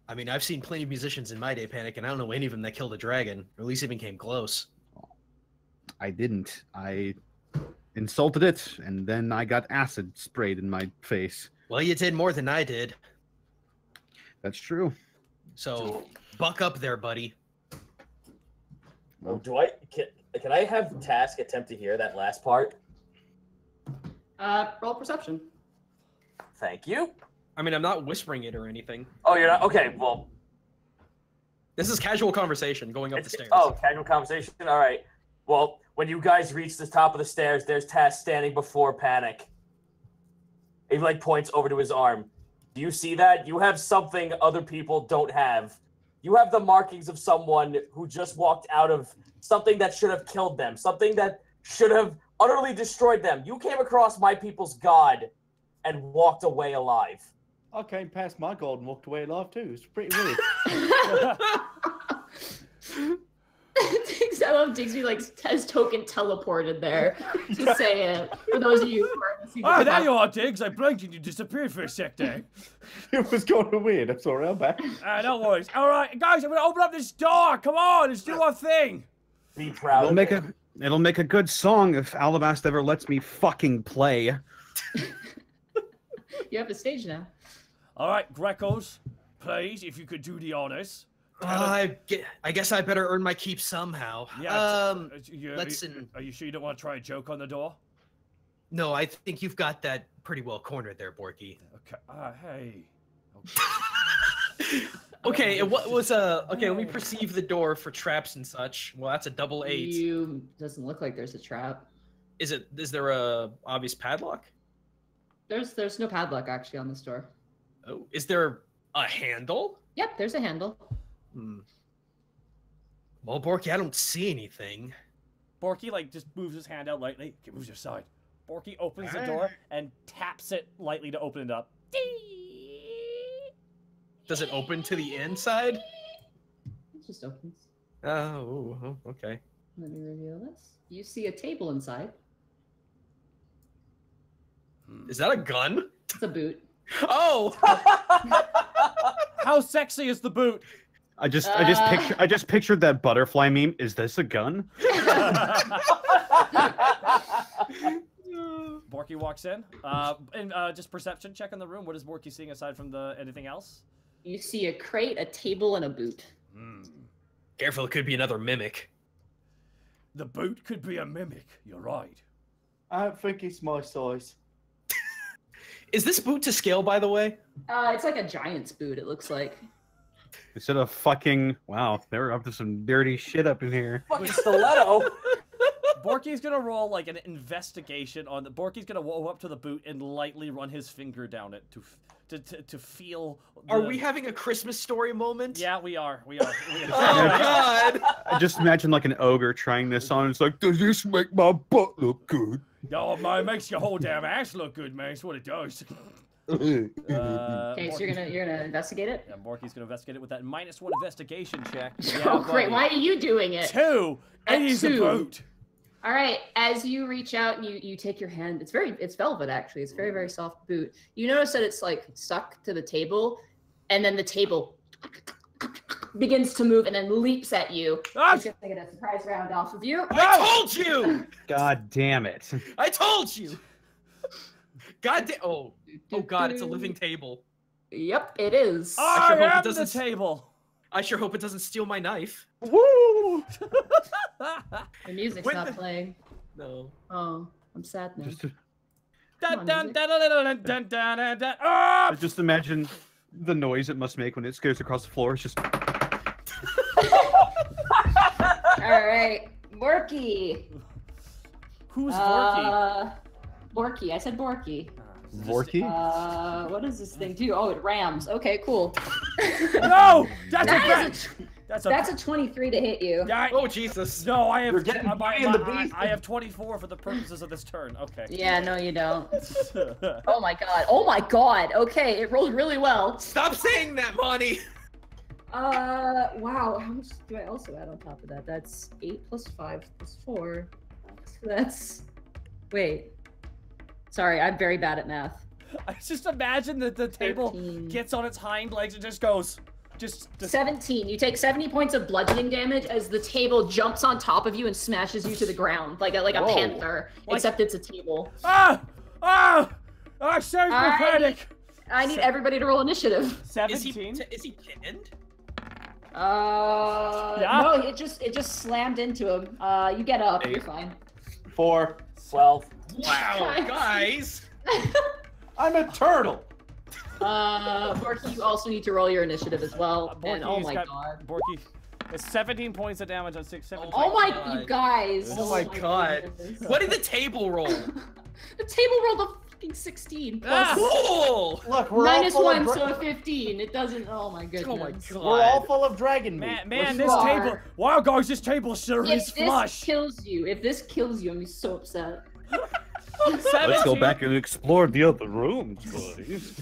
I mean, I've seen plenty of musicians in my day, Panic, and I don't know any of them that killed a dragon, or at least even came close. I didn't. I insulted it, and then I got acid sprayed in my face. Well, you did more than I did. That's true. So, buck up there, buddy. Well, can I have Task attempt to hear that last part? Roll perception. Thank you. I mean, I'm not whispering it or anything. Oh, you're not? Okay, well. This is casual conversation going up the stairs. Oh, casual conversation? All right. Well, when you guys reach the top of the stairs, there's Task standing before Panic. He, points over to his arm. Do you see that? You have something other people don't have. You have the markings of someone who just walked out of something that should have killed them, something that should have utterly destroyed them. You came across my people's god and walked away alive. I came past my god and walked away alive too. It's pretty weird. I love Diggsby has token teleported there. Just saying, for those of you who aren't seeing. Oh, there you are, Diggs. I blinked and you disappeared for a sec there. It was kind of weird. I'm sorry, I'm back. No worries. All right, guys, I'm gonna open up this door. Come on, let's do our thing. Be proud. It'll make a good song if Alabast ever lets me fucking play. You have the stage now. All right, Greckles, please, if you could do the honors. I guess I better earn my keep somehow. Yeah. Let's. Are you sure you don't want to try a joke on the door? No, I think you've got that pretty well cornered there, Borky. Okay. Hey. Okay. Okay. What was Okay, let me perceive the door for traps and such. Well, that's a double 8. Doesn't look like there's a trap. Is there a obvious padlock? There's no padlock actually on this door. Oh, is there a handle? Yep, there's a handle. Well, Borky, I don't see anything. Borky just moves his hand out lightly. Okay, moves your side. Borky opens the door and taps it lightly to open it up. Does it open to the inside? It just opens. Oh, okay. Let me reveal this. You see a table inside. Is that a gun? It's a boot. Oh! How sexy is the boot? I just pictured that butterfly meme. Is this a gun? Borky walks in. And just perception check in the room. What is Borky seeing aside from anything else? You see a crate, a table, and a boot. Careful, it could be another mimic. The boot could be a mimic. You're right. I don't think it's my size. Is this boot to scale, by the way? It's like a giant's boot, it looks like. Instead of fucking... Wow, they're up to some dirty shit up in here. Fucking stiletto. Borky's gonna roll an investigation on the... Borky's gonna go up to the boot and lightly run his finger down it to feel... Are we having a Christmas story moment? Yeah, we are. Oh, God! I just imagine an ogre trying this on. It's like, does this make my butt look good? No, man, it makes your whole damn ass look good, man. That's what it does. Okay, so you're gonna investigate it? Yeah, Borky's gonna investigate it with that -1 investigation check. Oh, great! Why are you doing it? 2. It is a boot. All right. As you reach out and you take your hand, it's velvet actually. It's very soft boot. You notice that it's stuck to the table, and then the table begins to move and then leaps at you. Ah! He's gonna get a surprise round off of you. I told you! God damn it. I told you! God damn. Oh God, it's a living table. Yep, it is. I sure hope it am the doesn't- table. I sure hope it doesn't steal my knife. Woo! The music's When not the- playing. No. Oh, I'm sad now. Just, Dun, dun, dun, dun, dun, dun, dun, dun, dun. Ah! just imagine the noise it must make when it goes across the floor. It's just. All right, Borky. Who's Vorky? Borky. I said Borky. Vorky? What does this thing do? Oh, it rams. Okay, cool. No! That's That's a 23 to hit you. Oh Jesus. No, I have. You're getting Beauty and the Beast. I have 24 for the purposes of this turn. Okay. Yeah, no, you don't. Oh my god. Oh my god. Okay, it rolled really well. Stop saying that, Monty. Wow. How much do I also add on top of that? That's 8 plus 5 plus 4. So that's. Wait. Sorry, I'm very bad at math. I just imagine that the table 13. gets on its hind legs and just goes. Just 17. You take 70 points of bludgeoning damage as the table jumps on top of you and smashes you to the ground like a Whoa. panther, except it's a table. Save me, I- panic. I need everybody to roll initiative. Is he 17. pinned? Yeah. No, it just slammed into him. You get up. You're fine. 4. 12. Wow, guys. I'm a turtle. Borky, you also need to roll your initiative as well. And oh my god. Borky. It's 17 points of damage on 6. 17. Oh my, God. you guys. Oh my God. goodness. What did the table roll? The table rolled a fucking 16 plus Ah! Cool. Look, we're minus all full 1, of so a 15. It doesn't. Oh my goodness. Oh my God. We're all full of dragon meat. Man, We're this full. table. Wow, guys, this table sure If is this flush. kills you, I'm gonna be so upset. Let's go 17. back and explore the other rooms, buddies.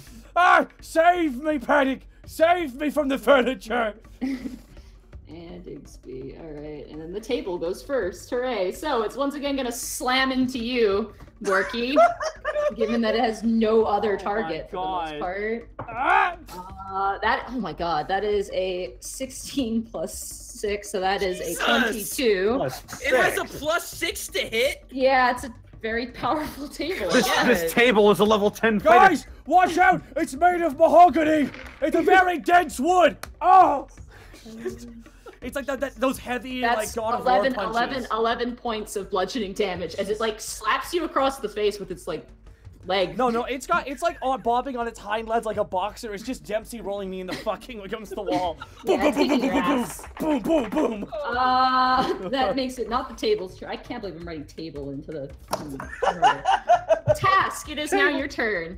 Save me, panic. Save me from the furniture. And Digsby. Alright, and then the table goes first. Hooray. So it's once again gonna slam into you, Borky. Given that it has no other target for the most God. part. Ah! Oh my god, that is a 16 plus 6, so that is a Jesus! 22. Plus It has a six. +6 to hit. Yeah, it's a very powerful table. This table is a level 10 fighter. Guys, watch out! It's made of mahogany. It's a very dense wood. Oh! It's like those heavy, That's like God of War 11 points of bludgeoning damage as it like slaps you across the face with its like leg. No, it's like bobbing on its hind legs like a boxer. It's just Dempsey rolling me in the fucking against the wall. Boom, Yeah, boom, boom, taking boom, your boom, boom, ass. boom, boom, boom. That makes it not the table's turn. I can't believe I'm writing table into the task. It is now your turn.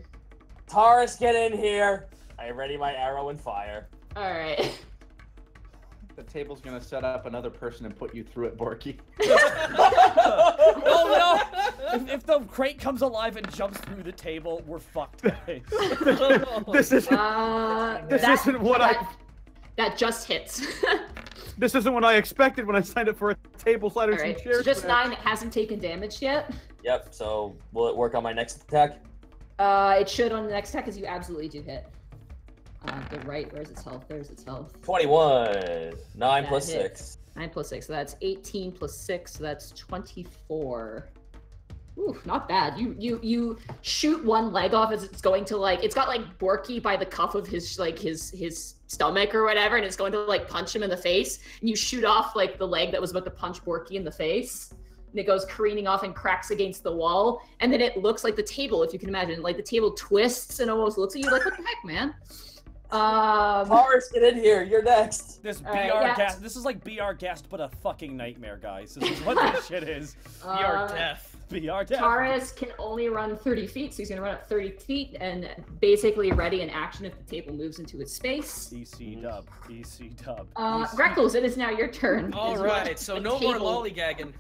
Taurus, get in here. I ready my arrow and fire. All right. The table's gonna set up another person and put you through it, Borky. Oh no! If the crate comes alive and jumps through the table, we're fucked, guys. This isn't. This isn't what That just hits. This isn't what I expected when I signed up for a table, All sliders, right. and chairs. So just match. 9. It hasn't taken damage yet. Yep, so will it work on my next attack? It should on the next attack, because you absolutely do hit. The right. Where's its health? There's its health. 21. 9 That plus hits. 6. 9 plus 6, so that's 18 plus 6, so that's 24. Ooh, not bad. You shoot one leg off as it's going to like, it's got like Borky by the cuff of his like his stomach or whatever, and it's going to like punch him in the face. And you shoot off like the leg that was about to punch Borky in the face, and it goes careening off and cracks against the wall. And then it looks like the table, if you can imagine, like the table twists and almost looks at you like, what the heck, man? Taurus, get in here. You're next. This BR yeah. guest. This is like BR guest, but a fucking nightmare, guys. This is what this shit is. We are deaf. BR death. Taurus can only run 30 feet, so he's gonna run up 30 feet and basically ready in action if the table moves into its space. EC dub. EC dub. Greckles, it is now your turn. All As you right, watch so the no more table- lollygagging.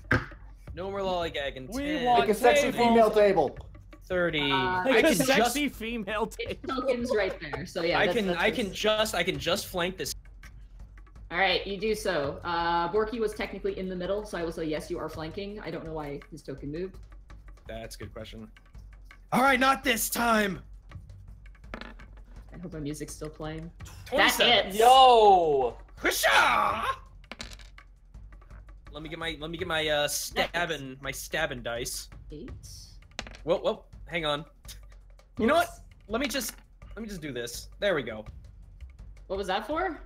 No more lollygagging. We 10, want Make a sexy tables. female table. 30. Uh, Like I a can sexy just female table. Tokens right there. So yeah, I that's can just flank this. All right, you do so. Borky was technically in the middle, so I will say yes, you are flanking. I don't know why his token moved. That's a good question. All right, not this time. What the I hope my music's still playing. 27. That hits. Yo! Husha! Let me get my stabbing dice. 8. Whoa, hang on. You know what? Let me just do this. There we go. What was that for?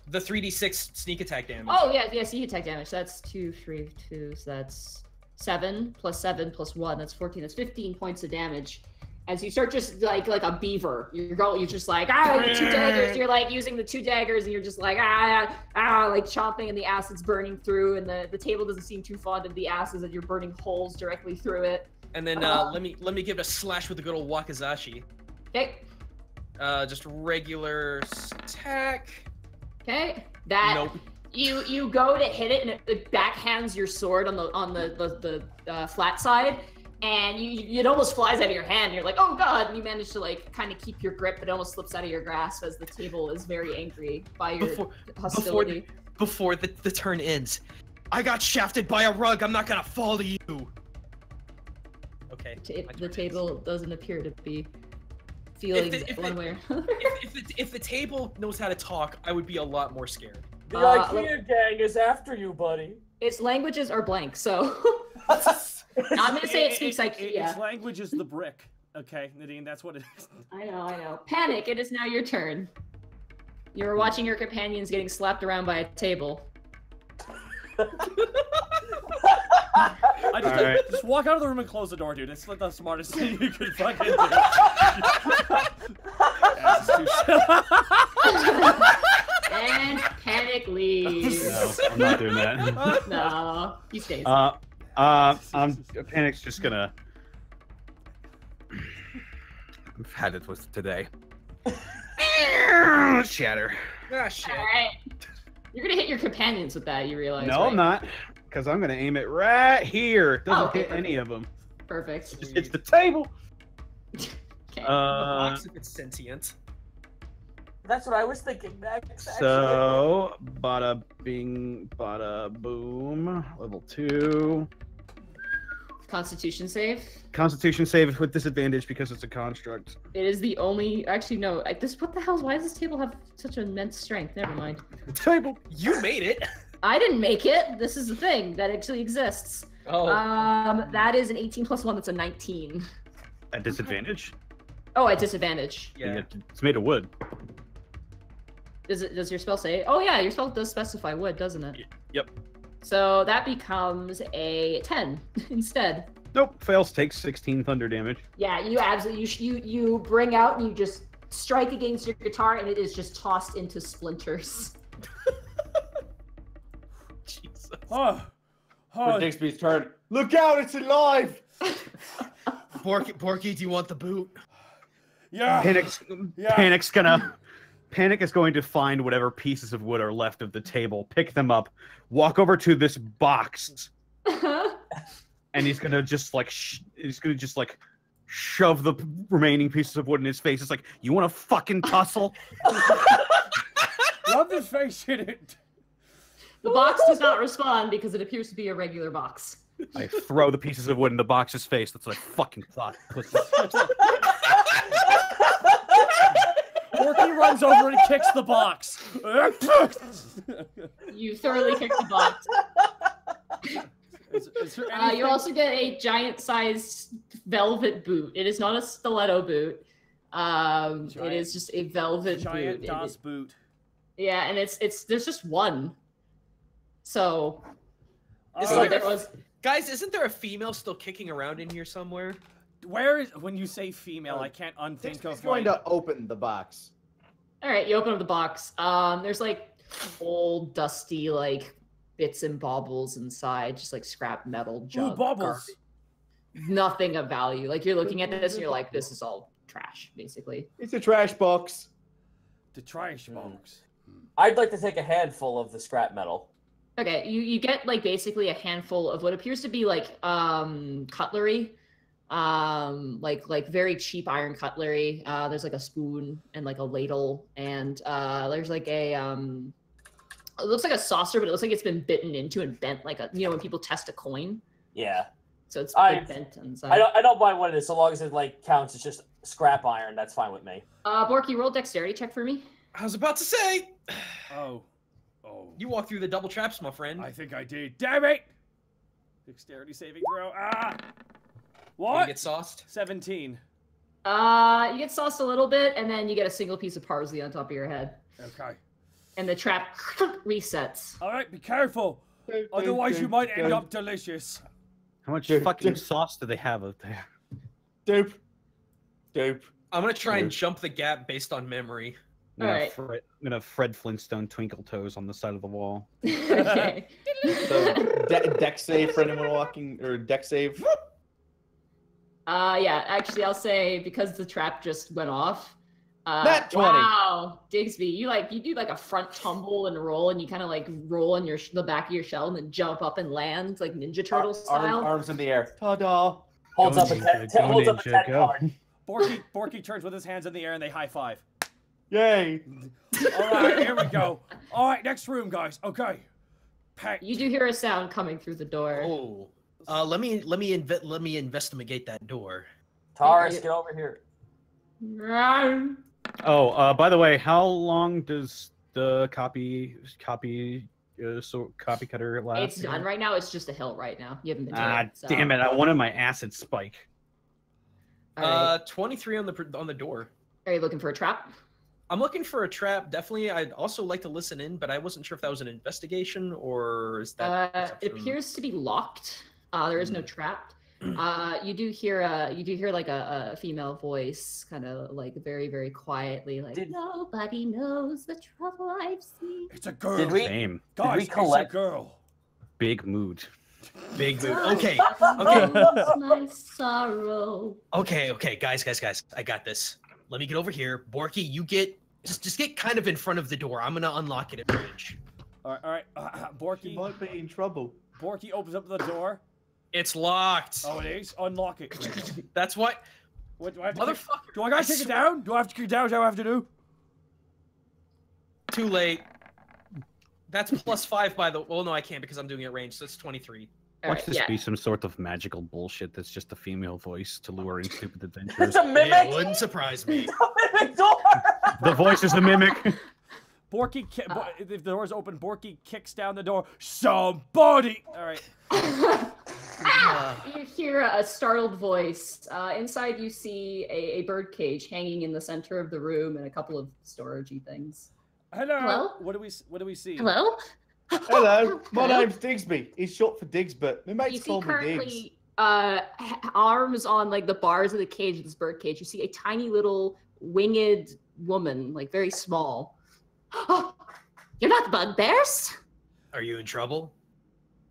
The 3d6 sneak attack damage. Oh yeah, sneak attack damage. So that's 2, 3, 2. So that's 7 plus 7 plus 1. That's 14. That's 15 points of damage. As you start just like a beaver, you're just like the 2 daggers. You're like using the 2 daggers, and you're just like like chopping, and the acid's burning through, and the table doesn't seem too fond of the acids, and you're burning holes directly through it. And then let me give it a slash with the good old wakizashi. Okay. Just regular attack. Okay. That. Nope. You go to hit it, and it backhands your sword on the flat side, and it almost flies out of your hand. You're like, oh god! And you manage to like kind of keep your grip, but it almost slips out of your grasp as the table is very angry by your hostility. Before the turn ends, I got shafted by a rug. I'm not gonna fall to you. Okay. The table doesn't appear to be feeling one way. If the table knows how to talk, I would be a lot more scared. The IKEA gang is after you, buddy. Its languages are blank, so I'm gonna say it speaks IKEA. Its language is the brick. Okay, Nadine, that's what it is. I know. Panic! It is now your turn. You were watching your companions getting slapped around by a table. Just walk out of the room and close the door, dude. It's like the smartest thing you could fucking do. And Panic leaves. No, I'm not doing that. No, he stays. Panic's just gonna. I've had it with today. Shatter. Ah, shit. All right. You're gonna hit your companions with that. You realize? No, right? I'm not. Because I'm gonna aim it right here. It doesn't hit perfect. any of them. Perfect. It just hits the table. Okay. The box if it's sentient. That's what I was thinking next. So, bada bing, bada boom. Level 2. Constitution save. Constitution save with disadvantage because it's a construct. It is the only. Actually, no. What the hell? Why does this table have such immense strength? Never mind. The table. You made it. I didn't make it. This is the thing that actually exists. Oh. That is an 18 plus 1. That's a 19. At disadvantage? Oh, at disadvantage. Yeah. It's made of wood. Does your spell say? Oh yeah, your spell does specify wood, doesn't it? Yep. So that becomes a 10 instead. Nope. Fails, takes 16 thunder damage. Yeah, you absolutely you bring out and you just strike against your guitar, and it is just tossed into splinters. Jesus. Oh. Digby's turn. Look out! It's alive. Porky, do you want the boot? Yeah. Panic is going to find whatever pieces of wood are left of the table, pick them up, walk over to this box, and he's gonna just shove the remaining pieces of wood in his face. It's like, you want to fucking tussle? Rub his face in it. The box does not respond because it appears to be a regular box. I throw the pieces of wood in the box's face. That's what I fucking thought. Porky runs over and kicks the box. You thoroughly kick the box. Is there anything... You also get a giant-sized velvet boot. It is not a stiletto boot. It is just a velvet giant boot. Das boot. Yeah, and there's just one. So, Guys, isn't there a female still kicking around in here somewhere? Where is, when you say female, I can't unthink of. He's going to open the box. All right, you open up the box. There's like old, dusty, like bits and baubles inside, just like scrap metal junk. Ooh, baubles. Garbage. Nothing of value. Like you're looking at this and you're like, this is all trash, basically. It's a trash box. The trash box. I'd like to take a handful of the scrap metal. Okay, you get like basically a handful of what appears to be like cutlery. Like very cheap iron cutlery. There's like a spoon and like a ladle, and there's like a it looks like a saucer, but it looks like it's been bitten into and bent, like when people test a coin. Yeah. So it's like bent inside. I don't mind what it is, so long as it like counts as just scrap iron. That's fine with me. Borky, roll dexterity check for me. I was about to say. Oh. You walk through the double traps, my friend. I think I did. Damn it! Dexterity saving throw. Ah! You What? get sauced. 17. You get sauced a little bit, and then you get a single piece of parsley on top of your head. Okay. And the trap resets. All right, be careful. Otherwise, you might end up delicious. How much Dude, fucking dude. sauce do they have out there? Dope. Dope. I'm gonna try and jump the gap based on memory. I'm gonna, Alright. I'm gonna Fred Flintstone twinkle toes on the side of the wall. Okay. So, deck save for anyone walking, or deck save. Yeah, actually, I'll say because the trap just went off. Nat 20. Wow, Digsby, you do like a front tumble and roll, and you kind of like roll on the back of your shell and then jump up and land like Ninja Turtle style. Arms in the air. Ta-da. Holds Go up a ninja, 10 go holds up a ninja, 10 go. card. Borky turns with his hands in the air and they high five. Yay. All right, here we go. All right, next room, guys. Okay. Pack. You do hear a sound coming through the door. Oh. Let me investigate that door. Taurus, get over here. Oh, by the way, how long does the copy cutter last? It's done right now. It's just a hill right now. You haven't been doing it. So. Damn it! I wanted my acid spike. All right. 23 on the door. Are you looking for a trap? I'm looking for a trap. Definitely. I'd also like to listen in, but I wasn't sure if that was an investigation or is that. It appears to be locked. There is no trap. You do hear like a female voice, kind of like very, very quietly, like nobody knows the trouble I've seen. It's a girl. Did we- Same. Guys, collect- it's a girl. Big mood. Big mood. Okay. Knows my sorrow. Okay, guys. I got this. Let me get over here. Borky, you just get kind of in front of the door. I'm gonna unlock it at range. All right. You Borky. might be in trouble. Borky opens up the door. It's locked. Oh, it is. Unlock it. That's what. What do I have to Motherfucker. do? I gotta take it down? Do I have to kick it down? Is that what I have to do? Too late. That's +5 by the. Well, no, I can't because I'm doing it at range. So it's 23. All Watch right, this yeah. be some sort of magical bullshit that's just a female voice to lure in stupid It's adventures. a mimic. It wouldn't surprise me. Mimic door. The voice is a mimic. Borky, if the door's open, Borky kicks down the door. Somebody! All right. You hear a startled voice. Inside, you see a bird cage hanging in the center of the room and a couple of storagey things. Hello. Hello? What do we see? Hello? Hello, my Hello? name's Digsby. He's short for Diggs, but my You mates see call me Diggs. currently arms on like the bars of the cage, this bird cage. You see a tiny little winged woman, like very small. Oh, you're not bugbears? Are you in trouble?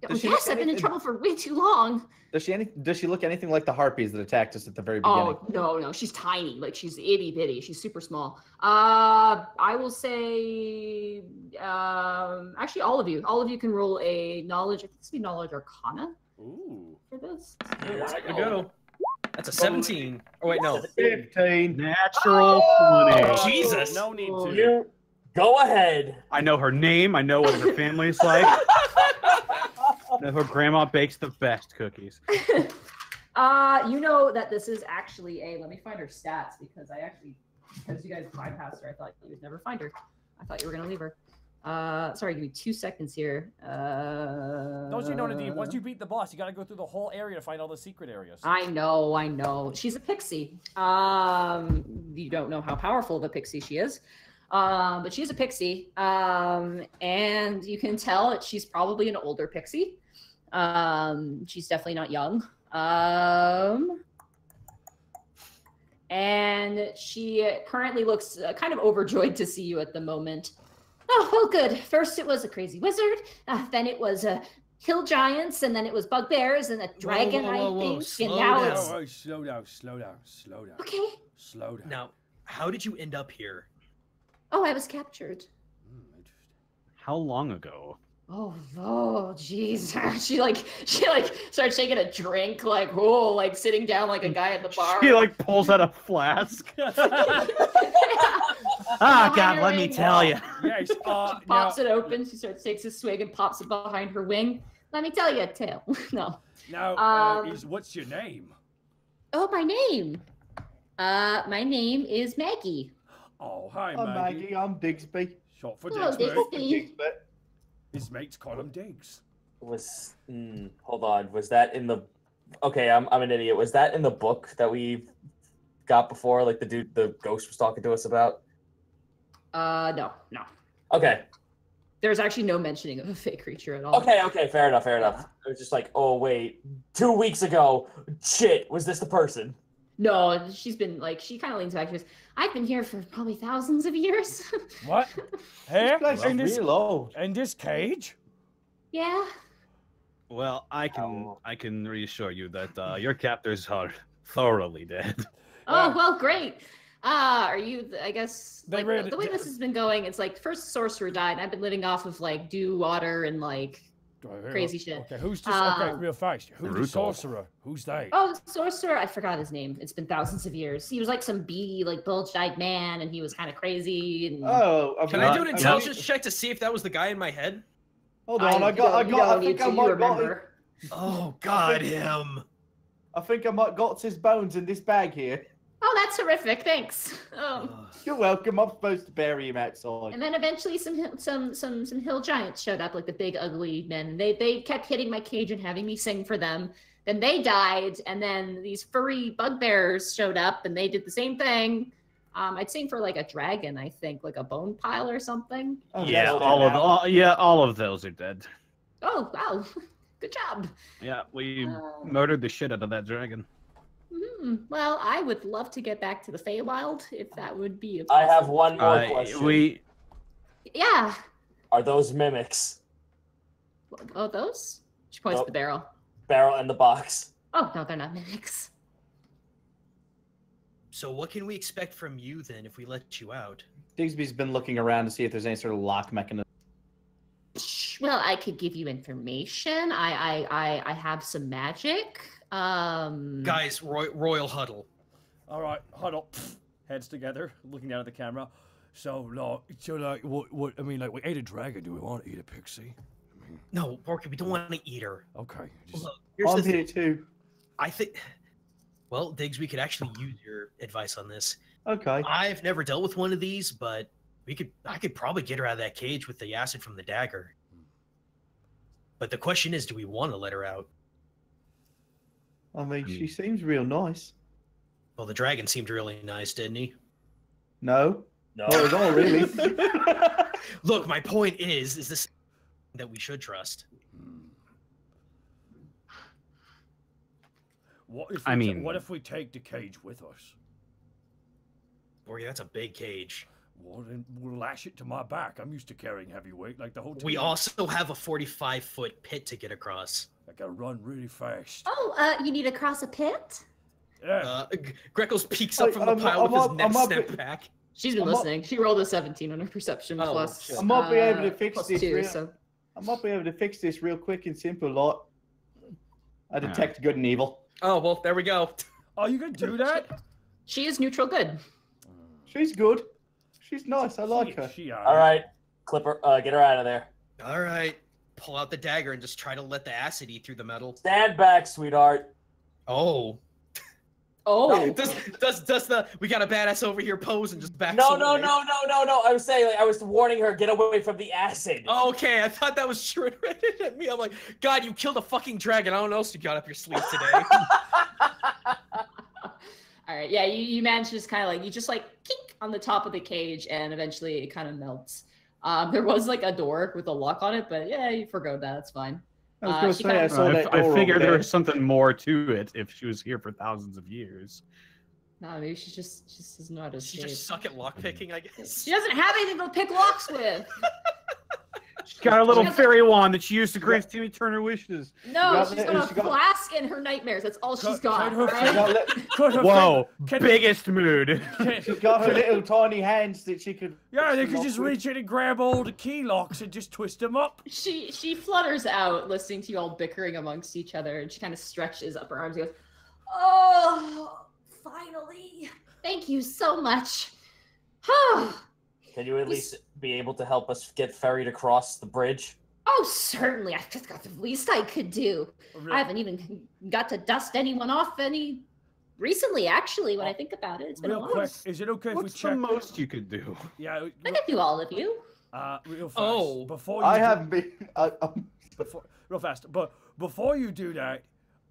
Oh, Does she yes, look I've been in anything- trouble for way too long. Does she look anything like the harpies that attacked us at the very beginning? Oh no, she's tiny. Like she's itty bitty. She's super small. I will say, actually, all of you can roll a knowledge. I think it's be knowledge arcana Ooh. for this. Let's go. That's a 17. Oh wait, no. 15. Natural 20. Jesus. No need to. You go ahead. I know her name. I know what her family's like. I know her grandma bakes the best cookies. You know that this is actually a. Let me find her stats because you guys bypassed her. I thought you would never find her. I thought you were gonna leave her. Sorry, give me 2 seconds here. Don't you know, Nadine? Once you beat the boss, you gotta go through the whole area to find all the secret areas. I know. She's a pixie. You don't know how powerful of a pixie she is. But she's a pixie. And you can tell that she's probably an older pixie. She's definitely not young. And she currently looks kind of overjoyed to see you at the moment. Oh, well, good. First it was a crazy wizard, then it was hill giants, and then it was bugbears and a dragon, whoa, I think. slow And now down. it's Oh, slow down. okay. Slow down. Now, how did you end up here? Oh, I was captured. Interesting. How long ago? Oh, jeez. She starts taking a drink, like sitting down like a guy at the bar. She like pulls out a flask. Ah, God, let me tell you. Yes. Pops it open. She takes a swig and pops it behind her wing. Let me tell you a tale. No. Now, Um, what's your name? Oh, my name. My name is Maggie. Oh, hi, I'm Maggie. Maggie. I'm Digsby. Short for Oh, Diggs, mate. Digsby. His mates call him Diggs. Hold on. Was that in the? Okay, I'm an idiot. Was that in the book that we got before? Like the ghost was talking to us about? No. Okay. There's actually no mentioning of a fake creature at all. Okay. Fair enough. It was just like, oh wait, 2 weeks ago, shit, was this the person? No, she's been like, she kind of leans back. She goes, I've been here for probably thousands of years. What? Here? This guy's real old. In this cage? Yeah. Well, I can reassure you that your captors are thoroughly dead. Oh, well, great. Are you, I guess, They like, really- the way this has been going, it's like, first sorcerer died, and I've been living off of, like, dew water and, like, crazy shit. Okay, who's this? Okay, real fast. Who's the Naruto. sorcerer? Who's they? Oh, the sorcerer, I forgot his name. It's been thousands of years. He was like some bee, like, bulge-eyed man, and he was kind of crazy. And... Oh, Can I do an intelligence check to see if that was the guy in my head? Hold on, I think I might got it. Oh God, him. I think I might got his bones in this bag here. Oh, that's horrific. Thanks. You're welcome. I'm supposed to bury him outside. And then eventually some hill giants showed up, like the big ugly men. They kept hitting my cage and having me sing for them. Then they died, and then these furry bugbears showed up, and they did the same thing. I'd sing for like a dragon, I think, like a bone pile or something. Oh, Yeah, that's all of those are dead. Oh wow, good job. Yeah, we murdered the shit out of that dragon. Well, I would love to get back to the Feywild if that would be. I have one more question. Yeah. Are those mimics? Oh, those? She points to the barrel. Barrel and the box. Oh no, they're not mimics. So what can we expect from you then if we let you out? Digsby's been looking around to see if there's any sort of lock mechanism. Well, I could give you information. I have some magic. Guys, royal huddle. All right, huddle. Heads together, looking down at the camera. So, what? I mean, like, we ate a dragon. Do we want to eat a pixie? I mean, No, Porky, we don't want to eat her. okay. Look, here's I'm the here thing. too. I think. Well, Diggs, we could actually use your advice on this. Okay. I've never dealt with one of these, but I could probably get her out of that cage with the acid from the dagger. But the question is, do we want to let her out? I mean, she seems real nice. Well, the dragon seemed really nice, didn't he? No. No. Not at all, really. Look, my point is this that we should trust? What if what if we take the cage with us? Boy, that's a big cage. Well, then we'll lash it to my back. I'm used to carrying heavy weight like the whole team. We also have a 45-foot pit to get across. I gotta run really fast. Oh, you need to cross a pit? Yeah. Greckles peeks up from the pile with his neck snapped back. She's been listening. She rolled a 17 on her perception plus. I might be able to fix plus this. 2, Real, so. I might be able to fix this real quick and simple, lot. I detect good and evil. Oh, well, there we go. Oh, you can do that? She is neutral good. She's good. She's nice. I like her. All right, Clipper, get her out of there. All right. Pull out the dagger and just try to let the acid eat through the metal. Stand back, sweetheart. Oh. Oh. Does the we got a badass over here pose and just back? No. I was saying, like, I was warning her, get away from the acid. Okay, I thought that was shooting right at me. I'm like, God, you killed a fucking dragon. I don't know what else you got up your sleeve today. All right, yeah, you managed to just kind of like, you just like kink on the top of the cage, and eventually it kind of melts. There was like a door with a lock on it, but yeah, you forgot that. It's fine. I was going to say, I saw that I door figured over there there. was something more to it if she was here for thousands of years. No, maybe she just doesn't know how to She escape. just suck at lockpicking, I guess. She doesn't have anything to pick locks with. She's got a little She has fairy wand that she used to grant Timmy Turner wishes. No, She she's got- got she a got- flask in her nightmares. That's all she's got. her right? Whoa, biggest mood. She's got her little tiny hands that she could... Yeah, they twist could them just off with. reach in and grab all the key locks and just twist them up. She flutters out, listening to you all bickering amongst each other, and she kind of stretches up her arms and goes, "Oh, finally! Thank you so much." Can you at least be able to help us get ferried across the bridge? Oh, certainly. I just got the least I could do. I haven't even got to dust anyone off any Recently, actually, when I think about it, it's been a Real while. quick, is it okay if we What's the check? most you could do? Yeah. I could do all of you. Real fast. Oh. Before you I do- have been. real fast. But before you do that,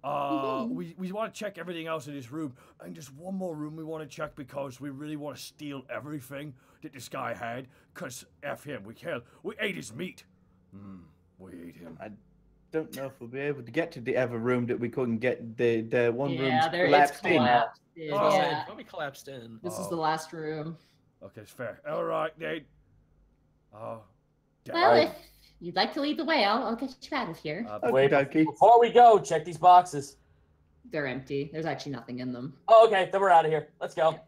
Mhm. we want to check everything else in this room, and just one more room we want to check because we really want to steal everything that this guy had. Cause f him, we ate his meat. We ate him. Don't know if we'll be able to get to the other room that we couldn't get. The one room Yeah, there it's collapsed in. collapsed. Oh. Yeah. Probably collapsed in. This is the last room. Okay, it's fair. All right, Nate. Well, Alright. if you'd like to lead the way, I'll get you out of here. Wait, Okey-dokey. before we go, check these boxes. They're empty. There's actually nothing in them. Oh, okay, then we're out of here. Let's go. All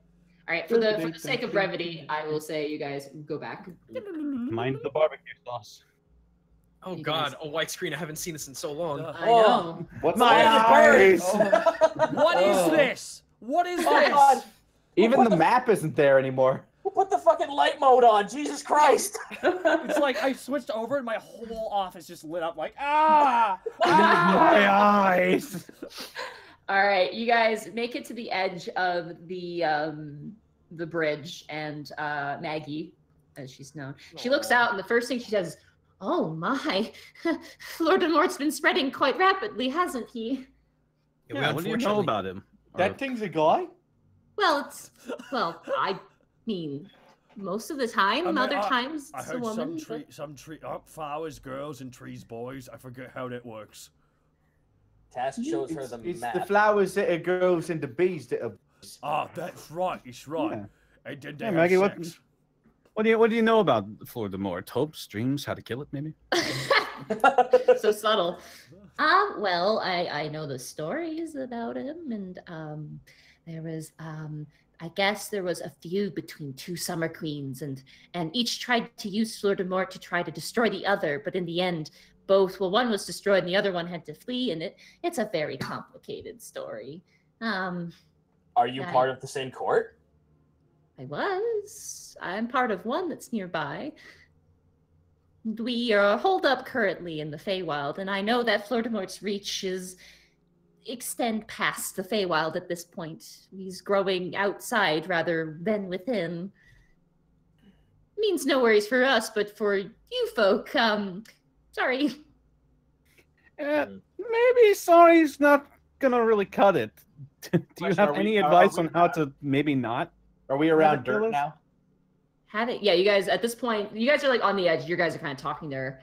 right, for the sake of brevity, I will say you guys go back. Mind the barbecue sauce. Oh You God, guys- a white screen. I haven't seen this in so long. I know. What's My eyes? What is this? What is Oh this? God! Even the map isn't there anymore. Who put the fucking light mode on? Jesus Christ! It's like I switched over and my whole office just lit up like ah! My eyes. All right, you guys make it to the edge of the bridge, and Maggie, as she's known, she looks out, and the first thing she says, "Oh my, Lord of Mort's been spreading quite rapidly, hasn't he?" Yeah, what do you know about him? That thing's a guy? Well, I mean, most of the time. I mean, Other times I it's a heard woman. some flowers, girls, and trees, boys. I forget how that works. Task shows her It's, the it's map. the flowers that are girls and the bees that are. Ah, that's right. It's right. Yeah. And then they Yeah, have Maggie, sex. what do you know about Florida Mort? Hopes, dreams, how to kill it, maybe? So subtle. Well, I know the stories about him, and there was I guess there was a feud between two summer queens, and each tried to use Fleur Mort to try to destroy the other, but in the end, one was destroyed and the other one had to flee, and it's a very complicated story. Are you I- part of the same court? I'm part of one that's nearby. We are holed up currently in the Feywild, and I know that Fleur de Mort's reach extend past the Feywild at this point. He's growing outside rather than within. Means no worries for us, but for you folk, sorry. Maybe sorry's not gonna really cut it. Do you Question, have are we- any are advice we- on how to maybe not? Are we around Have it kill dirt us? now? Yeah, you guys at this point, you guys are like on the edge. You guys are kind of talking there.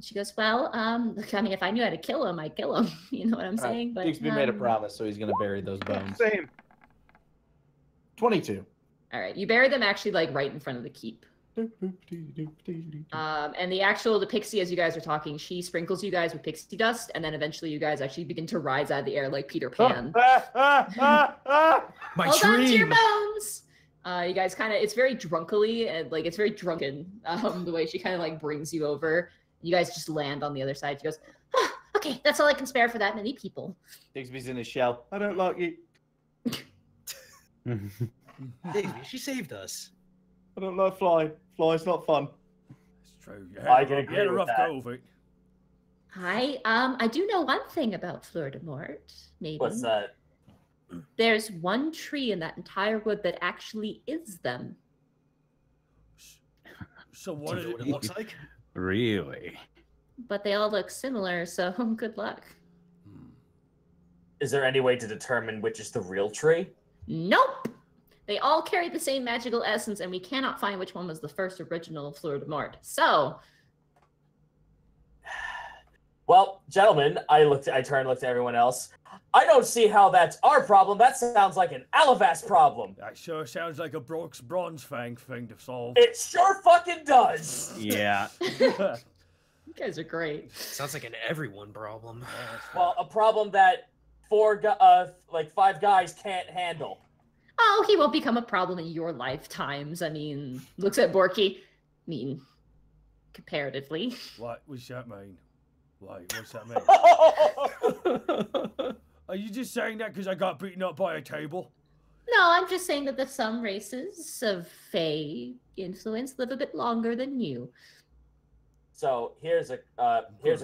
She goes, well, I mean, if I knew how to kill him, I'd kill him. You know what I'm saying? But Diggsby made a promise, so he's gonna bury those bones. Same. 22. All right, you bury them actually like right in front of the keep. And the pixie, as you guys are talking, she sprinkles you guys with pixie dust, and then eventually you guys actually begin to rise out of the air like Peter Pan. My Hold on to your dream. bones. You guys it's very drunkily and like it's very drunken. The way she kind of like brings you over. You guys just land on the other side. She goes, okay, that's all I can spare for that many people. Diggsby's in his shell. I don't like you. Diggsby, she saved us. I don't like fly. Fly's not fun. It's true. I can agree You had a with rough that. go of it. I do know one thing about Fleur de Mort. Maybe. What's that? There's one tree in that entire wood that actually is them. So Do what you is know what it? it looks like? Really? But they all look similar, so good luck. Is there any way to determine which is the real tree? Nope. They all carry the same magical essence, and we cannot find which one was the first original Fleur de Mort. So, Well, gentlemen, I turned and looked at everyone else. I don't see how that's our problem. That sounds like an Alavast problem. That sure sounds like a Brooks Bronze Fang thing to solve. It sure fucking does. Yeah. you guys are great. Sounds like an everyone problem. Well, a problem that 5 guys can't handle. Oh, he won't become a problem in your lifetimes. I mean, looks at Borky. I mean, comparatively. What does that mean? Wait, what's that mean? Are you just saying that because I got beaten up by a table? No, I'm just saying that some races of Fae influence live a bit longer than you. So here's a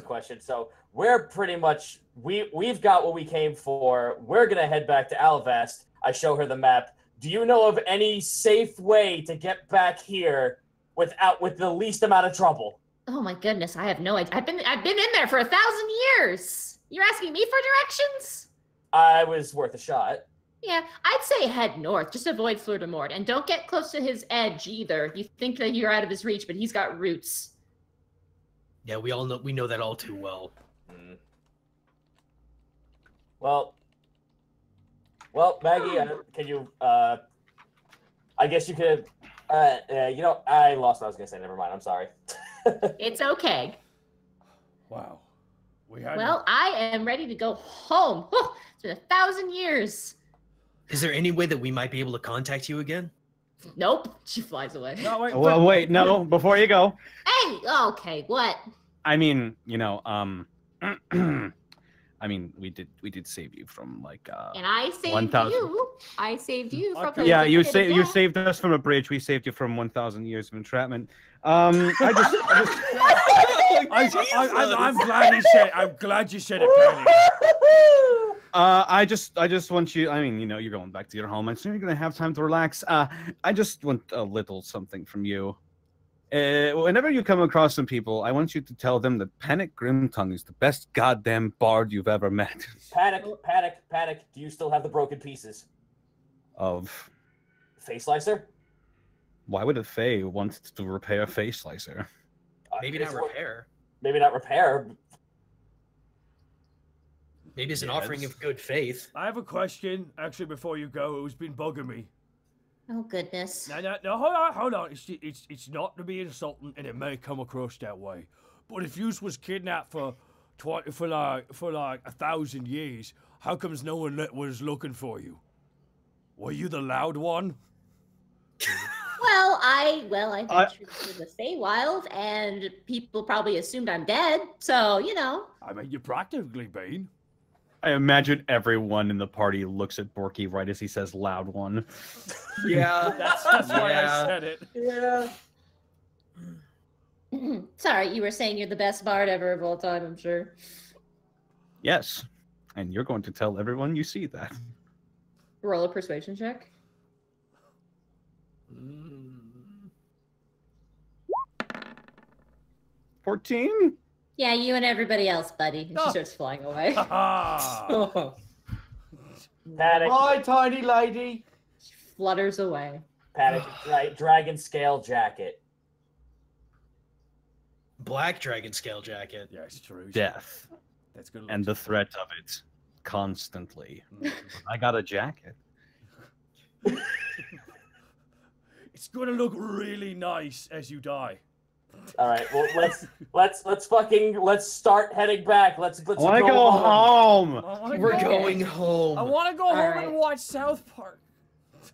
question. So we're pretty much we've got what we came for. We're gonna head back to Alvast. I show her the map. Do you know of any safe way to get back here with the least amount of trouble? Oh my goodness, I have no idea. I've been in there for 1,000 years. You're asking me for directions? I was worth a shot. Yeah, I'd say head north. Just avoid Fleur de Mort, and don't get close to his edge either. You think that you're out of his reach, but he's got roots. Yeah, we know that all too well. Well, Maggie, can you? I guess you could. I lost what I was gonna say. Never mind. I'm sorry. It's okay. Wow. Well, I am ready to go home. Oh, it's been 1,000 years. Is there any way that we might be able to contact you again? Nope. She flies away. No, wait, Well, wait, no, before you go. Hey, okay, what? I mean, I mean, we did save you from like And I saved 1,000. you. I saved you from. Okay. Yeah, you death. saved us from a bridge. We saved you from 1,000 years of entrapment. I'm glad you said it, Penny. I just want you. I mean, you're going back to your home, and soon you're gonna have time to relax. I just want a little something from you. Whenever you come across some people, I want you to tell them that Panic Grimtongue is the best goddamn bard you've ever met. Panic. Do you still have the broken pieces? Of Face Slicer? why would a Fae want to repair Face Slicer? Maybe not repair. Maybe not repair. Maybe it's an offering of good faith. I have a question, actually, before you go. Who's been bugging me? Oh goodness. No, hold on. It's not to be insulting, and it may come across that way. But if you was kidnapped for like 1,000 years, how comes no one was looking for you? Were you the loud one? Well, I ventured through the Feywild, and people probably assumed I'm dead. So I mean, you practically been. I imagine everyone in the party looks at Borky right as he says "loud one." Yeah, That's why I said it. Yeah. Sorry, you were saying you're the best bard ever of all time. I'm sure. Yes, and you're going to tell everyone you see that. Roll a persuasion check. 14? Yeah, you and everybody else, buddy. And she starts flying away. Ah. Panic. Bye, tiny lady. She flutters away. Panic. Right. Dragon scale jacket. Black dragon scale jacket. Yeah, it's true. Death. That's good. And the threat of it constantly. I got a jacket. It's gonna look really nice as you die. All right. Well, let's start heading back. Let's I want to go home. We're going home. I want to go home right. and watch South Park.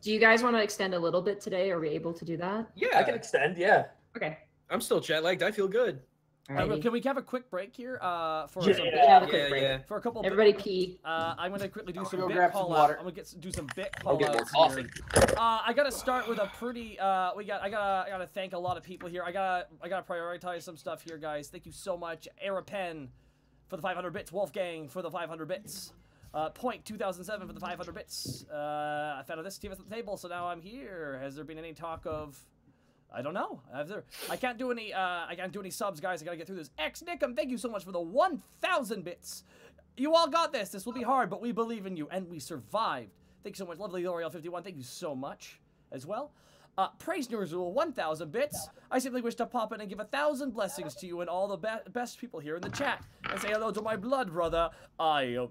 Do you guys want to extend a little bit today? Are we able to do that? Yeah, I can extend. Yeah. Okay. I'm still jet lagged. I feel good. Alrighty. Can we have a quick break here? For Yeah. some Have a quick break. yeah. for a couple. Everybody pee. I'm gonna quickly do some go bit grab some call water. out. I'm gonna do some bit call get more outs coffee. here. I gotta start with a pretty. I gotta thank a lot of people here. I gotta prioritize some stuff here, guys. Thank you so much, Arapen, for the 500 bits. Wolfgang for the 500 bits. Point 2007 for the 500 bits. I found out this team at the table, so now I'm here. Has there been any talk of? I don't know. I can't do any. I can't do any subs, guys. I gotta get through this. X Nickum, thank you so much for the 1,000 bits. You all got this. This will be hard, but we believe in you, and we survived. Thank you so much, lovely L'Oreal 51. Thank you so much as well. Praise Nurzul, 1,000 bits. I simply wish to pop in and give 1,000 blessings to you and all the best people here in the chat, and say hello to my blood brother, I of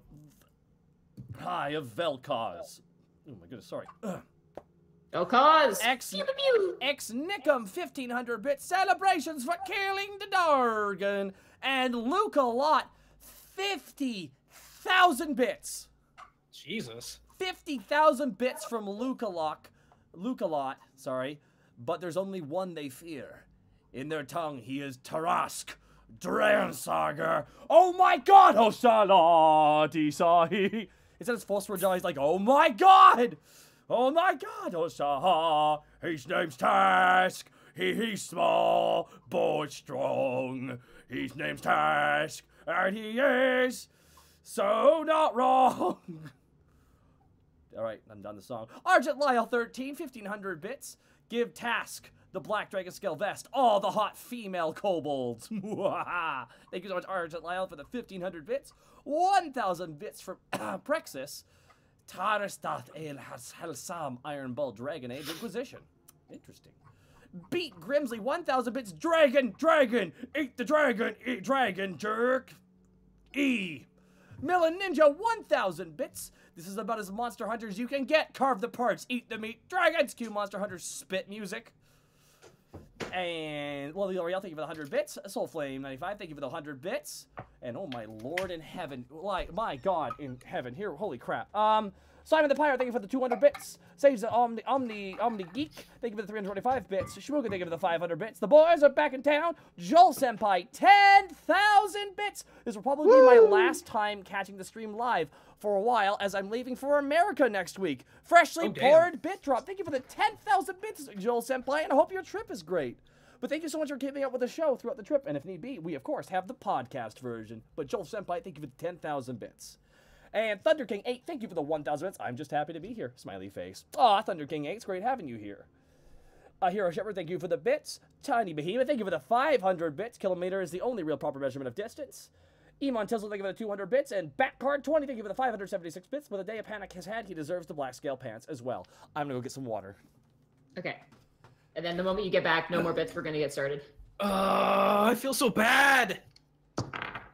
Vel'Koz. Oh my goodness, sorry. Go cause. X Pew, pew, pew. X Nickum 1,500 bit celebrations for killing the Dargon, and Luca Lot 50,000 bits. Jesus. 50,000 bits from Luca Lot, sorry, but there's only one they fear. In their tongue, he is Tarask Dransager. Oh my God, Osalati Sahi. Instead of phosphor he's like, oh my God. Oh my God, Osaha! His name's Task! He's small but strong. His name's Task, and he is so not wrong. All right, I'm done the song. Argent Lyle 13, 1500 bits. Give Task the Black Dragon Scale Vest, all the hot female kobolds. Thank you so much, Argent Lyle, for the 1500 bits. 1000 bits from Prexis. Taristat El Halsam Iron Bull Dragon Age Inquisition. Interesting. Beat Grimsley 1000 bits. Dragon, eat the dragon, eat dragon, jerk. E. Millen Ninja 1000 bits. This is about as Monster Hunter as you can get. Carve the parts, eat the meat. Dragons, cue Monster Hunter spit music. And Lovely L'Oreal, thank you for the 100 bits. Soulflame 95, thank you for the 100 bits. And oh my lord in heaven, like my god in heaven, here, holy crap. Simon the Pirate, thank you for the 200 bits. Sage the Omni Geek, thank you for the 325 bits. Shmuga, thank you for the 500 bits. The boys are back in town. Joel Senpai, 10,000 bits. This will probably be my last time catching the stream live for a while, as I'm leaving for America next week. Freshly poured bit drop. Thank you for the 10,000 bits, Joel Senpai, and I hope your trip is great. But thank you so much for keeping up with the show throughout the trip, and if need be, we of course have the podcast version. But Joel Senpai, thank you for the 10,000 bits. And Thunder King 8, thank you for the 1,000 bits. I'm just happy to be here. Smiley face. Aw, Thunder King 8, it's great having you here. Hero Shepherd, thank you for the bits. Tiny Behemoth, thank you for the 500 bits. Kilometer is the only real proper measurement of distance. Emon Tizzle, thank you for the 200 bits. And Backcard 20, thank you for the 576 bits. With a day of panic has had, he deserves the black scale pants as well. I'm gonna go get some water. Okay. And then the moment you get back, no more bits, we're gonna get started. I feel so bad.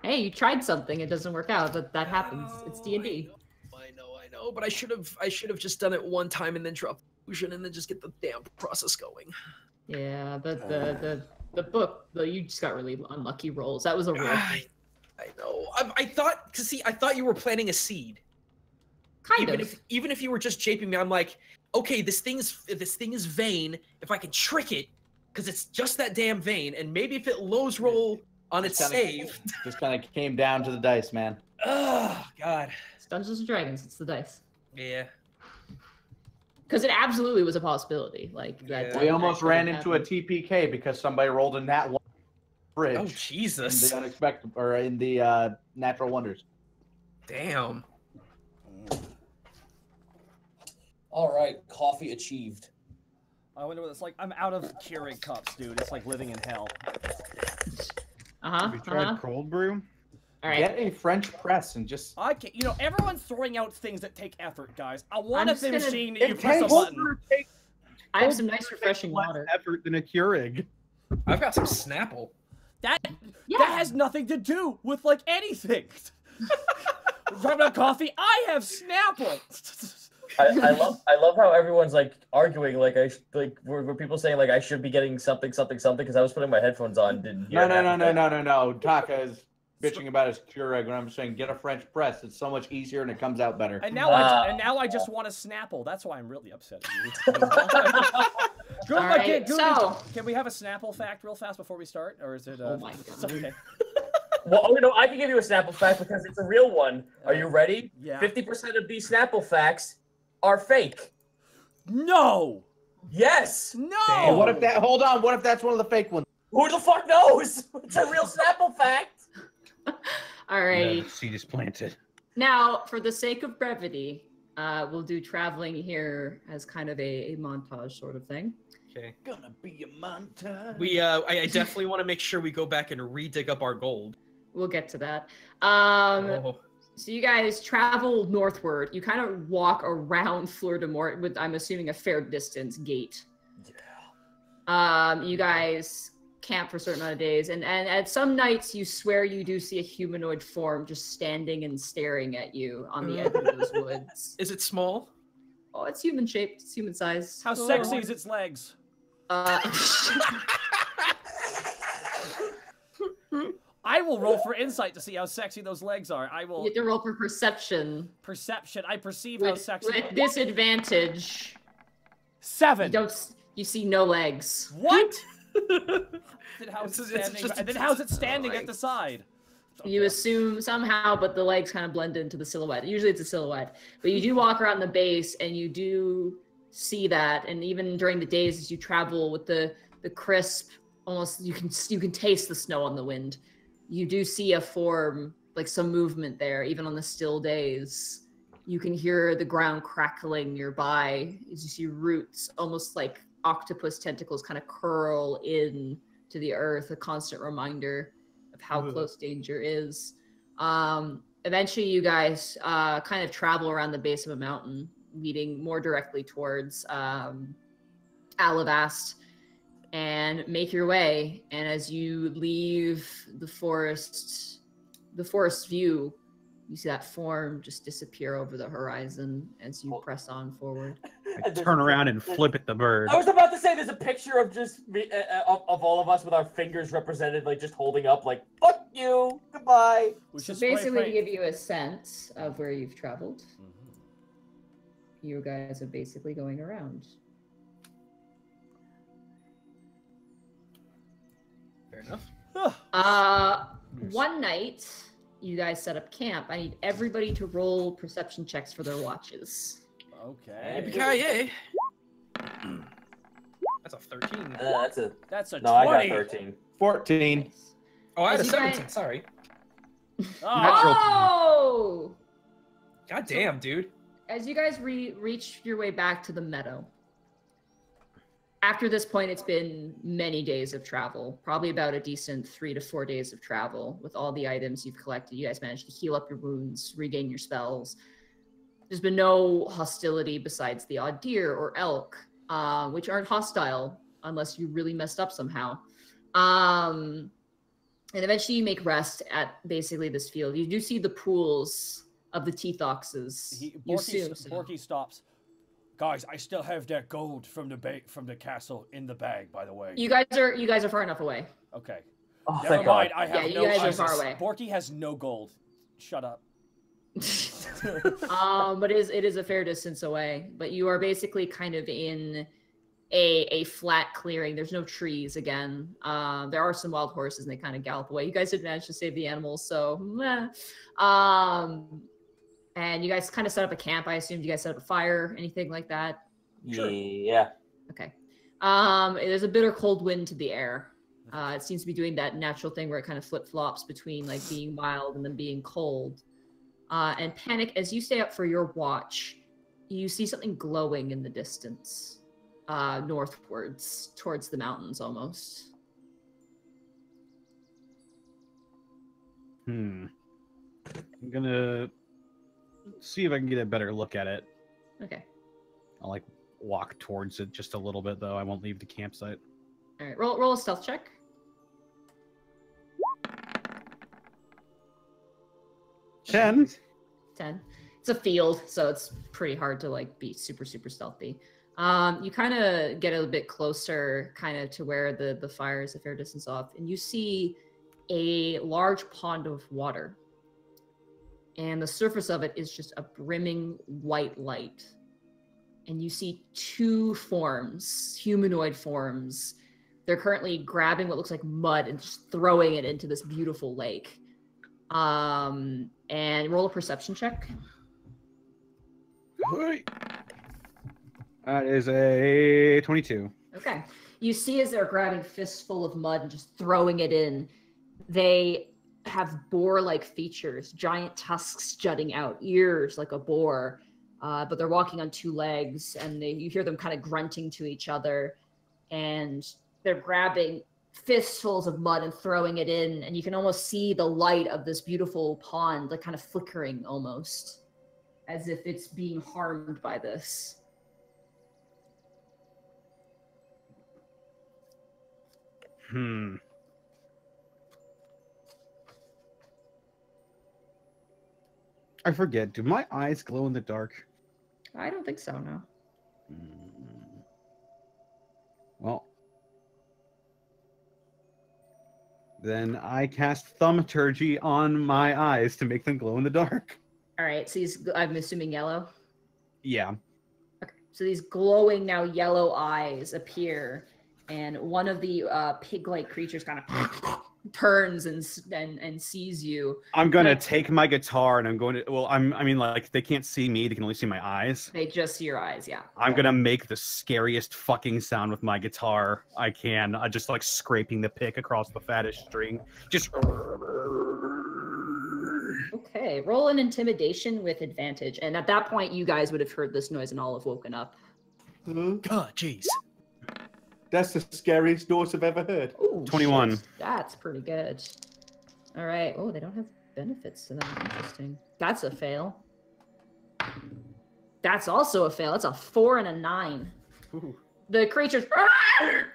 Hey, you tried something, it doesn't work out, but that happens. It's D&D. I know, but I should have just done it one time and then drop illusion and then just get the damn process going. Yeah, the book, you just got really unlucky rolls. That was a roll. I know. I thought you were planting a seed. Even if you were just japing me, I'm like, okay, this thing is vain. If I can trick it, because it's just that damn vain, and maybe if it lows roll on its save. Just kind of came down to the dice, man. Oh God. It's Dungeons and Dragons. It's the dice. Yeah. Because it absolutely was a possibility. Like that. We almost ran into a TPK because somebody rolled in that one bridge. Oh Jesus! In the unexpected, or in the natural wonders. Damn. All right, coffee achieved. I wonder what it's like. I'm out of Keurig cups, dude. It's like living in hell. Have you tried cold brew? All right. Get a French press and just. I can't. You know, everyone's throwing out things that take effort, guys. I want a machine that you It press a takes- button. I have some nice refreshing Less water. effort than a Keurig. I've got some Snapple. That has nothing to do with like anything. Talking about coffee, I have Snapple. I love how everyone's like arguing were people saying like I should be getting something because I was putting my headphones on. Didn't hear No. Taka is bitching about his Keurig, and I'm saying get a French press. It's so much easier and it comes out better. And now I just want a Snapple. That's why I'm really upset at you. Right, so can we have a Snapple fact real fast before we start, or is it? Oh my God. Okay. Well, I can give you a Snapple fact because it's a real one. Are you ready? Yeah. 50% of these Snapple facts are fake. No. Yes. No. Well, what if that? Hold on. What if that's one of the fake ones? Who the fuck knows? It's a real Snapple fact. all right. The seed is planted. Now, for the sake of brevity, we'll do traveling here as kind of a montage sort of thing. Okay. Gonna be a montage. I definitely want to make sure we go back and re-dig up our gold. We'll get to that. Oh. So you guys travel northward. You kind of walk around Fleur de Mort with, I'm assuming, a fair distance gate. Yeah. You guys camp for a certain amount of days, and at some nights you swear you do see a humanoid form just standing and staring at you on the edge of those woods. Is it small? Oh, it's human shaped. It's human size. How sexy is its legs? I will roll for insight to see how sexy those legs are. I will. You have to roll for perception. Perception. I perceive how sexy. With disadvantage. 7. You see no legs. What? Then how's it standing at the side? Okay. You assume somehow, but the legs kind of blend into the silhouette. Usually it's a silhouette. But you do walk around the base and you do see that. And even during the days as you travel with the the crisp, almost you can taste the snow on the wind. You do see a form, like some movement there, even on the still days. You can hear the ground crackling nearby as you see roots, almost like octopus tentacles, kind of curl in to the earth, a constant reminder of how close danger is. Eventually, you guys kind of travel around the base of a mountain, leading more directly towards Alavast, and make your way. And as you leave the forest view, you see that form just disappear over the horizon as you press on forward. I turn around and flip at the bird. I was about to say, there's a picture of just of all of us with our fingers represented, like just holding up, like "fuck you, goodbye." So basically, to give you a sense of where you've traveled, you guys are basically going around. Fair enough. One night, you guys set up camp. I need everybody to roll perception checks for their watches. Okay. Yippee-ki-yay. That's a 13. That's a 20. No, I got 13. 14. Oh, I had a As you 17. guys- Sorry. Oh! God damn, dude. As you guys reach your way back to the meadow, after this point, it's been many days of travel, probably about a decent 3 to 4 days of travel with all the items you've collected. You guys managed to heal up your wounds, regain your spells. There's been no hostility besides the odd deer or elk, which aren't hostile unless you really messed up somehow. And eventually you make rest at basically this field. You do see the pools of the teeth oxes. Borky stops. Guys, I still have that gold from the castle in the bag, by the way. You guys are far enough away. Okay. Oh, Never thank mind. God. I have you no. guys are Jesus. far away. Borky has no gold. Shut up. But it is a fair distance away. But you are basically kind of in a flat clearing. There's no trees again. There are some wild horses, and they kind of gallop away. You guys did manage to save the animals, so meh. And you guys kind of set up a camp. I assumed you guys set up a fire, anything like that? Sure. Yeah. Okay. There's a bitter cold wind to the air. It seems to be doing that natural thing where it kind of flip-flops between like being mild and then being cold. And Panic, as you stay up for your watch, you see something glowing in the distance, northwards, towards the mountains almost. I'm gonna see if I can get a better look at it. Okay. I'll like walk towards it just a little bit, though. I won't leave the campsite. All right, roll a stealth check. 10. 10. It's a field, so it's pretty hard to like be super stealthy. You kind of get a bit closer, kind of to where the fire is a fair distance off, and you see a large pond of water. And the surface of it is just a brimming white light. And you see two forms, humanoid forms. They're currently grabbing what looks like mud and just throwing it into this beautiful lake. And roll a perception check. That is a 22. Okay. You see as they're grabbing fists full of mud and just throwing it in, they have boar-like features, giant tusks jutting out, ears like a boar, but they're walking on two legs, and you hear them kind of grunting to each other, and they're grabbing fistfuls of mud and throwing it in, and you can almost see the light of this beautiful pond like kind of flickering almost, as if it's being harmed by this. I forget. Do my eyes glow in the dark? I don't think so, no. Well, then I cast Thaumaturgy on my eyes to make them glow in the dark. All right, so I'm assuming yellow? Yeah. Okay, so these glowing now yellow eyes appear, and one of the pig-like creatures kind of turns and sees you. I'm gonna Like- take my guitar and I'm going to. Well, I mean, like they can't see me; they can only see my eyes. They just see your eyes, yeah. I'm gonna make the scariest fucking sound with my guitar I can. I just like scraping the pick across the fattest string. Just. Okay, roll an intimidation with advantage. And at that point, you guys would have heard this noise and all have woken up. God, jeez. That's the scariest noise I've ever heard. Ooh, 21. shit. That's pretty good. All right. Oh, they don't have benefits to that. Interesting. That's a fail. That's also a fail. That's a 4 and a 9. Ooh. The creatures,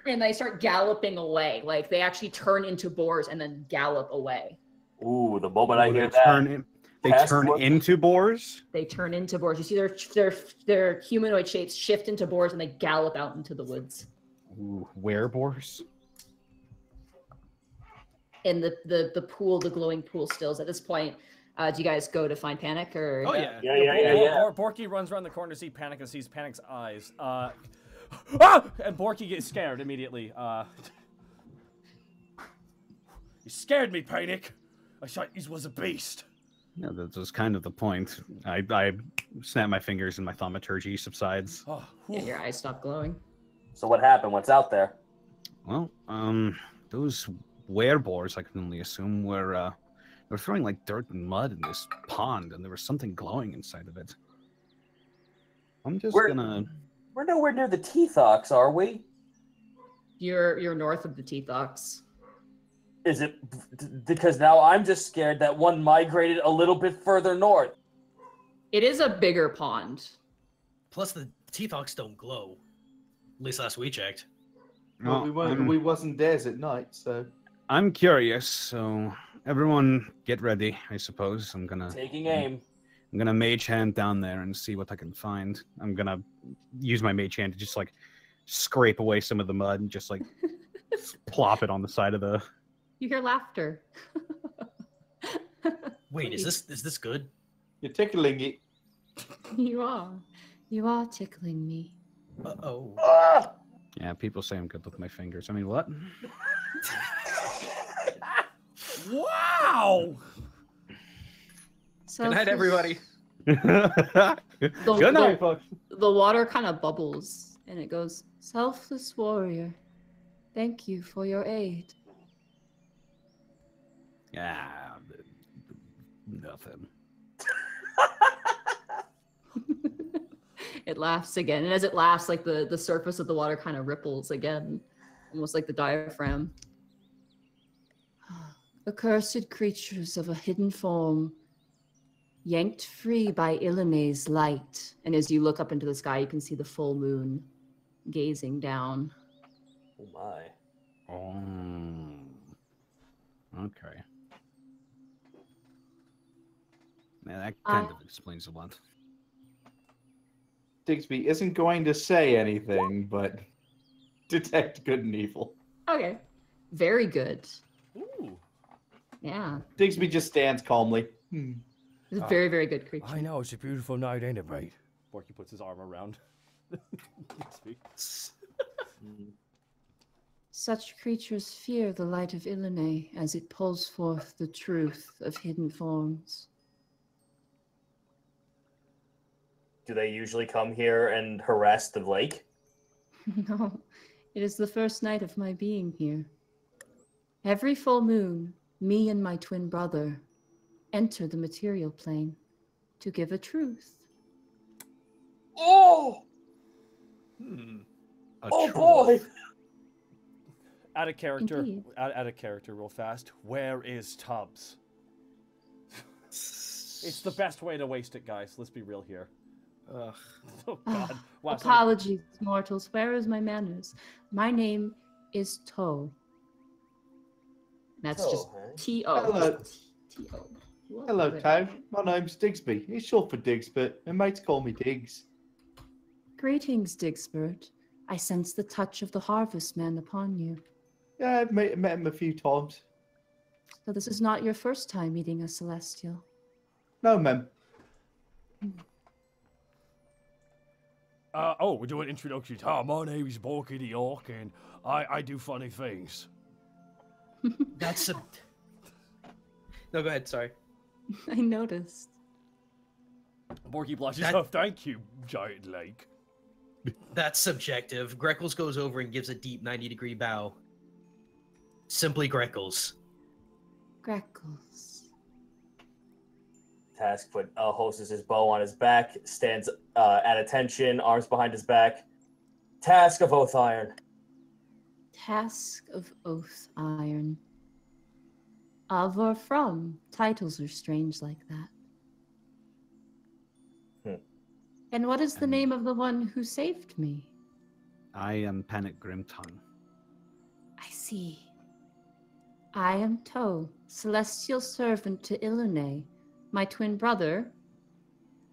and they start galloping away. Like they actually turn into boars and then gallop away. Ooh, the moment I hear They that. turn, they Past turn what- into boars. They turn into boars. You see their humanoid shapes shift into boars and they gallop out into the woods. Ooh, where boars? In the pool, the glowing pool stills. At this point, do you guys go to find Panic or? Oh yeah. Yeah. Borky runs around the corner to see Panic and sees Panic's eyes. And Borky gets scared immediately. You scared me, Panic. I thought he was a beast. Yeah, that was kind of the point. I snap my fingers and my thaumaturgy subsides. Oh, Yeah, your eyes stop glowing. So what happened? What's out there? Well, those wereboars, I can only assume, were throwing like dirt and mud in this pond, and there was something glowing inside of it. I'm just gonna. We're nowhere near the Teethox, are we? You're north of the Teethox. Is it because now I'm just scared that one migrated a little bit further north? It is a bigger pond. Plus, the Teethox don't glow. At least last we checked. Well, we wasn't theirs at night, so. I'm curious, so everyone get ready, I suppose. I'm gonna Taking aim. I'm gonna mage hand down there and see what I can find. I'm gonna use my mage hand to just like scrape away some of the mud and just like plop it on the side of the. You hear laughter. Wait, is this good? You're tickling it. You are tickling me. Uh-oh. Ah! Yeah, people say I'm good with my fingers. I mean, what? wow! So Good night, everybody. Good night, folks. The water kind of bubbles and it goes, "Selfless warrior, thank you for your aid." Yeah, nothing. It laughs again, and as it laughs, like the surface of the water kind of ripples again, almost like the diaphragm. Accursed creatures of a hidden form, yanked free by Ilane's light. And as you look up into the sky, you can see the full moon gazing down. Oh my. Okay. Yeah, that kind of explains a lot. Digby isn't going to say anything, but detect good and evil. Okay, very good. Ooh. Yeah, Digby just stands calmly. it's a very, very good creature. I know, it's a beautiful night, ain't it, mate? Borky puts his arm around. Such creatures fear the light of Ilene as it pulls forth the truth of hidden forms. Do they usually come here and harass the lake? No, it is the first night of my being here. Every full moon, me and my twin brother enter the material plane to give a truth. Oh! Oh boy! Out of character. Indeed. Out of character, real fast. Where is Tubbs? It's the best way to waste it, guys. Let's be real here. Ugh. Oh God. Wow, so- Apologies, mortals. Where is my manners? My name is Toe. That's just Toe, huh? T-O. Hello. T-O. Hello, Toe. My name's Digsby. It's short for Diggs, but my mates call me Diggs. Greetings, Digsbird. I sense the touch of the harvest man upon you. Yeah, I've met him a few times. So this is not your first time meeting a celestial. No, ma'am. we're doing introductory time. My name is Borky the Orc, and I do funny things. That's a. No, go ahead. Sorry. I noticed. Borky blushes. That- Oh, thank you, giant lake. That's subjective. Greckles goes over and gives a deep 90-degree bow. Simply Greckles. Greckles. Task holsters his bow on his back, stands at attention, arms behind his back. Task of Oath Iron. Task of Oath Iron. Of or from. Titles are strange like that. And what is the name of the one who saved me? I am Panic Grimtongue. I see. I am To, celestial servant to Ilune, my twin brother.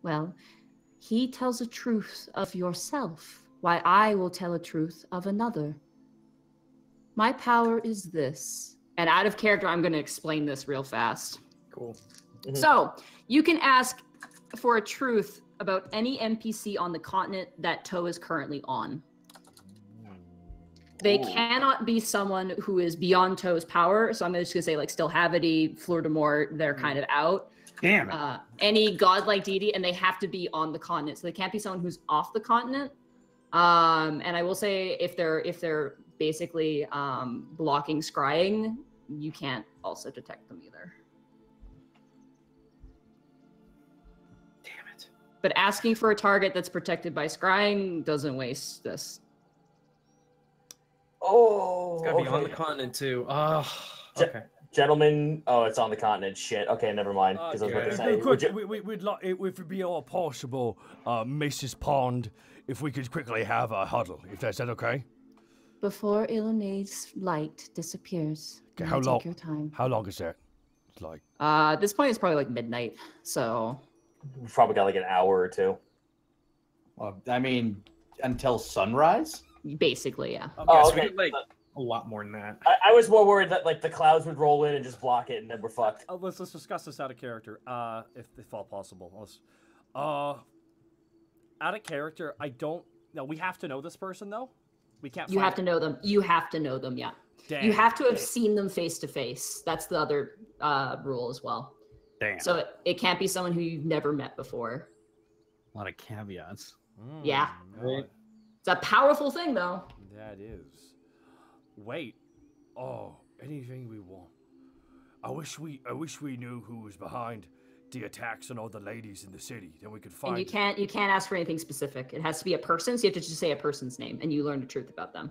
Well, he tells a truth of yourself, while I will tell a truth of another. My power is this. And out of character, I'm going to explain this real fast. Cool. So, you can ask for a truth about any NPC on the continent that To is currently on. They cannot be someone who is beyond To's power. So I'm just going to say, like, Stillhavity, Fleur de Mort, they're kind of out. Damn it. Any godlike deity, and they have to be on the continent. So they can't be someone who's off the continent. And I will say, if they're basically blocking scrying, you can't also detect them either. Damn it. But asking for a target that's protected by scrying doesn't waste this. Oh, It's gotta be on the continent too. Oh, okay. Gentlemen, oh, it's on the continent. Shit. Okay, never mind. Because I was about to say, would you- We'd like, if it be all possible, Mrs. Pond, if we could quickly have a huddle, if that's that okay? Before Ilune's light disappears. Okay, you how may long? Take your time. How long is that? It's like At this point, it's probably like midnight. So we've probably got like an hour or two. Well, I mean, until sunrise? basically, yeah. Oh, So we okay. get, like a lot more than that. I was more worried that like the clouds would roll in and just block it, and then we're fucked. let's discuss this out of character, if all possible. Let's, out of character, I don't. No, we have to know this person though. We can't. You have to know them. You have to know them. Yeah. Damn. You have to have seen them face to face. That's the other rule as well. Damn. So it can't be someone who you've never met before. A lot of caveats. Yeah. Right. It's a powerful thing, though. That is. Wait. Oh, anything we want. I wish we knew who was behind the attacks on all the ladies in the city. Then we could find. And you can't ask for anything specific. It has to be a person, so you have to just say a person's name, and you learn the truth about them.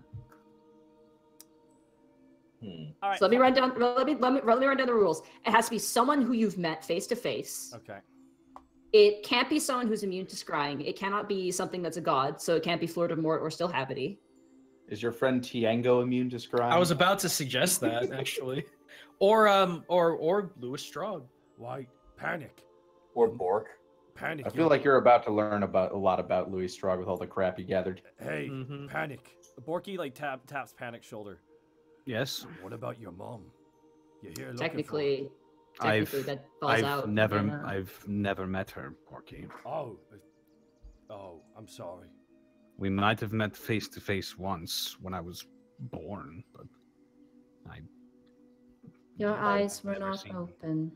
All right. So let me run down the rules. It has to be someone who you've met face to face. Okay. It can't be someone who's immune to scrying. It cannot be something that's a god, so it can't be Fleur de Mort or Stillhavity. Is your friend Tiango immune to scrying? I was about to suggest that actually, or Louis Strog. Why panic? Or Bork. Panic. I feel like you're about to learn a lot about Louis Strog with all the crap you gathered. Hey, Mhm. panic. Borky like taps Panic's shoulder. Yes. What about your mom? You're here looking Technically, I've that falls out. I've never met her, Porky. for... Oh, I'm sorry. We might have met face to face once when I was born, but Your eyes were never not seen- open.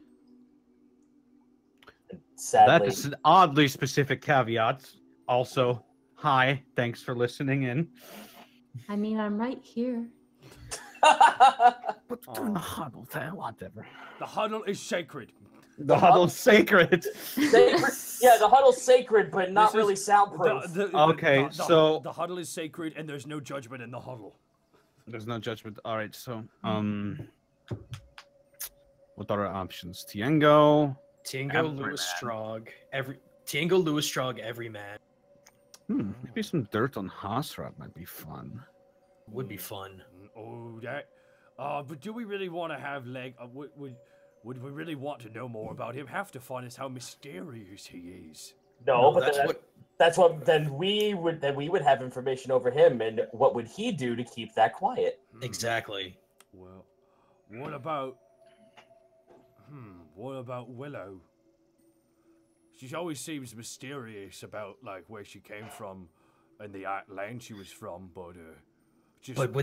Sadly. that is an oddly specific caveat. Also, hi, thanks for listening in. I mean, I'm right here. But doing the huddle thing, whatever. The huddle is sacred. The huddle's sacred. Sacred. Yeah, the huddle's sacred, but not This really is- soundproof. Okay, so- the huddle is sacred, and there's no judgment in the huddle. There's no judgment. All right, so what are our options? Tiango. Tiango, Every Louis man. Strog, Tiango, Louis Strog, every man Maybe some dirt on Hasrat might be fun. would be fun. Oh, that. But do we really want to have would we really want to know more about him? Half the fun is how mysterious he is. No, but that's what. then we would have information over him, and what would he do to keep that quiet? Exactly. Well, what about? What about Willow? She always seems mysterious about like where she came from and the land she was from, but Just But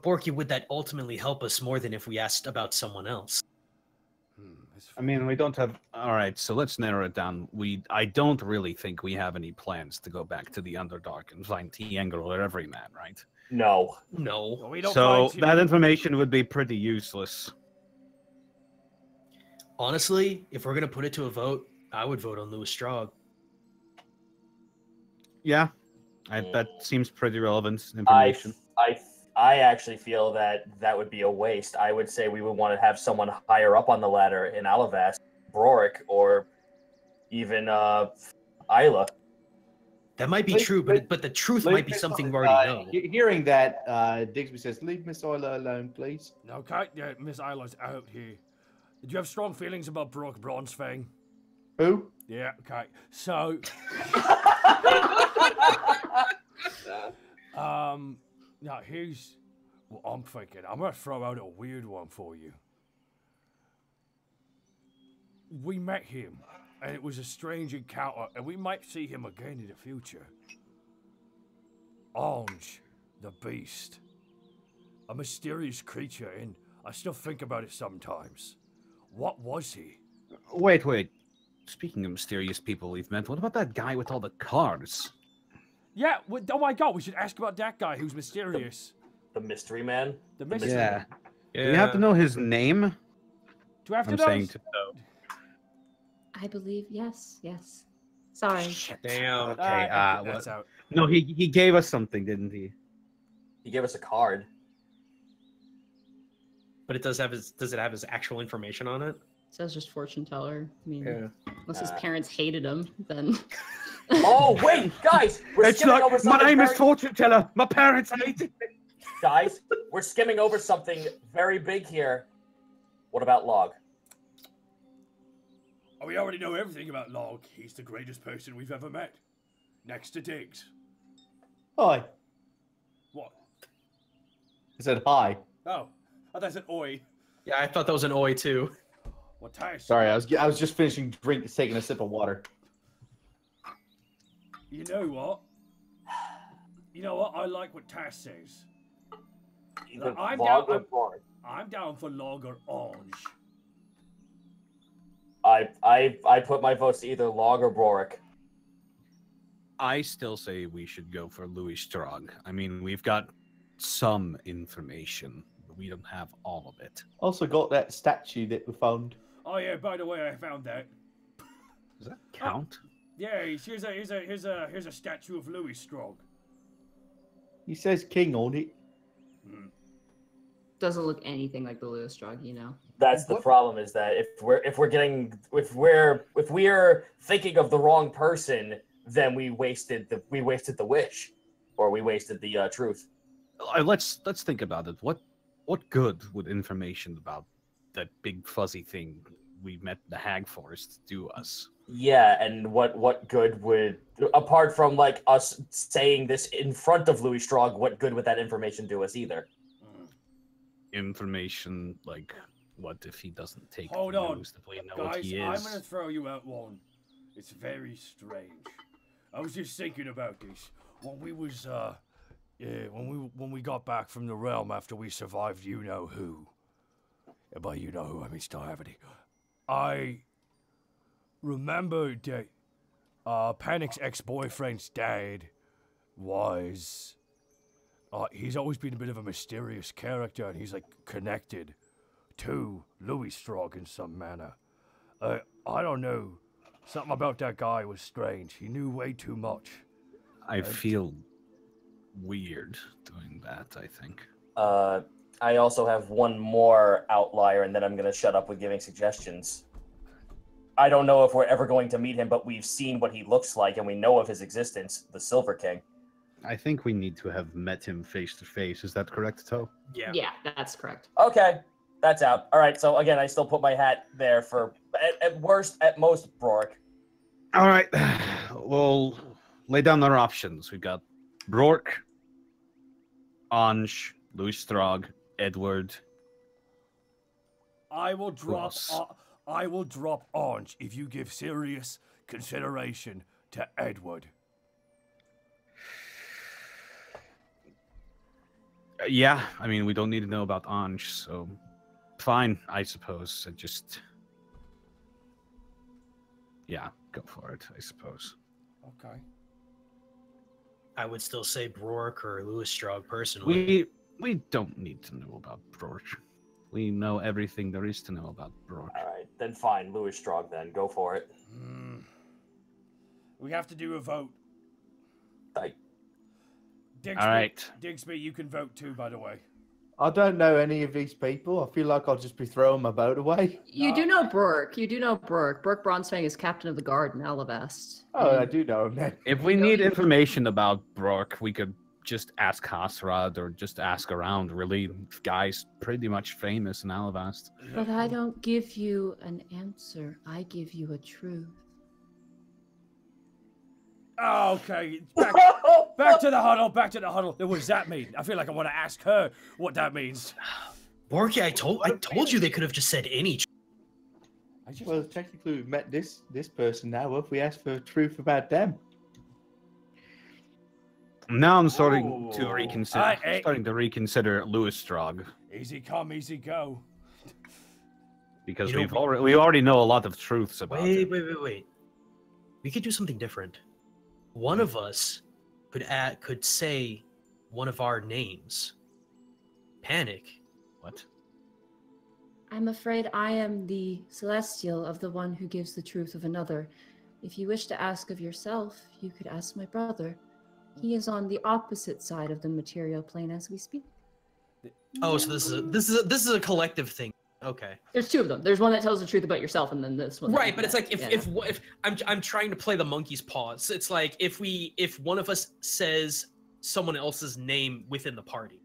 Borky, would that ultimately help us more than if we asked about someone else? it's I mean, we don't have. All right, so let's narrow it down. I don't really think we have any plans to go back to the Underdark and find Tiangor or Everyman, right? No. No. we don't So find that information would be pretty useless. Honestly, if we're gonna put it to a vote, I would vote on Louis Strogg. Yeah, that seems pretty relevant information. I actually feel that would be a waste. I would say we would want to have someone higher up on the ladder in Alavast, Brorik, or even Isla. That might be Wait, true, wait, but the truth Leave might be Miss something we Isla- already know. Hearing that, Digsby says, "Leave Miss Isla alone, please." Okay, yeah, Miss Isla's out here. Did you have strong feelings about Brooke Bronzefang? Who? Yeah, okay. So, now here's what I'm thinking. I'm gonna throw out a weird one for you. We met him, and it was a strange encounter, and we might see him again in the future. Orange, the beast. A mysterious creature, and I still think about it sometimes. What was he? Wait. Speaking of mysterious people we've met, what about that guy with all the cards? Yeah, oh my god, we should ask about that guy who's mysterious. The mystery man. The mystery. Yeah. Do we have to know his name? Do I have to I'm know? saying to know. I believe yes. Sorry. Damn. Okay, that's out. No, he gave us something, didn't he? He gave us a card. But it does it have his actual information on it? It says just fortune teller. I mean, Yeah. unless his parents hated him, then. Oh wait, guys, we're skimming over my something. name is very- Fortune Teller. My parents hated me. Guys, we're skimming over something very big here. What about Log? Oh, we already know everything about Log. He's the greatest person we've ever met. Next to Diggs. Hi. What? I said hi. Oh, I thought I said oi. Yeah, I thought that was an oi too. What Tyson? Sorry, I was just finishing taking a sip of water. You know what? I like what Tass says. Either I'm Log down- or Brorik. I'm down for Log or Orange. I put my votes to either Log or Brorik. I still say we should go for Louis Strogg. I mean, we've got some information, but we don't have all of it. Also got that statue that we found. Oh yeah, by the way, I found that. Does that count? Yeah, here's a statue of Louis Strogg. He says king on it. Doesn't look anything like the Lewis drug, That's the problem, is that if we're thinking of the wrong person, then we wasted the wish, or we wasted the truth. Let's think about it. What good would information about that big fuzzy thing we met in the Hag Forest do us? Yeah, and what good would, apart from like us saying this in front of Louis Strogg, what good would that information do us either? Information like, what if he doesn't take Hold the on, news that we know what guys. he is? I'm gonna throw you out one. It's very strange. I was just thinking about this when we was when we got back from the realm after we survived you know who. And by you know who, I mean Starhavity. I remember that Panic's ex-boyfriend's dad was he's always been a bit of a mysterious character, and he's like connected to Louis Strogg in some manner. I don't know. Something about that guy was strange. He knew way too much. I feel weird doing that, I think. I also have one more outlier, and then I'm gonna shut up with giving suggestions. I don't know if we're ever going to meet him, but we've seen what he looks like, and we know of his existence, the Silver King. I think we need to have met him face to face. Is that correct, Toe? Yeah. Yeah, that's correct. Okay, that's out. All right, so again, I still put my hat there for, at worst, at most, Brorik. All right. We'll lay down our options. We've got Brorik, Anj, Louis Strogg, Edward. I will drop. else? I will drop Orange if you give serious consideration to Edward. Yeah, I mean, we don't need to know about Anj, so fine, I suppose. Yeah, go for it, I suppose. Okay. I would still say Brork or Lewis Strog personally. We don't need to know about Brork. We know everything there is to know about Brork. All right, then fine. Louis Strog, then go for it. We have to do a vote. Like, Digsby, All right. Digsby, you can vote too, by the way. I don't know any of these people. I feel like I'll just be throwing my boat away. You do know Brork. You do know Brork. Brork Bronsfang is captain of the guard in Alavast. Oh, I do know him then. If we need information about Brork, we could just ask Hasrad or just ask around. Really, guy's pretty much famous in Alavast. But I don't give you an answer. I give you a truth. Oh, okay. Back to the huddle. Back to the huddle. What does that mean? I feel like I want to ask her what that means. Borky, I told you they could have just said any. Well, technically, we've met this person now. What if we ask for truth about them? Now I'm starting to Ooh. reconsider. Hey. Starting to reconsider Lewis Strog Easy come, easy go. because You know, we already know a lot of truths about Wait. it. We could do something different. One of us could say one of our names. Panic. What? I'm afraid I am the celestial of the one who gives the truth of another. If you wish to ask of yourself, you could ask my brother. He is on the opposite side of the material plane as we speak. Oh, so this is a collective thing. Okay. There's two of them. There's one that tells the truth about yourself, and then this one. Right, but it's like if I'm trying to play the monkey's paws. It's like if one of us says someone else's name within the party.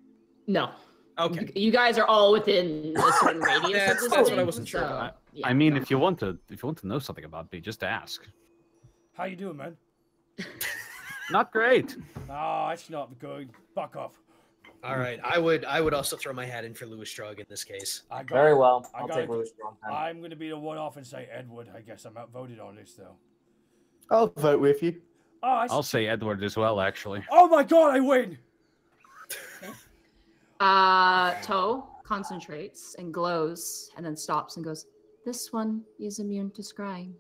No. Okay. You guys are all within a certain radius of this That's what I thing, wasn't sure so, about. yeah. I mean, if you want to know something about me, just ask. How you doing, man? Not great. Oh, it's not good. Fuck off. All right. I would also throw my hat in for Lewis Strug in this case. Very well. I I'll got take it. Louis Strong. then. I'm going to be the one off and say Edward. I guess I'm outvoted on this, though. I'll vote with you. Oh, I'll say Edward as well, actually. Oh my god, I win! Toe concentrates and glows and then stops and goes, "This one is immune to scrying."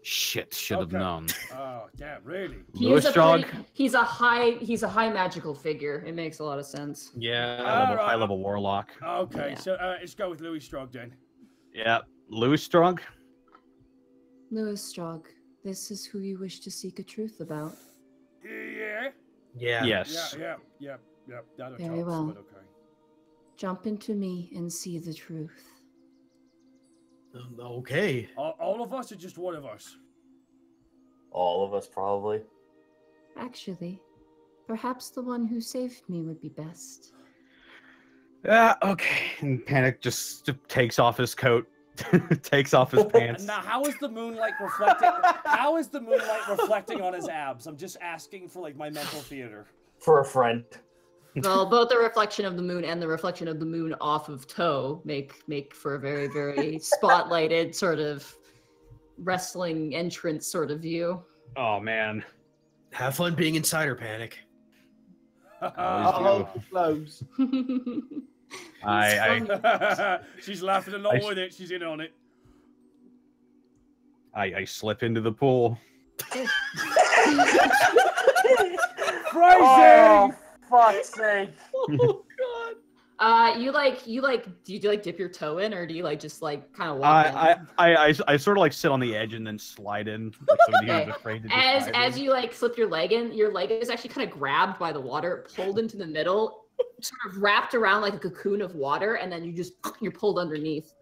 Shit, should have Okay. known. Oh, damn, really? Lewis Strog, He's a high magical figure. It makes a lot of sense. Yeah. high level warlock. Okay, Yeah. so let's go with Louis Strog then. Yeah, Lewis Strog. Lewis Strog, this is who you wish to seek a truth about. Yeah? Yeah. Yes. Yeah. That Very helps, well. but okay. Jump into me and see the truth. Okay. All of us or just one of us? All of us, probably. Actually, perhaps the one who saved me would be best. Yeah, okay. And Panic just takes off his coat, takes off his pants. Now, how is the moonlight reflecting? How is the moonlight reflecting on his abs? I'm just asking for like my mental theater. For a friend. Well, both the reflection of the moon and the reflection of the moon off of Toe make for a very, very spotlighted sort of wrestling entrance sort of view. Oh man. Have fun being Insider Panic. I'll close. She's laughing along with it. She's in on it. I slip into the pool. Crazy! Oh, fuck's sake. Oh God. Do you dip your toe in, or do you just kind of walk in? I sort of sit on the edge and then slide in. Like somebody who's afraid to just dive As in. you slip your leg in, your leg is actually kind of grabbed by the water, pulled into the middle, sort of wrapped around like a cocoon of water, and then you're pulled underneath.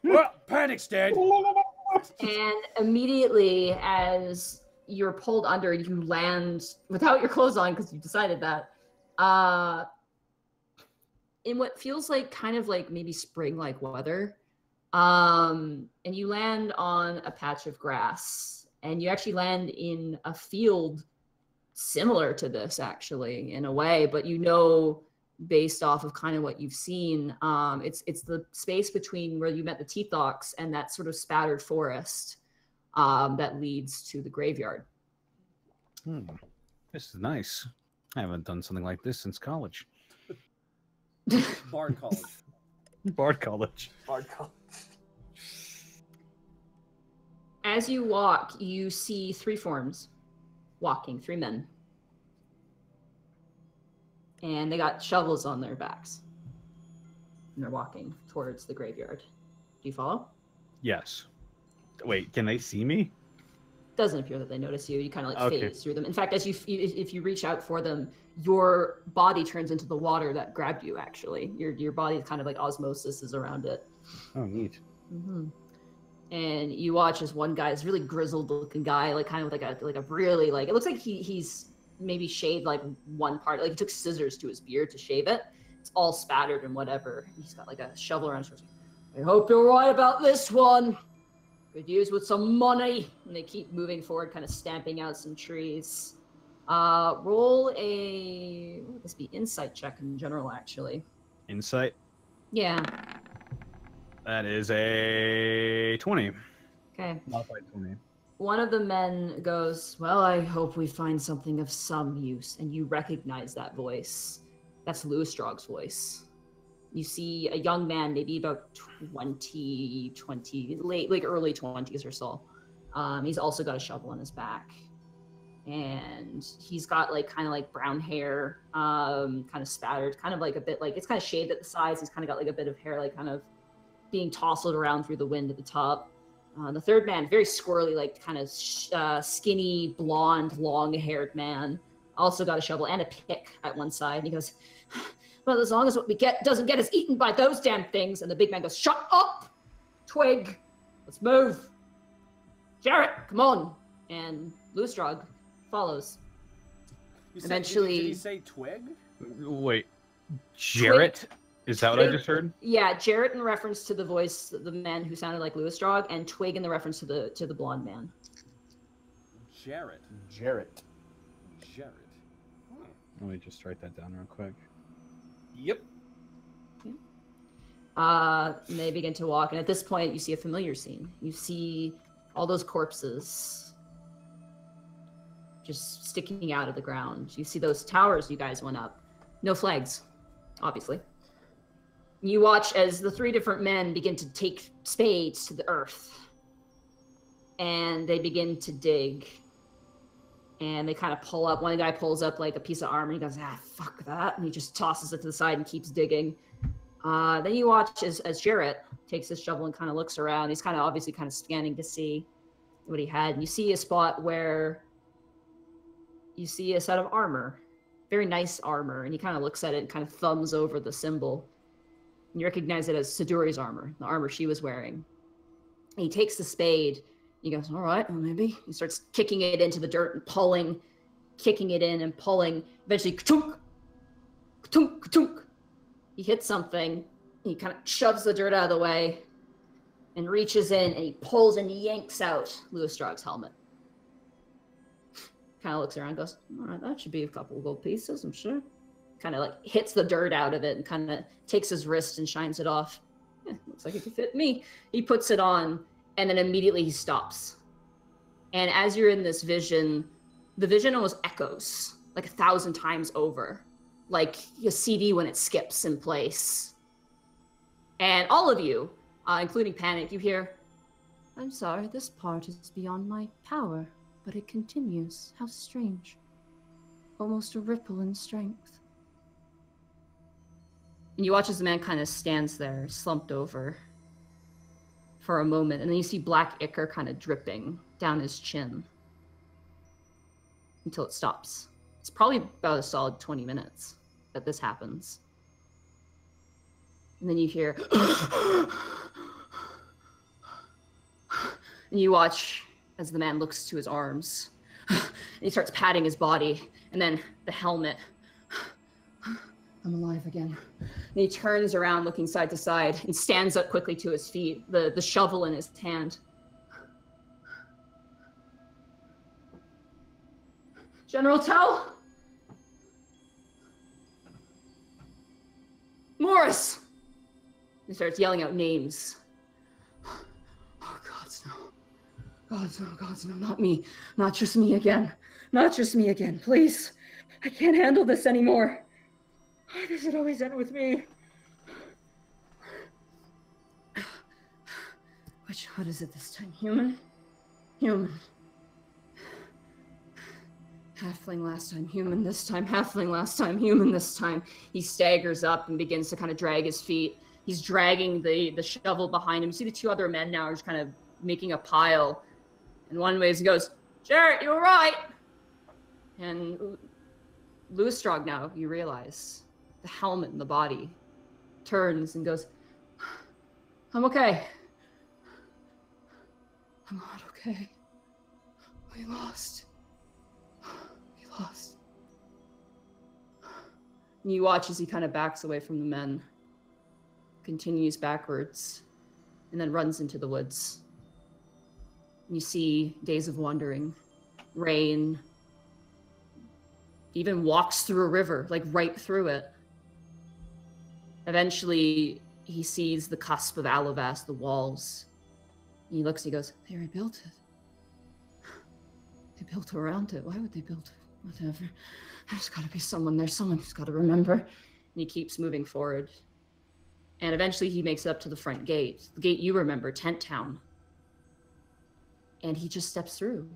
Well, Panic's dead. And immediately as you're pulled under, you land without your clothes on because you decided that. In what feels like maybe spring-like weather. And you land on a patch of grass. And you actually land in a field similar to this, actually, in a way, but based off of kind of what you've seen, it's the space between where you met the Teethawks and that sort of spattered forest that leads to the graveyard. This is nice. I haven't done something like this since college. Bard College. Bard College. Bard College. As you walk, you see three forms walking, three men. And they got shovels on their backs. And they're walking towards the graveyard. Do you follow? Yes. Wait, can they see me? Doesn't appear that they notice you. You kind of like Okay. phase through them. In fact, as if you reach out for them, your body turns into the water that grabbed you. Actually, your body kind of like osmosis is around it. Oh, neat. Mm-hmm. And you watch as one guy, this really grizzled-looking guy, like kind of like a really like it looks like he's maybe shaved like one part, like he took scissors to his beard to shave it. It's all spattered and whatever. He's got like a shovel around his shoulder. I hope you're right about this one. Could use with some money. And they keep moving forward, kind of stamping out some trees. Roll a, what would this be? Insight check in general, actually. Insight. Yeah. That is a 20. Okay. Modified 20. One of the men goes, well, I hope we find something of some use. And you recognize that voice. That's Lewistrog's voice. You see a young man, maybe about 20, late, like early 20s or so. He's also got a shovel on his back. And he's got like kind of like brown hair, kind of spattered, kind of like a bit like, it's kind of shaved at the sides. He's kind of got like a bit of hair, like kind of being tousled around through the wind at the top. The third man, very squirrely, like kind of skinny, blonde, long-haired man. Also got a shovel and a pick at one side. And he goes, well, as long as what we get doesn't get us eaten by those damn things. And the big man goes, shut up, Twig. Let's move. Jarrett, come on. And Lewistrog follows. Eventually- Did he say Twig? Wait, Jarrett? Is that what I Twig- just heard? Yeah, Jarrett in reference to the voice, the man who sounded like Lewistrog, and Twig in the reference to the blonde man. Jarrett. Jarrett. Jarrett. Let me just write that down real quick. Yep. And they begin to walk, and at this point, you see a familiar scene. You see all those corpses just sticking out of the ground. You see those towers you guys went up. No flags, obviously. You watch as the three different men begin to take spades to the earth. And they begin to dig. And they kind of pull up. One guy pulls up like a piece of armor. And he goes, fuck that. And he just tosses it to the side and keeps digging. Then you watch as Jarrett takes his shovel and kind of looks around. He's kind of obviously kind of scanning to see what he had. And you see a spot where you see a set of armor. Very nice armor. And he kind of looks at it and kind of thumbs over the symbol. And you recognize it as Siduri's armor, the armor she was wearing. And he takes the spade. He goes, all right, well, maybe. He starts kicking it into the dirt and pulling, kicking it in and pulling. Eventually, ka-tunk, ka-tunk, ka-tunk. He hits something. He kind of shoves the dirt out of the way and reaches in and he pulls and yanks out Lewistrog's helmet. Kind of looks around and goes, all right, that should be a couple of gold pieces, I'm sure. Kind of like hits the dirt out of it and kind of takes his wrist and shines it off. Looks like it could fit me. He puts it on and then immediately he stops. And as you're in this vision, the vision almost echoes like 1,000 times over, like a CD when it skips in place. And all of you, including Panic, you hear, I'm sorry, this part is beyond my power, but it continues. How strange. Almost a ripple in strength. And you watch as the man kind of stands there, slumped over for a moment, and then you see black ichor kind of dripping down his chin until it stops. It's probably about a solid 20 minutes that this happens. And then you hear, and you watch as the man looks to his arms, and he starts patting his body, and then the helmet. I'm alive again. And he turns around looking side to side and stands up quickly to his feet, the shovel in his hand. General Tell? Morris! He starts yelling out names. Oh, gods, no. Gods, no, not me. Not just me again. Not just me again, please. I can't handle this anymore. does it always end with me? What is it this time? Human? Human. Halfling last time, human this time, halfling last time, human this time. He staggers up and begins to kind of drag his feet. He's dragging the shovel behind him. You see the two other men now are just kind of making a pile. And one way he goes, Jarrett, you were right. And Lewistrog now, you realize, the helmet and the body, turns and goes, I'm okay. I'm not okay. We lost. We lost. And you watch as he kind of backs away from the men, continues backwards, and then runs into the woods. And you see days of wandering, rain, even walks through a river, like right through it. Eventually, he sees the cusp of Alavast, the walls. And he looks, he goes, they rebuilt it. They built around it. Why would they build it? Whatever. There's got to be someone there. Someone who's got to remember. And he keeps moving forward. And eventually he makes it up to the front gate. The gate you remember, Tent Town. And he just steps through.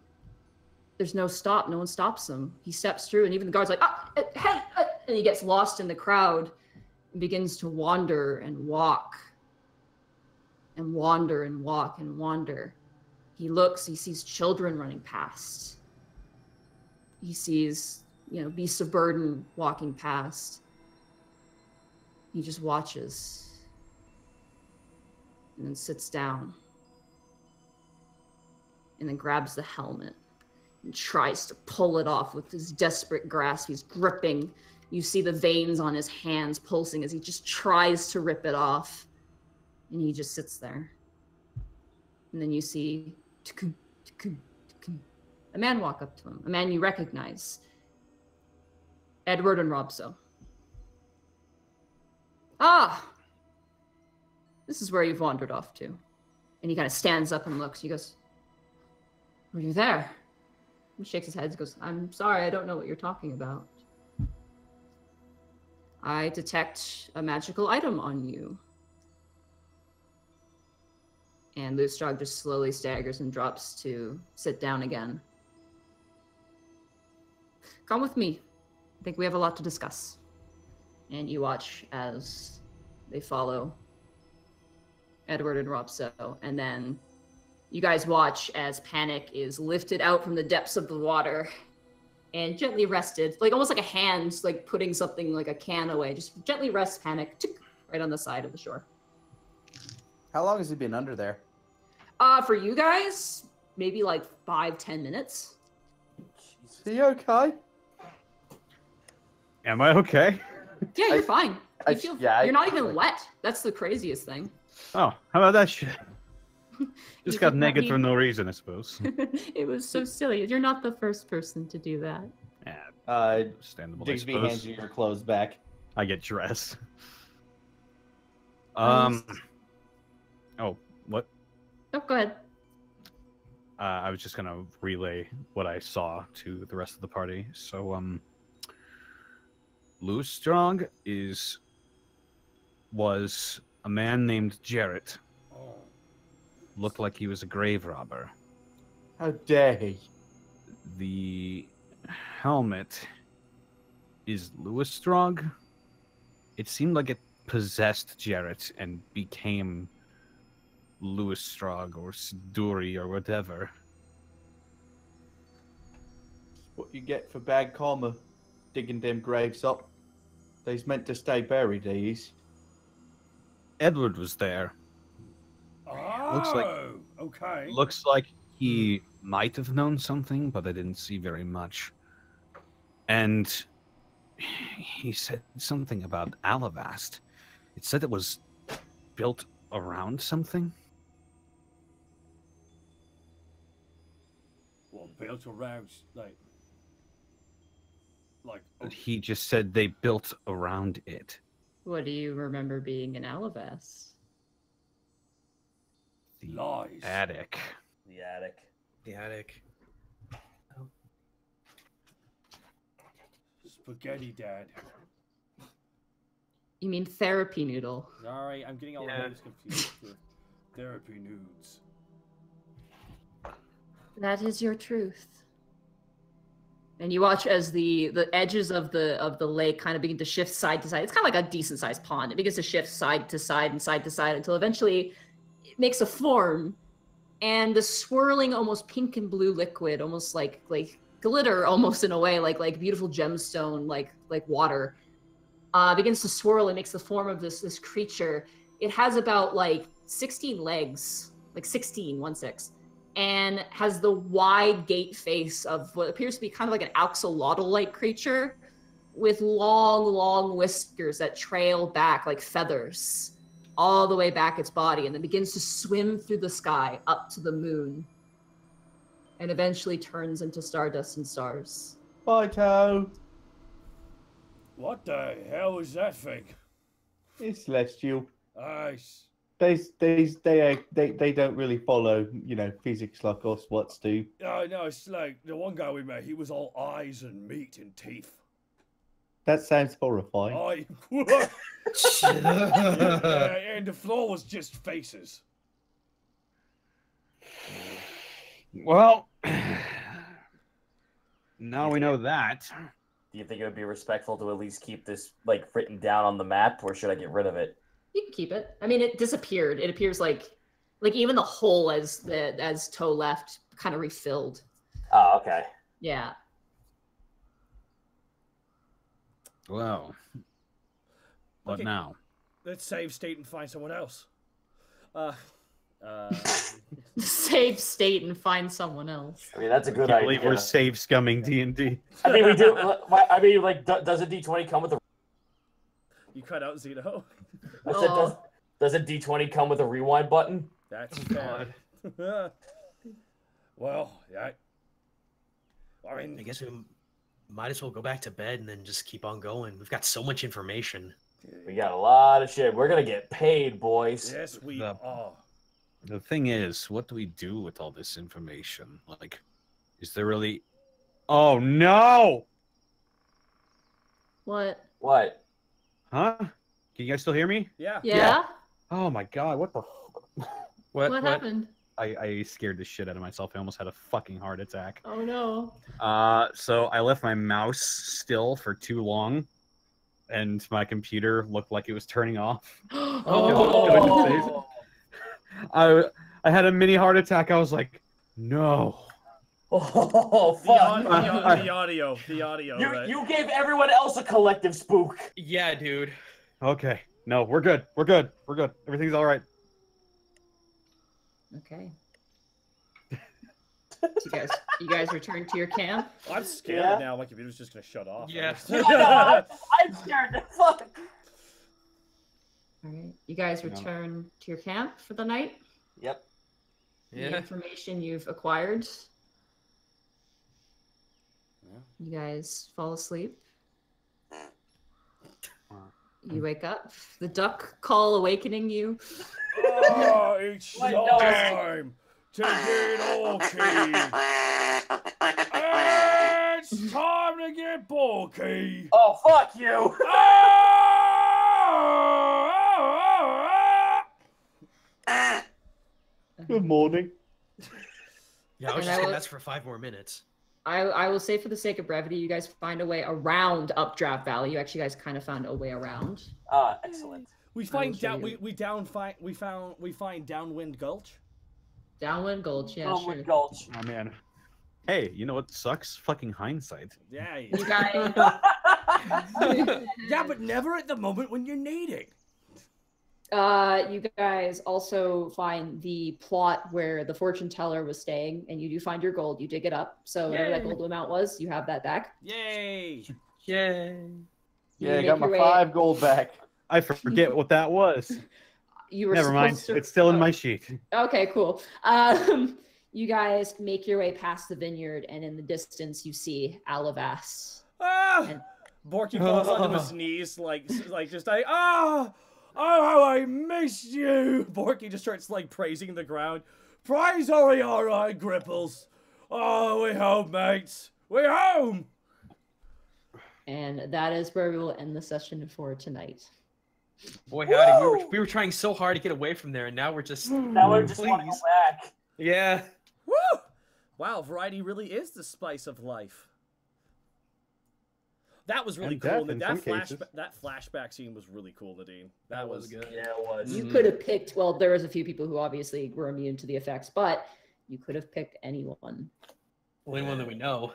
There's no stop. No one stops him. He steps through, and even the guard's like, hey! And he gets lost in the crowd and begins to wander and walk. And wander and walk and wander. He looks, he sees children running past. He sees, beasts of burden walking past. He just watches. And then sits down. And then grabs the helmet. And tries to pull it off with his desperate grasp. He's gripping. You see the veins on his hands pulsing as he just tries to rip it off. And he just sits there. And then you see a man walk up to him. A man you recognize. Edward and Robso. Ah! This is where you've wandered off to. And he kind of stands up and looks. He goes, were you there? He shakes his head and goes, I'm sorry, I don't know what you're talking about. I detect a magical item on you. And Lewistrog just slowly staggers and drops to sit down again. Come with me. I think we have a lot to discuss. And you watch as they follow Edward and Robso. And then you guys watch as Panic is lifted out from the depths of the water and gently rested, like almost like a hand, like putting something like a can away. Just gently rests Panic right on the side of the shore. How long has he been under there? For you guys, maybe like 5-10 minutes. Is he okay? Am I okay? Yeah, you're fine. You're not even wet. That's the craziest thing. Oh, how about that shit? Just got naked for no reason, I suppose. It was so silly. You're not the first person to do that. Yeah, understandable. Digsby hands you your clothes back. I get dressed. Nice. Oh, what? Oh, go ahead. I was just gonna relay what I saw to the rest of the party. So, Lewistrog was a man named Jarrett. Looked like he was a grave robber. How dare he? The helmet is Lewistrog. It seemed like it possessed Jarrett and became Lewistrog or Siduri or whatever. What you get for bad karma, digging them graves up. They's meant to stay buried, these. Edward was there. Oh, okay. Looks like he might have known something, but I didn't see very much. And he said something about Alavast. It said it was built around something. Well, built around, like. He just said they built around it. What do you remember being in Alavast? The Lies. attic. The attic. The attic. Spaghetti Dad. You mean therapy noodle? Sorry, I'm getting all the names confused with therapy nudes. That is your truth. And you watch as the edges of the lake kind of begin to shift side to side. It's kind of like a decent sized pond. It begins to shift side to side and side to side until eventually it makes a form, and the swirling, almost pink and blue liquid, almost like glitter, almost in a way, like beautiful gemstone, like water, begins to swirl and makes the form of this creature. It has about like 16 legs, like 16, 1-6. And has the wide gate face of what appears to be kind of like an axolotl-like creature with long whiskers that trail back like feathers all the way back its body, and then begins to swim through the sky up to the moon and eventually turns into stardust and stars. Bye, Toe. What the hell is that thing? It's celestial. Nice. They don't really follow, physics like us what's do. Oh, no, it's like the one guy we met, he was all eyes and meat and teeth. That sounds horrifying. Yeah, and the floor was just faces. Well, now we know that. Do you think it would be respectful to at least keep this like written down on the map, or should I get rid of it? You can keep it. I mean, it disappeared. It appears like even the hole as Toe left kind of refilled. Oh, okay. Yeah. Well, what Okay. now? Let's save state and find someone else. Save state and find someone else. I mean, that's a good I idea. believe we're save scumming D&D. I mean, we do. I mean, like, does a D20 come with a? You cut out Zeno. I said, does a D20 come with a rewind button? That's fair. Well, yeah. I mean, I guess we might as well go back to bed and then just keep on going. We've got so much information. We got a lot of shit. We're gonna get paid, boys. yes, we are. The thing is, what do we do with all this information? Like, is there really... Oh, no! What? What? Huh? Can you guys still hear me? Yeah. Yeah? Oh my god, what the... What happened? I scared the shit out of myself. I almost had a fucking heart attack. Oh no. So I left my mouse still for too long, and my computer looked like it was turning off. Oh. I had a mini heart attack. I was like, no. Oh, The, fuck. audio. Right? You gave everyone else a collective spook. Yeah, dude. Okay. No, we're good. We're good. We're good. Everything's all right. Okay. You guys return to your camp. I'm scared Yeah. now. My computer's just gonna shut off. Yeah. I'm scared to fuck. All right. You guys return to your camp for the night. Yep. The Yeah. information you've acquired. You guys fall asleep. You wake up. The duck call awakening you. Oh, it's Wait, no. time to get bulky. It's time to get bulky. Oh, fuck you. Good morning. Yeah, I was And just I saying will- that's for 5 more minutes. I will say, for the sake of brevity, you guys find a way around Updraft Valley. You actually guys kind of found a way around. Excellent. We I will find show down. you. We find Downwind Gulch. Downwind Gulch, yeah, Oh, sure. with Gulch. Oh man. Hey, you know what sucks? Fucking hindsight. Yeah. You guys, Yeah, but never at the moment when you need it. you guys also find the plot where the fortune teller was staying, and you do find your gold. You dig it up, so whatever that Yay. gold amount was, you have that back. Yay! Yay. You Yeah, I make got my your way- 5 gold back. I forget what that was. You were Never mind. supposed to- It's still in oh, my sheet. Okay, cool. You guys make your way past the vineyard, and in the distance, you see Alavas. Ah! And- Borky falls onto his knees, how I miss you. Borky just starts praising the ground. Praise Oriara, Gripples. Oh, we home, mates. We home. And that is where we will end the session for tonight. Boy, howdy, Woo! we were trying so hard to get away from there, and now we're just. Now I just want to go Please. back. Yeah. Woo! Wow, variety really is the spice of life. That was really And cool. death That, in that, some cases. that flashback scene was really cool, Nadine. That was good. Yeah, it was. You could have picked. Well, there was a few people who obviously were immune to the effects, but you could have picked anyone. Only one that we know.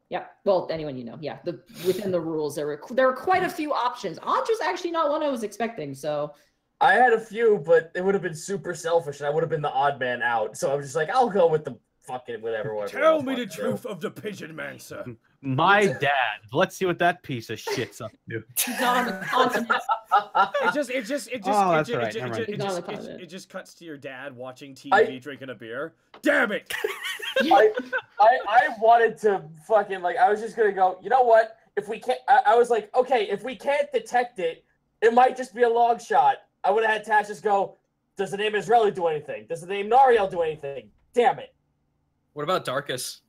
Yeah, well, anyone you know. Yeah, within the rules, there were quite a few options. Andra's actually not one I was expecting. So I had a few, but it would have been super selfish, and I would have been the odd man out. So I was just like, I'll go with the fucking whatever. Tell me the truth of the pigeon man, sir. My dad. Let's see what that piece of shit's up to. he's not on the continent. It just cuts to your dad watching TV, drinking a beer. Damn it! I wanted to fucking like. I was just gonna go. You know what? If we can't, I was like, okay, if we can't detect it, it might just be a long shot. I would have had Tash just go. Does the name Israeli do anything? Does the name Nariel do anything? Damn it! What about Darkus?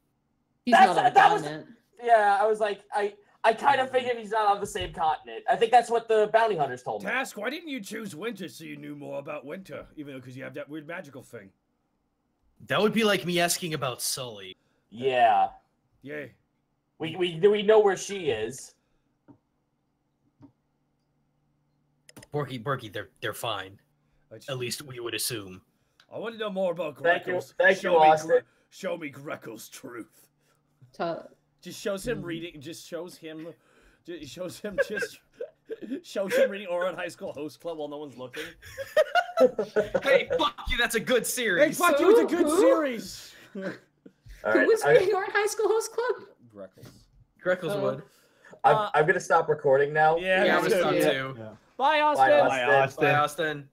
He's not on the continent. Yeah, I was like, I kind of figured he's not on the same continent. I think that's what the bounty hunters told me. Task, why didn't you choose winter so you knew more about winter? Even though because you have that weird magical thing. That would be like me asking about Sully. Yeah. Yay. We know where she is. Borky, they're fine. At least we would assume. I want to know more about Thank you, Greco's. Austin. Show me Greco's truth. Just shows him reading. Shows him reading Oran High School Host Club while no one's looking. Hey, fuck you! That's a good series. Hey, fuck you! It's a good series. All Who right, was reading our high school host club? Greco's would. I'm gonna stop recording now. Yeah, Yeah, let's we do stop it. too. Yeah. Bye, Austin. Bye, Austin. Bye, Austin.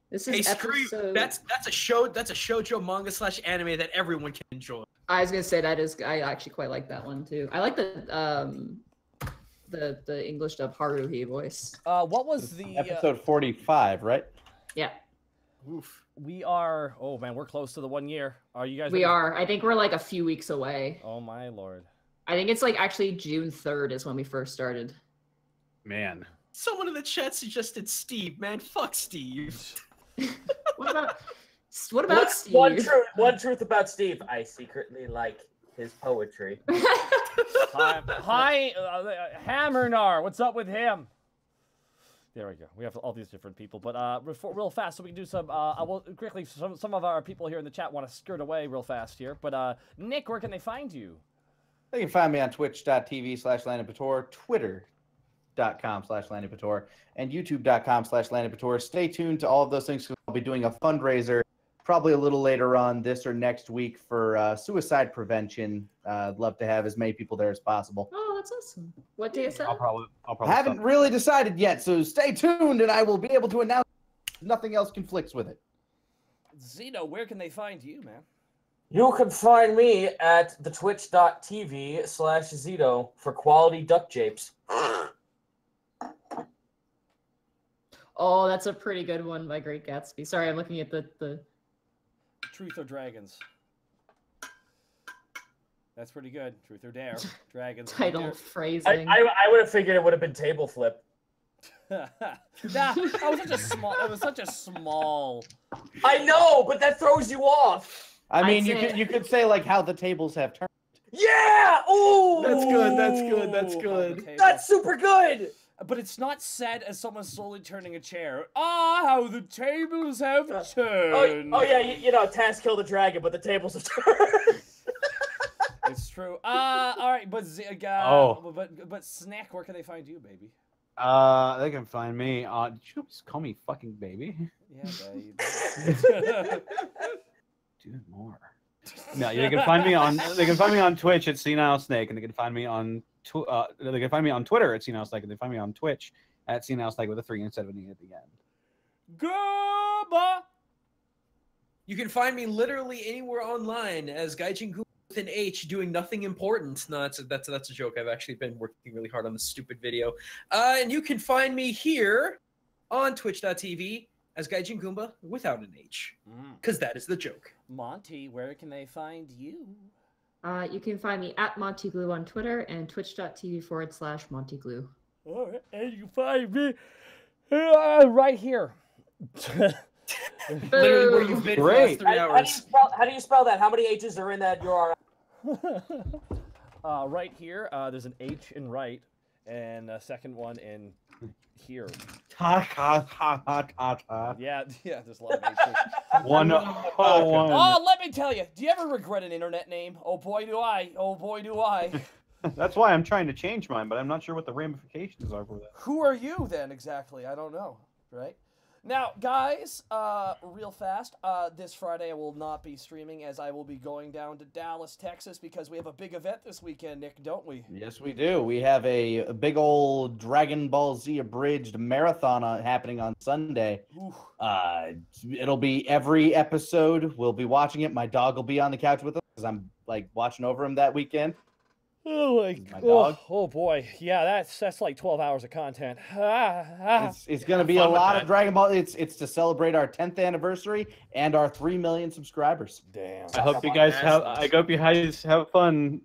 This Hey, is screw you. episode. That's a shoujo manga / anime that everyone can enjoy. I was gonna say that is. I actually quite like that one too. I like the English dub Haruhi voice. What was the Episode 45, right? Yeah, Oof. We are. Oh man, we're close to the 1 year. Are you guys? we are. I think we're like a few weeks away. Oh my lord. I think it's like actually June 3rd is when we first started. Man. Someone in the chat suggested Steve. Man, fuck Steve. What about Steve? One truth about Steve. I secretly like his poetry. Hi, Hammernar. What's up with him? There we go. We have all these different people, but real fast, so we can do some. I will quickly. Some of our people here in the chat want to skirt away real fast here, but Nick, where can they find you? They can find me on twitch.tv/LandonPator, twitter.com/LandonPator, and youtube.com/LandonPator. Stay tuned to all of those things. I'll be doing a fundraiser probably a little later on this or next week for suicide prevention. I'd love to have as many people there as possible. Oh, that's awesome. What day is that? I'll probably I haven't really decided yet, so stay tuned and I will be able to announce if nothing else conflicts with it. Zeno, where can they find you, man? You can find me at the twitch.tv/Zito for quality duck japes. Oh, that's a pretty good one by Great Gatsby. Sorry, I'm looking at the. Truth or Dragons? That's pretty good. Truth or Dare? Dragons. Title phrasing. I would have figured it would have been table flip. That was such a small. I know, but that throws you off. I mean, I'd you could say like how the tables have turned. Yeah! Ooh! That's good. That's super good! But it's not said as someone slowly turning a chair. Ah, how the tables have turned. Oh yeah, you know, Task killed a dragon, but the tables have turned. It's true. All right, but but Snack, where can they find you, baby? They can find me on. Did you just call me fucking baby? Yeah, baby. Do more. No, they can find me on. They can find me on Twitch at Senile Snake, and they can find me on. They can find me on Twitter at Senile Snake, and they find me on Twitch at Senile Snake with a 3 instead of an E at the end. Goodbye. You can find me literally anywhere online as Gaijin Gu with an H doing nothing important. No, that's a joke. I've actually been working really hard on this stupid video. And you can find me here on twitch.tv as Gaijin Goomba without an H. Because that is the joke. Monty, where can they find you? You can find me at MontyGlue on Twitter and twitch.tv/MontyGlue. All right, and you can find me Right here. Literally where you've been for the last Great. 3 hours. How do you spell that? How many H's are in that URL? Right here, there's an H in right, and a second one in here. Yeah, there's a lot of H's. 101. Oh, let me tell you, do you ever regret an internet name? Oh boy, do I. Oh boy, do I. That's why I'm trying to change mine, but I'm not sure what the ramifications are for that. Who are you then exactly? I don't know, right? Now, guys, real fast, this Friday I will not be streaming as I will be going down to Dallas, Texas, because we have a big event this weekend, Nick, don't we? Yes, we do. We have a big old Dragon Ball Z abridged marathon happening on Sunday. Ooh. It'll be every episode. We'll be watching it. My dog will be on the couch with us because I'm like watching over him that weekend. Oh my dog. Oh boy, yeah, that's like 12 hours of content. It's going to be a lot of Dragon Ball. It's to celebrate our 10th anniversary and our 3 million subscribers. Damn. I hope you guys have. I hope you guys have fun.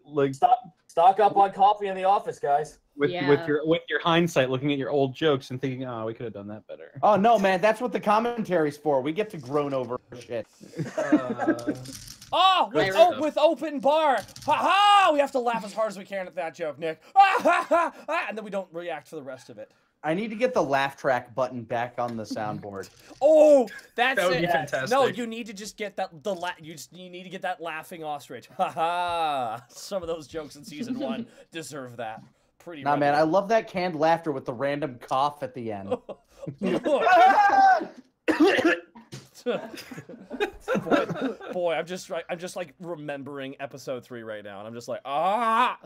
Like Stock up on coffee in the office, guys. with Yeah. your hindsight, looking at your old jokes and thinking, oh, we could have done that better. Oh no, man, that's what the commentary's for. We get to groan over shit. Oh, Right. with open bar. Ha ha! We have to laugh as hard as we can at that joke, Nick. Ah, ha, ha, ha, and then we don't react for the rest of it. I need to get the laugh track button back on the soundboard. Oh, that's That would it. be fantastic. No, you need to just get that you need to get that laughing ostrich. Ha ha! Some of those jokes in season 1 deserve that. Pretty. Nah, man, I regular. love that canned laughter with the random cough at the end. boy, I'm just like remembering episode 3 right now, and I'm just like, ah.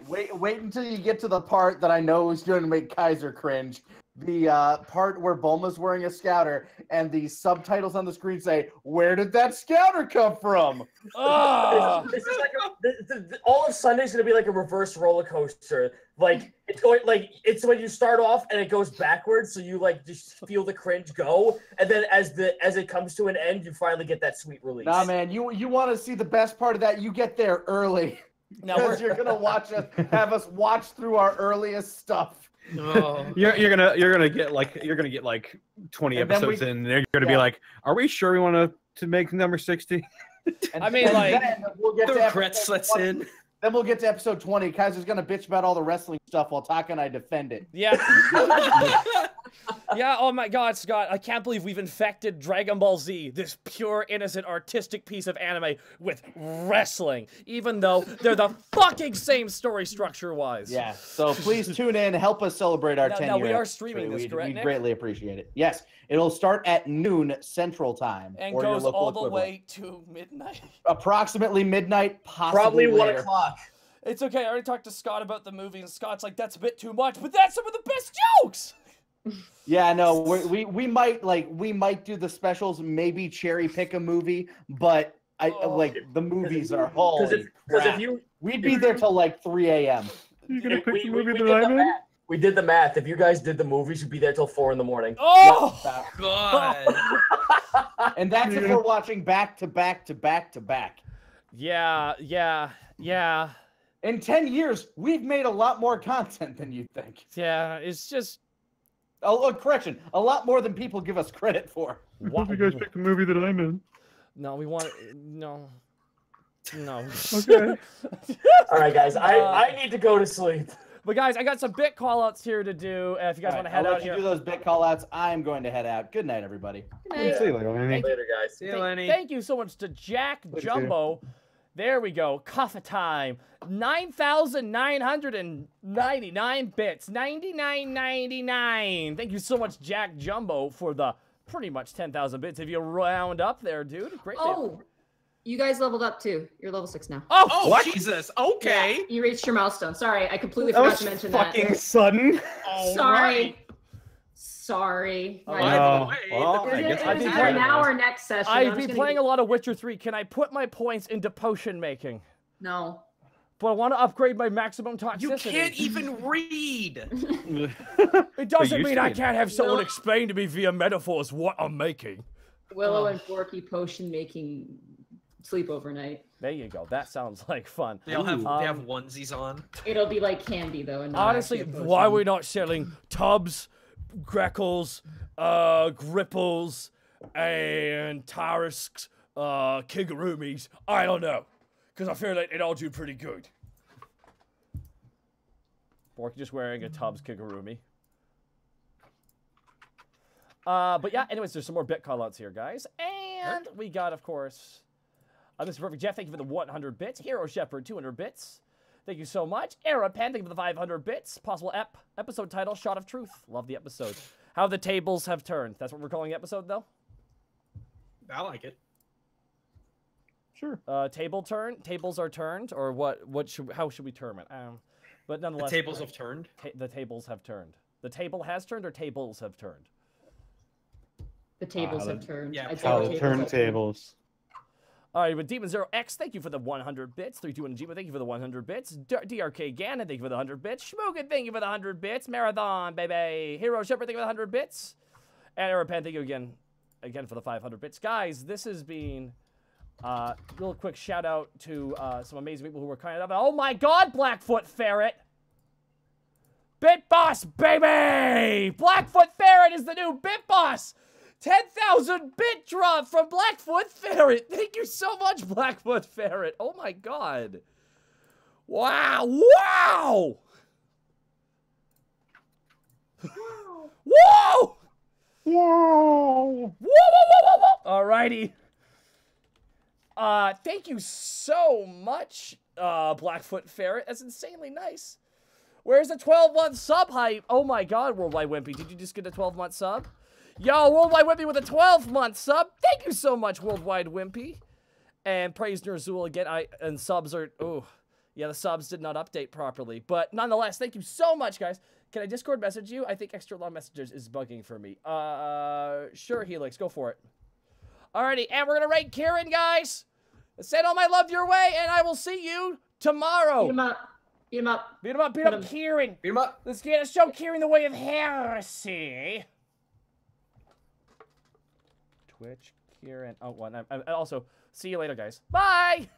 Wait until you get to the part that I know is going to make Kaiser cringe. The part where Bulma's wearing a scouter and the subtitles on the screen say, "Where did that scouter come from?" Ah. This is like all of Sunday's gonna be like a reverse roller coaster. Like it's going like it's when you start off and it goes backwards, so you like just feel the cringe go, and then as it comes to an end, you finally get that sweet release. Nah, man, you want to see the best part of that? You get there early Now because you're gonna have us watch through our earliest stuff. Oh. You're gonna get like 20 And then episodes in, and they're gonna be like, "Are we sure we want to make number 60?" And, I mean, and like, then we'll get The to regret episode sets 20. in. Then we'll get to episode 20. Kaiser's gonna bitch about all the wrestling stuff while Taka and I defend it. Yeah. Yeah, oh my god, Scott, I can't believe we've infected Dragon Ball Z, this pure, innocent, artistic piece of anime, with wrestling, even though they're the fucking same story structure-wise. Yeah. So please tune in, help us celebrate our 10 Now, year we are anniversary. streaming this, correct, We Nick? greatly appreciate it. Yes. It'll start at noon Central Time. And or your goes local all the equivalent. way to midnight. Approximately midnight, possibly Probably 1 later. o'clock. It's okay, I already talked to Scott about the movie, and Scott's like, that's a bit too much, but that's some of the best jokes! Yeah, no, we might do the specials, maybe cherry pick a movie, but the movies are holy Because crap. if you We'd be there till like 3 a.m. You're gonna we, pick we, the we, movie we that did I'm the in. math. We did the math. If you guys did the movies, you'd be there till 4 in the morning. Oh! God. And that's if we're watching back to back to back to back. Yeah. In 10 years, we've made a lot more content than you think. Yeah, it's just... Oh, correction, a lot more than people give us credit for. Wow. You guys pick the movie that I'm in. No, we want... No. Okay. All right, guys. I need to go to sleep. But guys, I got some bit callouts here to do. If you guys want to head I'll out let you here. do those bit call outs. I'm going to head out. Good night, everybody. Good night. See you later, Lenny. Later, guys. See you, Lenny. Thank you so much to Jack Jumbo. There we go. Coffee time. 9,999 bits. 99.99. Thank you so much, Jack Jumbo, for the pretty much 10,000 bits. If you round up there, dude. Great. Oh, you guys leveled up too. You're level 6 now. Oh, What? Jesus. Okay. Yeah, you reached your milestone. Sorry, I completely That forgot was to mention fucking that. sudden. All Sorry. right. Sorry. Oh, Right. wow. Well, It I was guess I'd be either playing- now or next session. I'd I'm be just playing gonna a lot of Witcher 3. Can I put my points into potion making? No. But I want to upgrade my maximum toxicity. You can't even read. It doesn't used mean to I be. can't have someone No. explain to me via metaphors what I'm making. Willow and Forky potion making sleep overnight. There you go. That sounds like fun. They all have they have onesies on. It'll be like candy though, and not Honestly, actually a why are potion. we not selling tubs, greckles, gripples, and tarisks, kigurumis? I don't know, because I feel like it all do pretty good. Bork just wearing a Tubbs kigurumi. But yeah, anyways, there's some more bit callouts here, guys. And we got, of course, Mr. Perfect Jeff, thank you for the 100 bits. Hero Shepherd, 200 bits. Thank you so much. Arapan, thank you for the 500 bits. Possible episode title, Shot of Truth. Love the episode. How the tables have turned. That's what we're calling the episode, though? I like it. Sure. Table turn? Tables are turned? Or what? How should we term it? But The nonetheless, tables have turned. the tables have turned. The table has turned, or tables have turned? The tables have turned. yeah, I'd say Oh, the tables have turned. turntables. All right, with Demon Zero X, thank you for the 100 bits. 321G, thank you for the 100 bits. DRK Gannon, thank you for the 100 bits. Schmoogan, thank you for the 100 bits. Marathon, baby. Hero Shepherd, thank you for the 100 bits. And Arapan, thank you again for the 500 bits. Guys, this has been real quick shout out to some amazing people who were kind enough. Oh my God, Blackfoot Ferret. Bit Boss, baby! Blackfoot Ferret is the new Bit Boss! 10,000 bit drop from Blackfoot Ferret! Thank you so much, Blackfoot Ferret! Oh my God! Wow! Wow! Whoa! Whoa! Whoa! Alrighty. Thank you so much, Blackfoot Ferret. That's insanely nice. Where's the 12-month sub hype? Oh my God, Worldwide Wimpy. Did you just get a 12-month sub? Yo, Worldwide Wimpy with a 12-month sub. Thank you so much, Worldwide Wimpy. And praise Nerzul again. And subs are... Oh, yeah, the subs did not update properly. But nonetheless, thank you so much, guys. Can I Discord message you? I think extra long messages is bugging for me. Sure, Helix. Go for it. Alrighty, and we're going to rate Kieran, guys. Send all my love your way, and I will see you tomorrow. Beat him up. Beat him up. Beat him up, beat up Kieran. Beat 'em up. Let's show Kieran the way of heresy. Twitch, Kieran. Oh, one. I also, see you later, guys. Bye.